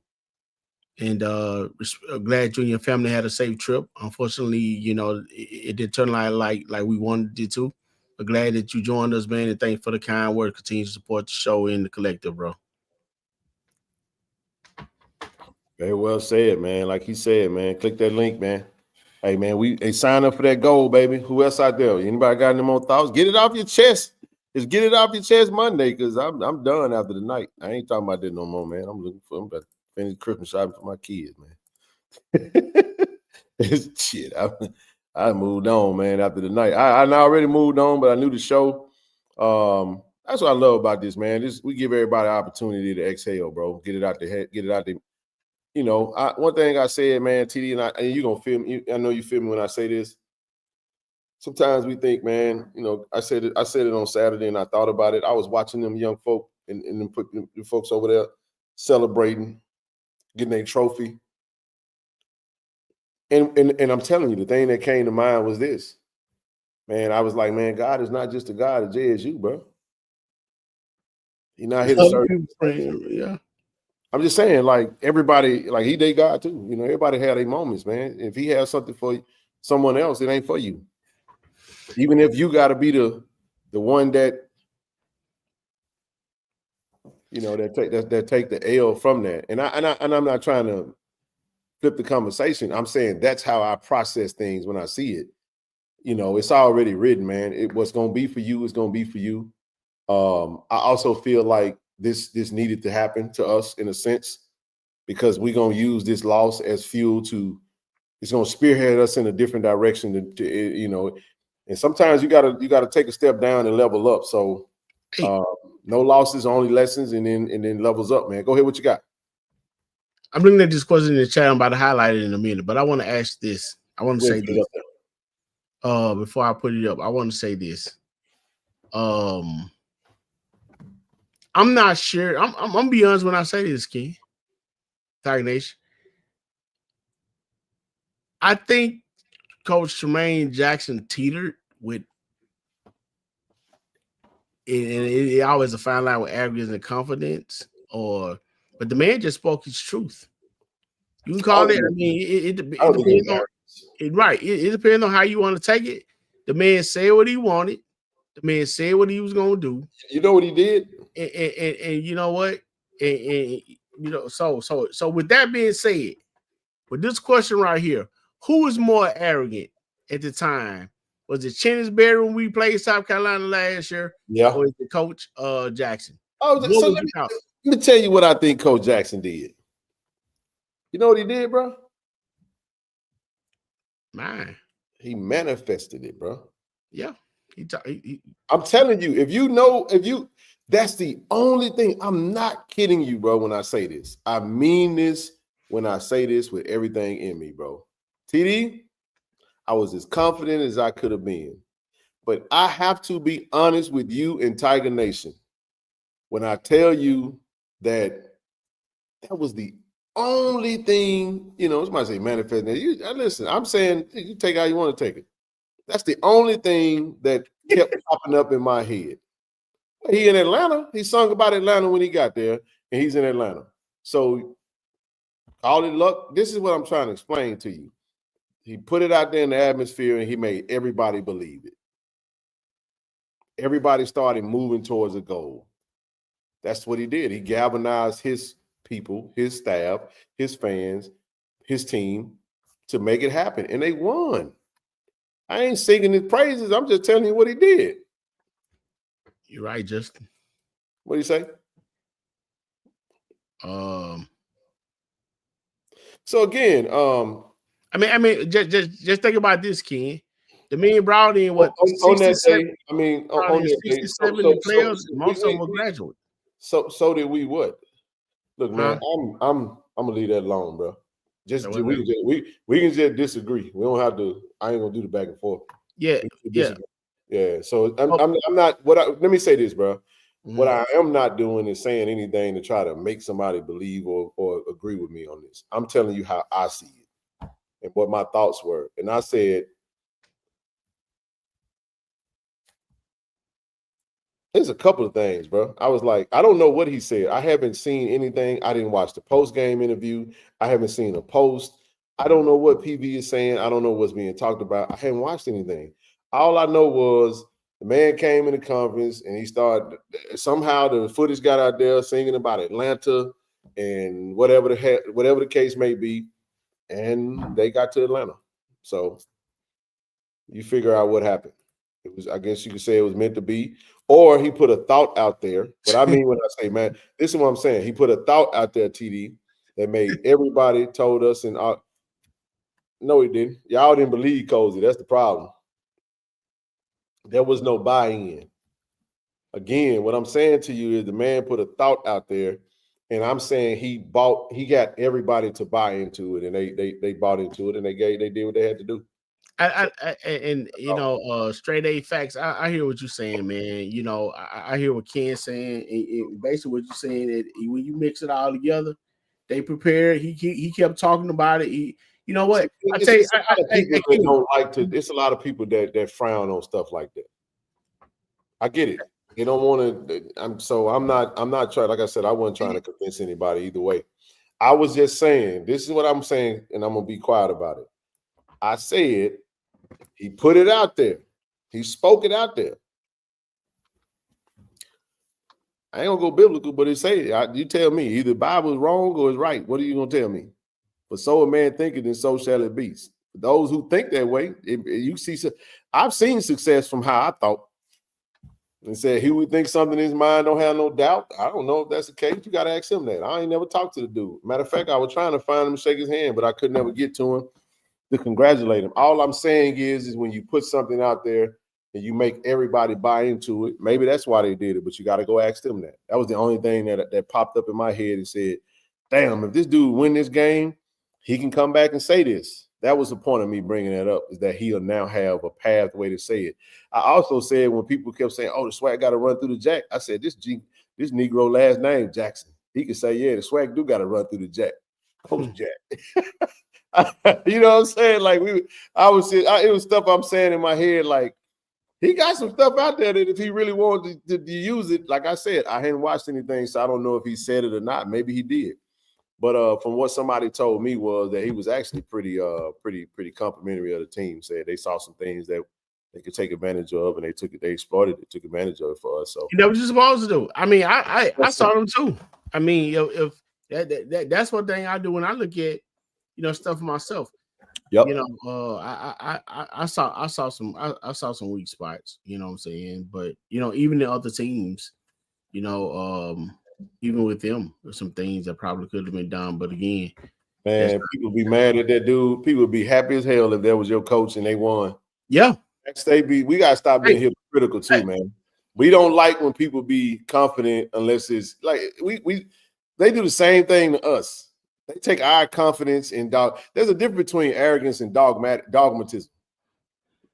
glad you and your family had a safe trip. Unfortunately, you know, it didn't turn out like we wanted it to. But glad that you joined us, man, and thanks for the kind word. Continue to support the show and the collective, bro. Very well said, man. Like he said, man, click that link, man. Hey, man, sign up for that goal, baby. Who else out there? Anybody got any more thoughts? Get it off your chest. Just get it off your chest Monday, because I'm done after the night. I ain't talking about that no more, man. I'm about to finish Christmas shopping for my kids, man. Shit, I moved on, man, after the night. I already moved on, but I knew the show. That's what I love about this, man. We give everybody an opportunity to exhale, bro. Get it out the head, get it out the. You know, one thing I said, man, TD, and you gonna feel me. I know you feel me when I say this. Sometimes we think, man, you know, I said it on Saturday, and I thought about it. I was watching them young folk and them put the folks over there celebrating, getting a trophy. And I'm telling you, the thing that came to mind was this. Man, I was like, man, God is not just a God of JSU, bro. He's not here to serve. Yeah. I'm just saying, like, everybody, like, they God too. You know, everybody had their moments, man. If he has something for someone else, it ain't for you. Even if you got to be the one that, you know, that take the L from that. And I'm not trying to flip the conversation. I'm saying that's how I process things when I see it. You know, it's already written, man. What's going to be for you is going to be for you. I also feel like this needed to happen to us in a sense, because we're going to use this loss as fuel it's going to spearhead us in a different direction to you know, and sometimes you got to take a step down and level up. So no losses, only lessons, and then levels up, man. Go ahead. What you got? I'm looking at this question in the chat. I'm about to highlight it in a minute, but I want to ask this. I want to say this. Before I put it up, I want to say this. I'm not sure. I'm gonna be honest when I say this, Ken. Tiger Nation. I think Coach Tremaine Jackson teetered with, and it always a fine line with arrogance and confidence, but the man just spoke his truth. You can call it. I mean, it depends on right. It depends on how you want to take it. The man said what he wanted. The man said what he was going to do. You know what he did, and you know what, and you know. So with that being said, with this question right here, who was more arrogant at the time? Was it Chennisberry when we played South Carolina last year? Yeah. Or is it Coach Jackson? Oh, so let me tell you what I think Coach Jackson did. You know what he did, bro? Man, he manifested it, bro. Yeah. I'm telling you, that's the only thing. I'm not kidding you, bro, when I say this. I mean this when I say this with everything in me, bro. TD, I was as confident as I could have been. But I have to be honest with you and Tiger Nation when I tell you that was the only thing, somebody say manifest. Listen, I'm saying you take it how you want to take it. That's the only thing that kept popping up in my head. He in Atlanta. He sung about Atlanta when he got there, and he's in Atlanta. So call it luck. This is what I'm trying to explain to you. He put it out there in the atmosphere, and he made everybody believe it. Everybody started moving towards a goal. That's what he did. He galvanized his people, his staff, his fans, his team to make it happen, and they won. I ain't singing his praises. I'm just telling you what he did. You're right, Justin. What do you say? So again, I mean, just think about this, Ken. The man brought in what on that day. I mean, on that 67 day, players. Most of them were graduates. So did we. What? Look, man, I'm gonna leave that alone, bro. We can just disagree. We don't have to. I ain't gonna do the back and forth. Yeah. So I'm not. Let me say this, bro. What I am not doing is saying anything to try to make somebody believe or agree with me on this. I'm telling you how I see it and what my thoughts were. And I said, there's a couple of things, bro. I was like, I don't know what he said. I haven't seen anything. I didn't watch the post-game interview. I haven't seen a post. I don't know what PV is saying. I don't know what's being talked about. I haven't watched anything. All I know was the man came in the conference and he started, somehow the footage got out there singing about Atlanta and whatever the case may be, and they got to Atlanta. So you figure out what happened. It was, I guess you could say it was meant to be, or he put a thought out there. But I mean, when I say, man, this is what I'm saying. He put a thought out there, TD, that made everybody told us, and no, he didn't. Y'all didn't believe Cozy. That's the problem. There was no buy-in. Again, what I'm saying to you is the man put a thought out there, and I'm saying he got everybody to buy into it, and they bought into it, and they did what they had to do. Straight A facts. I hear what you're saying, man. I hear what Ken's saying. Basically, what you're saying that when you mix it all together, they prepared. He kept talking about it. You know what? I tell you, It's a lot of people that frown on stuff like that. I get it. They don't want to. I'm not trying. Like I said, I wasn't trying to convince anybody either way. I was just saying, this is what I'm saying, and I'm gonna be quiet about it. I said he put it out there. He spoke it out there. I ain't gonna go biblical, but it say you tell me either the Bible is wrong or it's right. What are you gonna tell me? For so a man thinketh, and so shall it be. For those who think that way, you see. I've seen success from how I thought. And said he would think something in his mind, don't have no doubt. I don't know if that's the case. You got to ask him that. I ain't never talked to the dude. Matter of fact, I was trying to find him and shake his hand, but I could never get to him to congratulate him. All I'm saying is when you put something out there and you make everybody buy into it, maybe that's why they did it, but you got to go ask them that. That was the only thing that popped up in my head and said, damn, if this dude win this game, he can come back and say this. That was the point of me bringing that up, is that he'll now have a pathway to say it. I also said when people kept saying, oh, the SWAC got to run through the Jack, I said, this Negro last name, Jackson. He could say, yeah, the SWAC do got to run through the Jack. Coach Jack. You know what I'm saying? Like it was stuff I'm saying in my head. Like he got some stuff out there that if he really wanted to use it, like I said, I hadn't watched anything, so I don't know if he said it or not. Maybe he did. But from what somebody told me was that he was actually pretty complimentary of the team. Said they saw some things that they could take advantage of, and they exploited it, took advantage of it for us. So that was just supposed to do. I mean, I saw them too. I mean, if that's one thing I do when I look at stuff for myself. Yep. I saw some weak spots. You know what I'm saying? But even the other teams, even with them, there's some things that probably could have been done. But again, man, people be mad at that dude. People would be happy as hell if that was your coach and they won. Yeah. We gotta stop being hypocritical too, man. We don't like when people be confident unless it's like they do the same thing to us. They take our confidence and there's a difference between arrogance and dogmatism.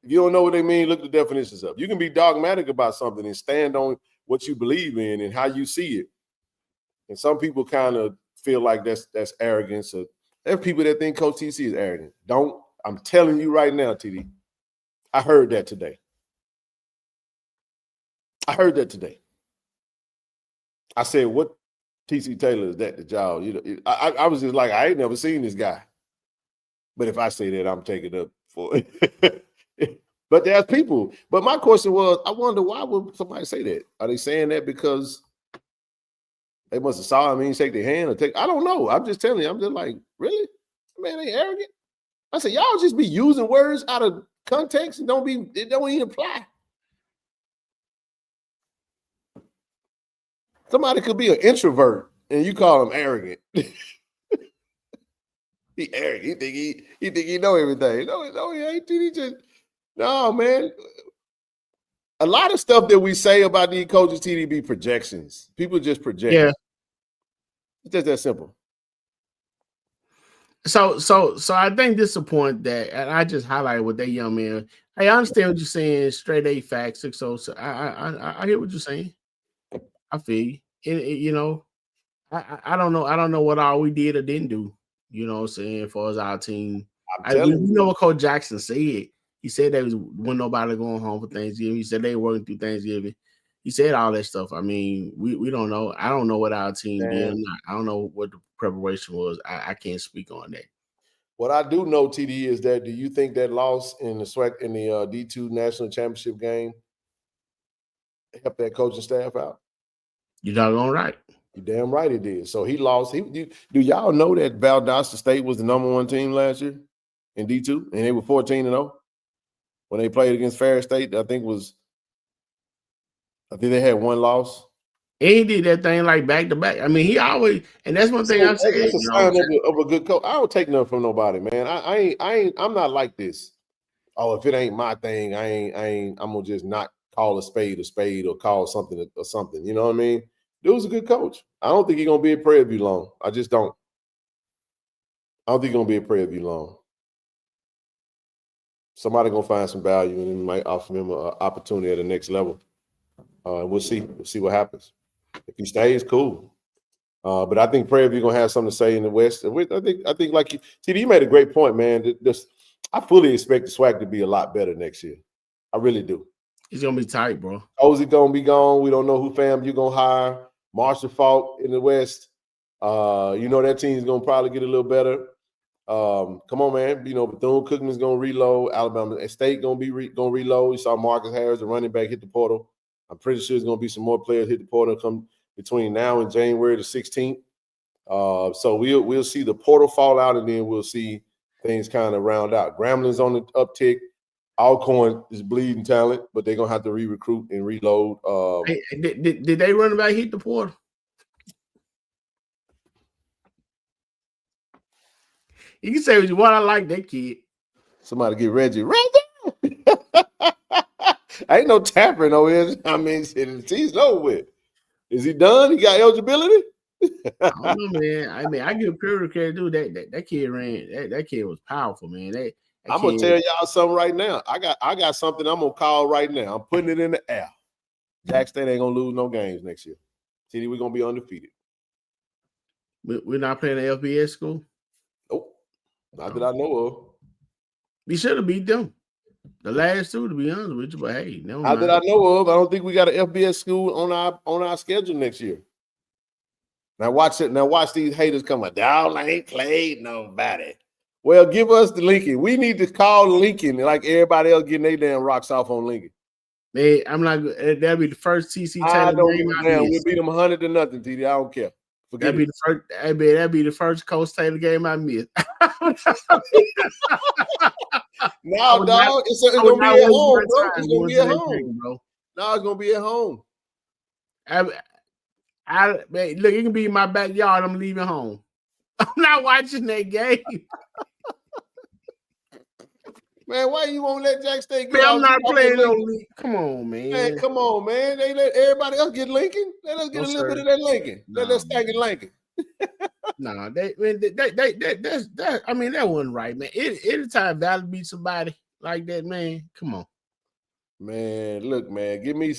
If you don't know what they mean, look at the definitions up. You can be dogmatic about something and stand on what you believe in and how you see it. And some people kind of feel like that's arrogance. Or there are people that think Coach TC is arrogant. I'm telling you right now, TD. I heard that today. I said, what TC Taylor is that to y'all? I was just like, I ain't never seen this guy. But if I say that, I'm taking up for it. But there's people. But my question was, I wonder, why would somebody say that? Are they saying that because they must have saw him and shake their hand or take? I don't know. I'm just telling you. I'm just like, really? Man, they arrogant? I said, y'all just be using words out of context and it don't even apply. Somebody could be an introvert and you call him arrogant. He arrogant. He think he know everything. No, he ain't. He just no, man. A lot of stuff that we say about these coaches, TD, be projections. People just project. Yeah. It's just that simple. So I think this is a point that, and I just highlighted with that young man. I understand what you're saying, straight A facts, 6-0. So I hear what you're saying. I feel you. I don't know what all we did or didn't do. You know what I'm saying, as far as our team. We know what Coach Jackson said. He said there wasn't nobody going home for Thanksgiving. He said they were working through Thanksgiving. He said all that stuff. I mean, we don't know. I don't know what our team did. I don't know what the preparation was. I can't speak on that. What I do know, TD, is that do you think that loss in the SWAC in the D2 National Championship game helped that coaching staff out? You're doggone right. You're damn right it did. So he lost. Do y'all know that Valdosta State was the #1 team last year in D2, and they were 14-0 when they played against Ferris State? I think they had one loss. And he did that thing like back to back. I mean, he always, and that's one thing I said. That's a sign of a good coach. I don't take nothing from nobody, man. I'm not like this. Oh, if it ain't my thing, I'm gonna just not call a spade or call something or something. You know what I mean? Dude's a good coach. I don't think he's gonna be at Prairie View long. I just don't. I don't think he's gonna be at Prairie View long. Somebody gonna find some value and might offer him an opportunity at the next level. We'll see. We'll see what happens. If he stays, cool. But I think Prairie View gonna have something to say in the West. I think like TD, you made a great point, man. I fully expect the SWAC to be a lot better next year. I really do. It's gonna be tight, bro. Cozy gonna be gone. We don't know who fam you're gonna hire. Marshall Falk in the West. That team's gonna probably get a little better. Come on, man. Bethune-Cookman's gonna reload. Alabama State gonna reload. You saw Marcus Harris, the running back, hit the portal. I'm pretty sure there's gonna be some more players hit the portal come between now and January the 16th. So we'll see the portal fall out, and then we'll see things kind of round out. Gramblin's on the uptick. Alcorn is bleeding talent, but they're gonna have to re-recruit and reload. Did they run back hit the portal? You can say what you want. I like that kid. Somebody get Reggie. Ain't no tapping over here. I mean, the season's over with. Is he done? He got eligibility? I don't know, man. I mean, I give credit to that kid ran. That kid was powerful, man. I'm gonna tell y'all something right now. I got something I'm gonna call right now. I'm putting it in the air. Jack State ain't gonna lose no games next year. TD, we're gonna be undefeated. We're not playing the FBS school. Nope. Not that I know of. We should have beat them. The last two, to be honest with you, but hey, never Not mind. that I know of. I don't think we got an FBS school on our schedule next year. Now watch it. Now watch these haters come up. Y'all ain't played nobody. Well, give us the Lincoln. We need to call Lincoln like everybody else getting their damn rocks off on Lincoln. Man, I'm not. That'll be the first TC I Taylor don't game give I a damn. missed. We'll beat them 100-0, TD. I don't care. Forget That'd be it. the first. That'd be the first Coach Taylor game I missed. Now, dog, it's gonna be at home, bro. It's gonna be at home, bro. No, it's gonna be at home. Man, look, it can be in my backyard. I'm leaving home. I'm not watching that game. Man, why you won't let Jack State Man, I'm not playing no league. Come on, man. Man, come on, man. They let everybody else get Lincoln. Let us get a little bit of that Lincoln. Let's thank it Lincoln. No, that's I mean, that wasn't right, man. Anytime Valley beat somebody like that, man, come on. Man, look, man, give me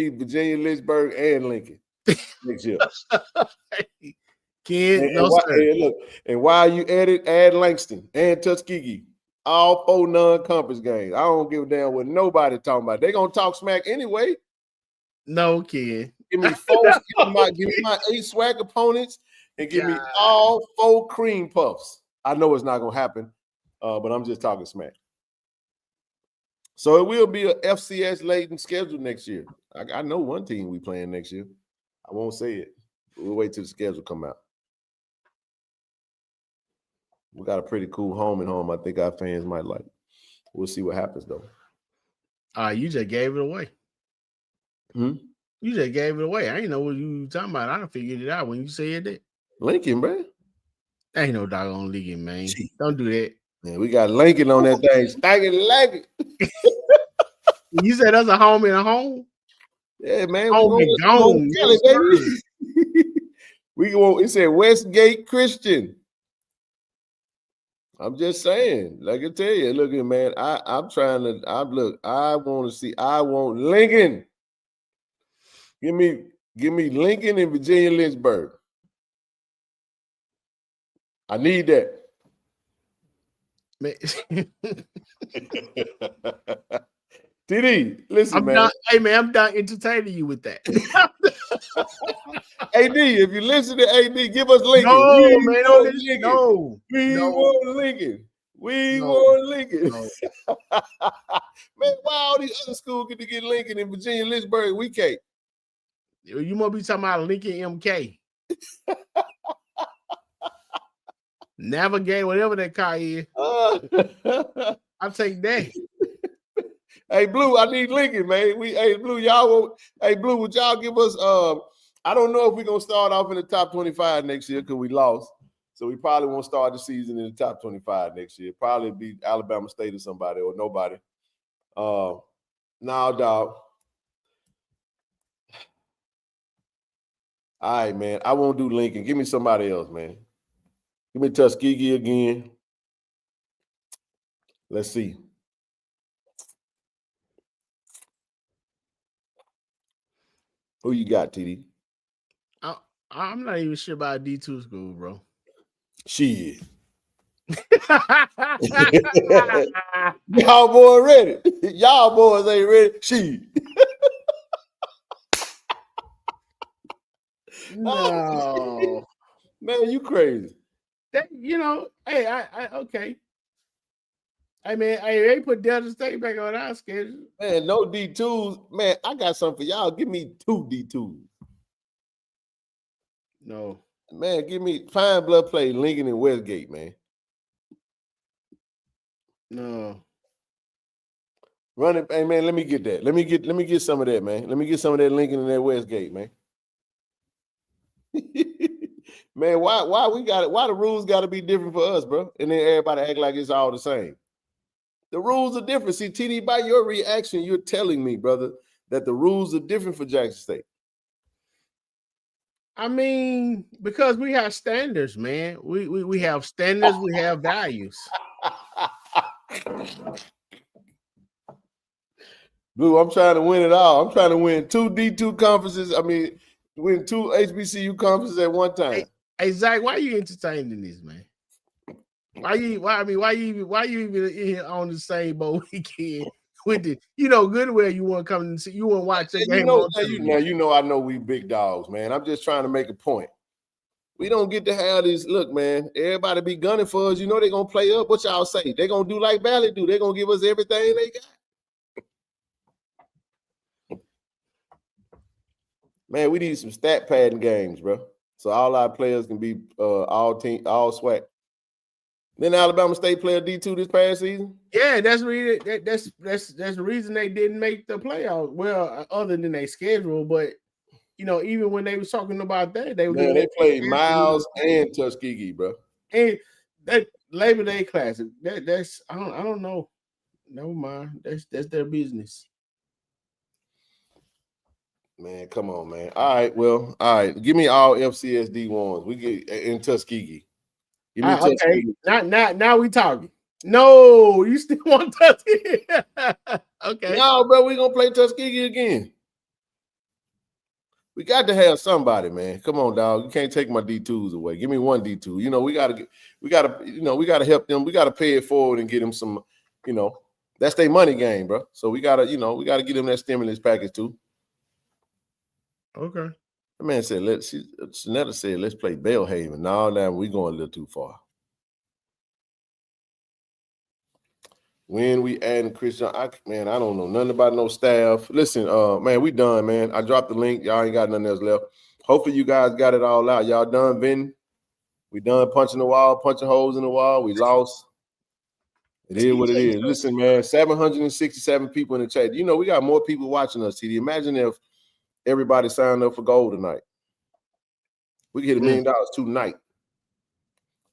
Virginia, Lynchburg, and Lincoln next year. Kid, and look, and while you add Langston and Tuskegee, all 4 non-conference games. I don't give a damn what nobody talking about. They gonna talk smack anyway. No, kid. Give me 4. give me my 8 SWAC opponents, and give me all 4 cream puffs. I know it's not gonna happen, but I'm just talking smack. So it will be a FCS laden schedule next year. I know one team we playing next year. I won't say it. We'll wait till the schedule come out. We got a pretty cool home and home. I think our fans might like. We'll see what happens though. You just gave it away. You just gave it away. I didn't know what you were talking about. I done figured it out when you said that. Lincoln, bro. Ain't no doggone Lincoln, man. Don't do that. Man, we got Lincoln on that thing. Stankin' Lincoln. You said that's a home and a home? Yeah, man. Home and gone. We go. It said Westgate Christian. I'm just saying, like I tell you, look at man. I want Lincoln. Give me Lincoln and Virginia Lynchburg. I need that. TD, listen, man. Hey, man, I'm done entertaining you with that. AD, if you listen to AD, give us Lincoln. No, we man, want Lincoln. No. We want Lincoln. We want Lincoln. No. Man, why all these other schools get to get Lincoln in Virginia, Lynchburg? We can't. You must be talking about Lincoln MK. Navigate, whatever that car is. I'll take that. Hey, Blue, I need Lincoln, man. Blue, Blue, would y'all give us I don't know if we're gonna start off in the top 25 next year because we lost. So we probably won't start the season in the top 25 next year. Probably be Alabama State or somebody or nobody. Now, dog. All right, man. I won't do Lincoln. Give me somebody else, man. Give me Tuskegee again. Let's see. Who you got, TD? I'm not even sure about D2 school, bro. Shit. Y'all boys ready. Y'all boys ain't ready. Shit. No. Man, you crazy. That, hey, I okay. Hey, man, they put Delta State back on our schedule. Man, no D2s. Man, I got something for y'all. Give me 2 D2s. No. Man, give me Fine Blood play Lincoln and Westgate, man. No. Run it, hey man. Let me get that. Let me get some of that, man. Let me get some of that Lincoln and that Westgate, man. Man, why we got it? Why the rules got to be different for us, bro? And then everybody act like it's all the same. The rules are different. See, TD, by your reaction, you're telling me, brother, that the rules are different for Jackson State. I mean, because we have standards, man. We have standards, we have values. Blue, I'm trying to win it all. I'm trying to win 2 D2 conferences. I mean, win 2 HBCU conferences at one time. Hey, Zach, why are you entertaining this, man? Why you even in here on the same boat weekend with the good well you want to come and see, you want to watch the game on television. I know we big dogs, man. I'm just trying to make a point. We don't get to have this. Look, man, everybody be gunning for us. You know they're gonna play up. What y'all say? They're gonna do like Valley do. They're gonna give us everything they got. Man, we need some stat padding games, bro. So all our players can be all SWAC. Then Alabama State play a D2 this past season. Yeah, that's the reason they didn't make the playoffs. Well, other than their schedule, but even when they was talking about that, they played Miles and Tuskegee, bro. And that Labor Day Classic, that's I don't know. Never mind. That's their business. Man, come on, man. All right. Give me all FCSD ones. We get in Tuskegee. Give me Tuskegee. Okay. Now we talking. No, you still want Tuskegee? Okay. No, bro, we gonna play Tuskegee again. We got to have somebody, man. Come on, dog. You can't take my D2s away. Give me one D2. We gotta help them. We gotta pay it forward and get them some, that's their money game, bro. So we gotta get them that stimulus package too. Okay. The man said, Shanetta said, let's play Belhaven. No, we going a little too far. When we adding Christian, I don't know nothing about no staff. Listen, man, we done, man. I dropped the link. Y'all ain't got nothing else left. Hopefully you guys got it all out. Y'all done venting. We done punching the wall, punching holes in the wall. We lost. It is what it is. Listen, man, 767 people in the chat. We got more people watching us, TD. Imagine if everybody signed up for gold tonight. We could hit $1 million tonight.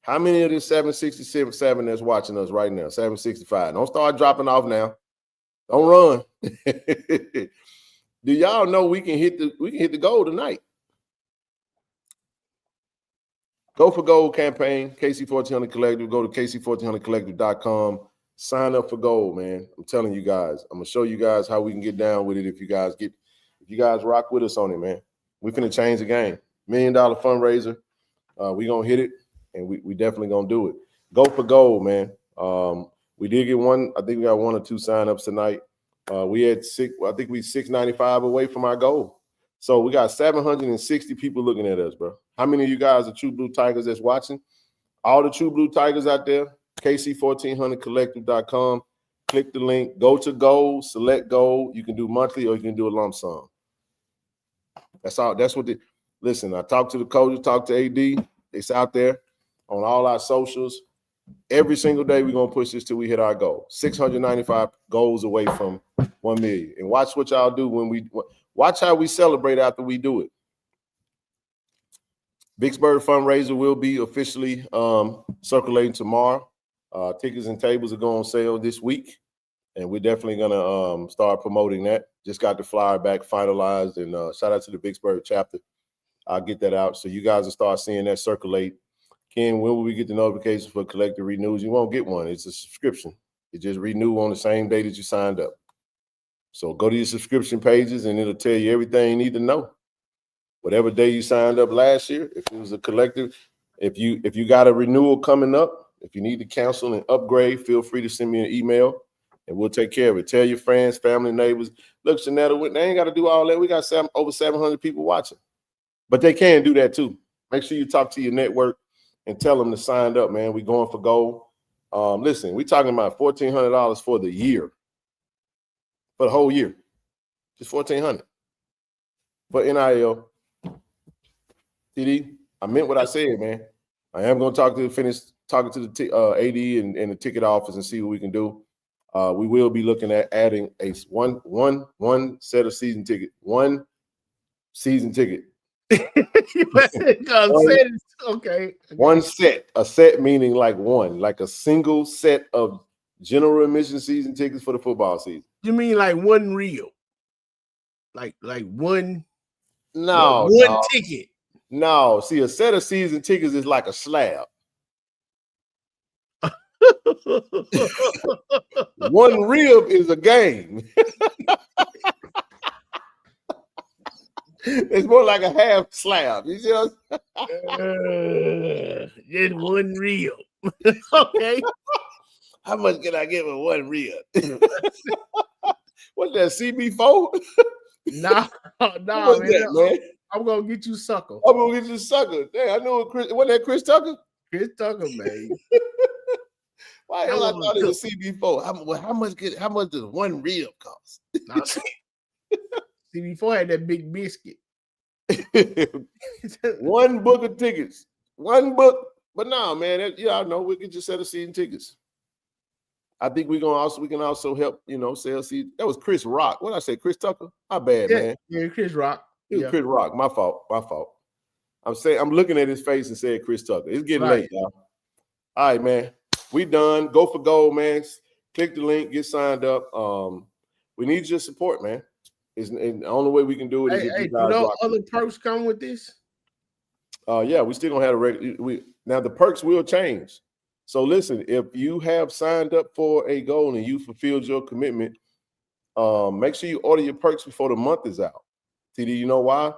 How many of the 767 that's watching us right now? 765. Don't start dropping off now. Don't run. Do y'all know we can hit the goal tonight? Go for Gold campaign, KC-1400 Collective. Go to KC-1400collective.com. Sign up for gold, man. I'm telling you guys. I'm gonna show you guys how we can get down with it if you guys rock with us on it, man. We finna change the game. $1 million fundraiser. We gonna hit it. And we definitely gonna do it. Go for gold, man. We did get one. I think we got 1 or 2 signups tonight. We had 695 away from our goal. So we got 760 people looking at us, bro. How many of you guys are True Blue Tigers that's watching? All the True Blue Tigers out there, KC-1400collective.com. Click the link. Go to gold. Select gold. You can do monthly or you can do a lump sum. That's all. That's what listen, I talked to the coaches, talked to AD. It's out there on all our socials. Every single day, we're going to push this till we hit our goal. 695 goals away from 1 million. And watch what y'all do watch how we celebrate after we do it. Vicksburg fundraiser will be officially circulating tomorrow. Tickets and tables are going on sale this week. And we're definitely going to start promoting that. Just got the flyer back finalized. And shout out to the Vicksburg chapter. I'll get that out. So you guys will start seeing that circulate. Ken, when will we get the notification for collective renews? You won't get one. It's a subscription. It just renew on the same day that you signed up. So go to your subscription pages and it'll tell you everything you need to know. Whatever day you signed up last year, if it was a collective, if you got a renewal coming up, if you need to cancel and upgrade, feel free to send me an email and we'll take care of it. Tell your friends, family, neighbors. Look, Shanetta, they ain't got to do all that. We got over 700 people watching. But they can do that too. Make sure you talk to your network and tell them to sign up, man. We going for gold. Listen, we talking about $1,400 for the year, for the whole year, just $1,400 for NIL. TD, I meant what I said, man. I am going to finish talking to the AD and the ticket office and see what we can do. We will be looking at adding one set of season ticket, one season ticket. Okay. One set, a set meaning like a single set of general admission season tickets for the football season. You mean like one reel? Like one? No, one ticket. No, see, a set of season tickets is like a slab. One rib is a game. It's more like a half slab. You see what just one reel. Okay. How much can I get with one rib? What's that, CB4? Nah, What's man. that, man? I'm gonna get you sucker. I'm gonna get you sucker. Damn, I knew it. Wasn't that Chris Tucker? Chris Tucker, man. Why the hell I thought it was CB4? How much does one rib cost? Nah, CB4 had that big biscuit. One book of tickets. One book. But no, man, y'all know we can just set a season tickets. I think we can also help, sell season. That was Chris Rock. What did I say? Chris Tucker? My bad, man. Yeah, Chris Rock. It was Chris Rock. My fault. I'm looking at his face and saying Chris Tucker. It's getting late, y'all. All right, man. We done. Go for gold, man. Click the link, get signed up. We need your support, man. And the only way we can do it is if you guys rock. Other perks come with this? Yeah, we still gonna have now the perks will change. So listen, if you have signed up for a goal and you fulfilled your commitment, make sure you order your perks before the month is out. TD, you know why?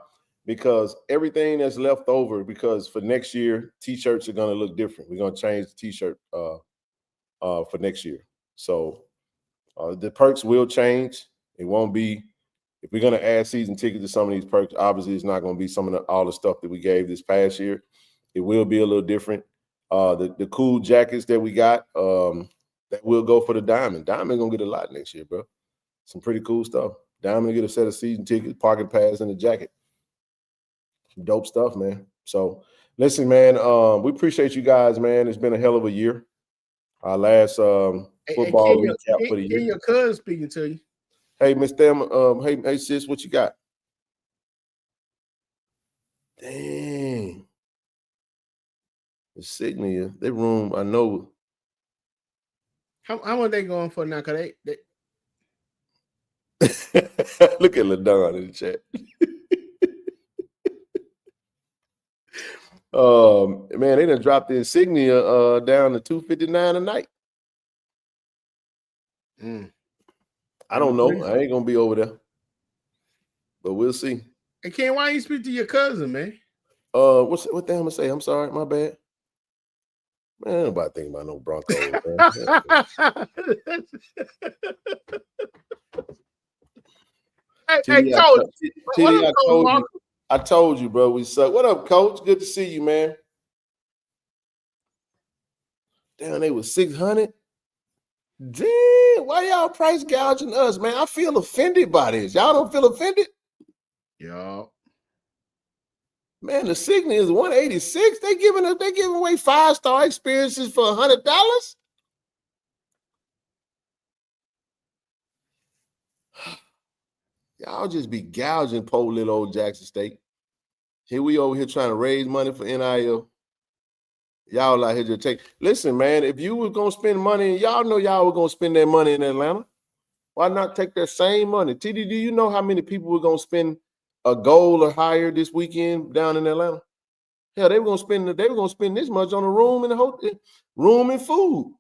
Because everything that's left over, because for next year, t-shirts are gonna look different. We're gonna change the t-shirt for next year. So the perks will change. It won't be, if we're gonna add season tickets to some of these perks, obviously it's not gonna be all the stuff that we gave this past year. It will be a little different. The cool jackets that we got, that will go for the Diamond. Diamond gonna get a lot next year, bro. Some pretty cool stuff. Diamond get a set of season tickets, parking pass, and a jacket. Some dope stuff, man. So listen, man, we appreciate you guys, man. It's been a hell of a year. Our last football recap for the year. Your cousin speaking to you. Hey, Miss Thelma, hey sis, what you got? Dang. The Signia, their room, I know. How much they going for now? Cause they... Look at LaDon in the chat. Man, they done dropped the Insignia down to $259 a night. I don't know. I ain't gonna be over there, but we'll see. Hey, Ken, why you speak to your cousin, man? What the hell am I say? I'm sorry, my bad. Man, nobody thinking about no Broncos. Hey, Coach. I told you, bro. We suck. What up, Coach? Good to see you, man. Damn, they was 600. Damn, why y'all price gouging us, man? I feel offended by this. Y'all don't feel offended? Yeah. Man, the Signia is 186. They giving away 5-star experiences for $100. Y'all just be gouging poor little old Jackson State. Here we over here trying to raise money for NIL. Y'all out here to take. Listen, man, if you was gonna spend money, and y'all know y'all were gonna spend that money in Atlanta, why not take that same money? TD, do you know how many people were gonna spend a goal or higher this weekend down in Atlanta? Hell, they were gonna spend this much on a room and a hotel, room and food.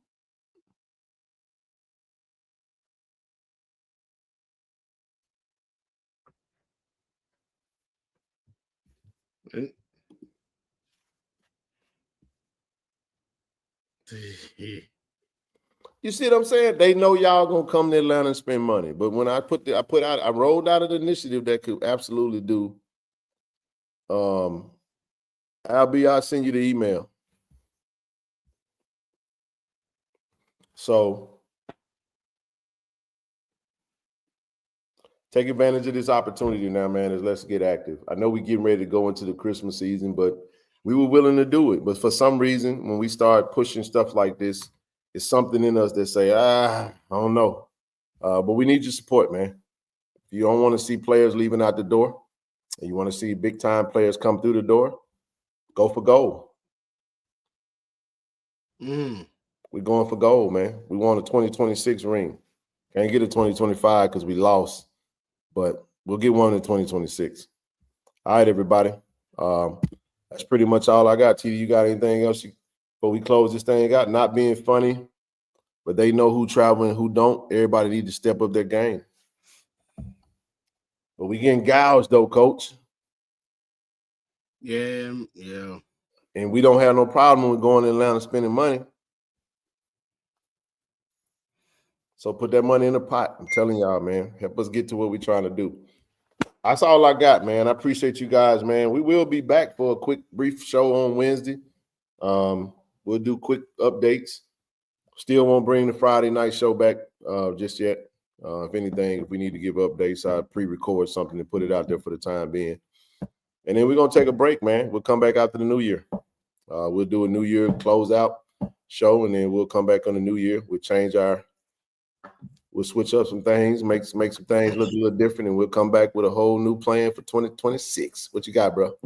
You see what I'm saying? They know y'all gonna come to Atlanta and spend money. But when I rolled out an initiative that could absolutely do. I'll send you the email. So take advantage of this opportunity now, man. Let's get active. I know we're getting ready to go into the Christmas season, but we were willing to do it. But for some reason, when we start pushing stuff like this, it's something in us that say, I don't know. But we need your support, man. If you don't want to see players leaving out the door, and you want to see big-time players come through the door, go for gold. We're going for gold, man. We want a 2026 ring. Can't get a 2025 because we lost, but we'll get one in 2026. All right, everybody. That's pretty much all I got. TD, you got anything else before we close this thing out? Not being funny, but they know who travel and who don't. Everybody need to step up their game. But we getting gouged, though, Coach. Yeah. And we don't have no problem with going to Atlanta spending money. So put that money in the pot. I'm telling y'all, man. Help us get to what we're trying to do. That's all I got, man. I appreciate you guys, man. We will be back for a quick, brief show on Wednesday. We'll do quick updates. Still won't bring the Friday night show back just yet. If anything, if we need to give updates, I'll pre-record something and put it out there for the time being. And then we're going to take a break, man. We'll come back after the new year. We'll do a new year closeout show, and then we'll come back on the new year. We'll switch up some things, make some things look a little different, and we'll come back with a whole new plan for 2026. What you got, bro?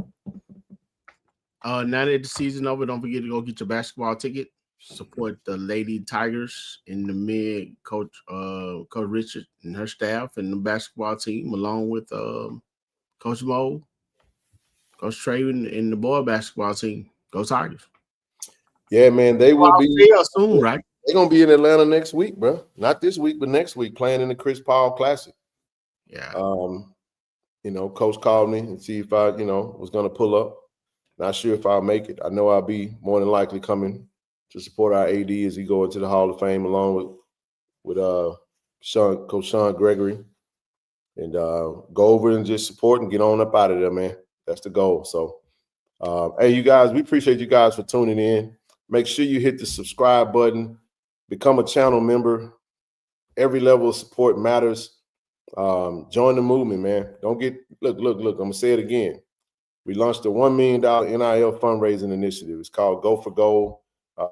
Now that the season over, don't forget to go get your basketball ticket. Support the Lady Tigers and the men, Coach Richard and her staff and the basketball team, along with Coach Mo, Coach Trey, and the boy basketball team. Go Tigers! Yeah, man, they will be soon, right? They're gonna be in Atlanta next week, bro. Not this week, but next week, playing in the Chris Paul Classic. Yeah. Coach called me and see if I, was gonna pull up. Not sure if I'll make it. I know I'll be more than likely coming to support our AD as he go into the Hall of Fame along with Coach Sean Gregory, and go over and just support and get on up out of there, man. That's the goal. So, hey, you guys, we appreciate you guys for tuning in. Make sure you hit the subscribe button. Become a channel member. Every level of support matters. Join the movement, man. Don't get look. I'm gonna say it again. We launched a $1 million NIL fundraising initiative. It's called Go for Gold.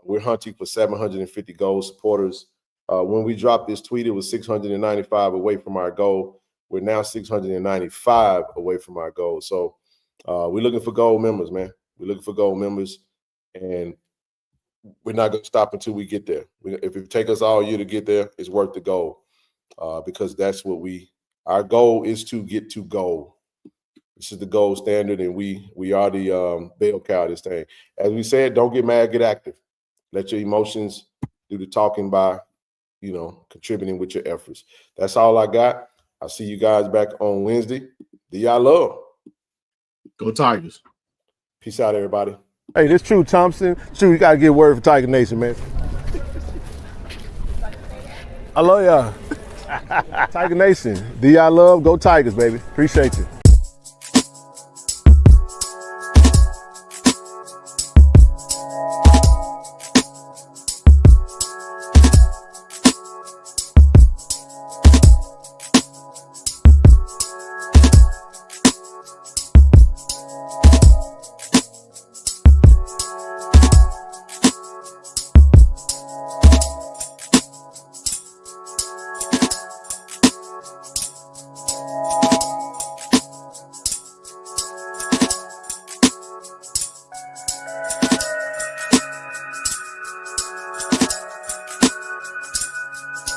We're hunting for 750 gold supporters. When we dropped this tweet, it was 695 away from our goal. We're now 695 away from our goal. So we're looking for gold members, man. We're looking for gold members, and we're not going to stop until we get there. If it take us all year to get there, it's worth the goal, because that's what our goal is, to get to gold. This is the gold standard, and we are the bell cow of this thing. As we said, don't get mad, get active. Let your emotions do the talking by, contributing with your efforts. That's all I got. I'll see you guys back on Wednesday. Do y'all love? Go Tigers. Peace out, everybody. Hey, this True Thompson. True, you gotta get word for Tiger Nation, man. I love y'all. Tiger Nation. Do y'all love? Go Tigers, baby. Appreciate you.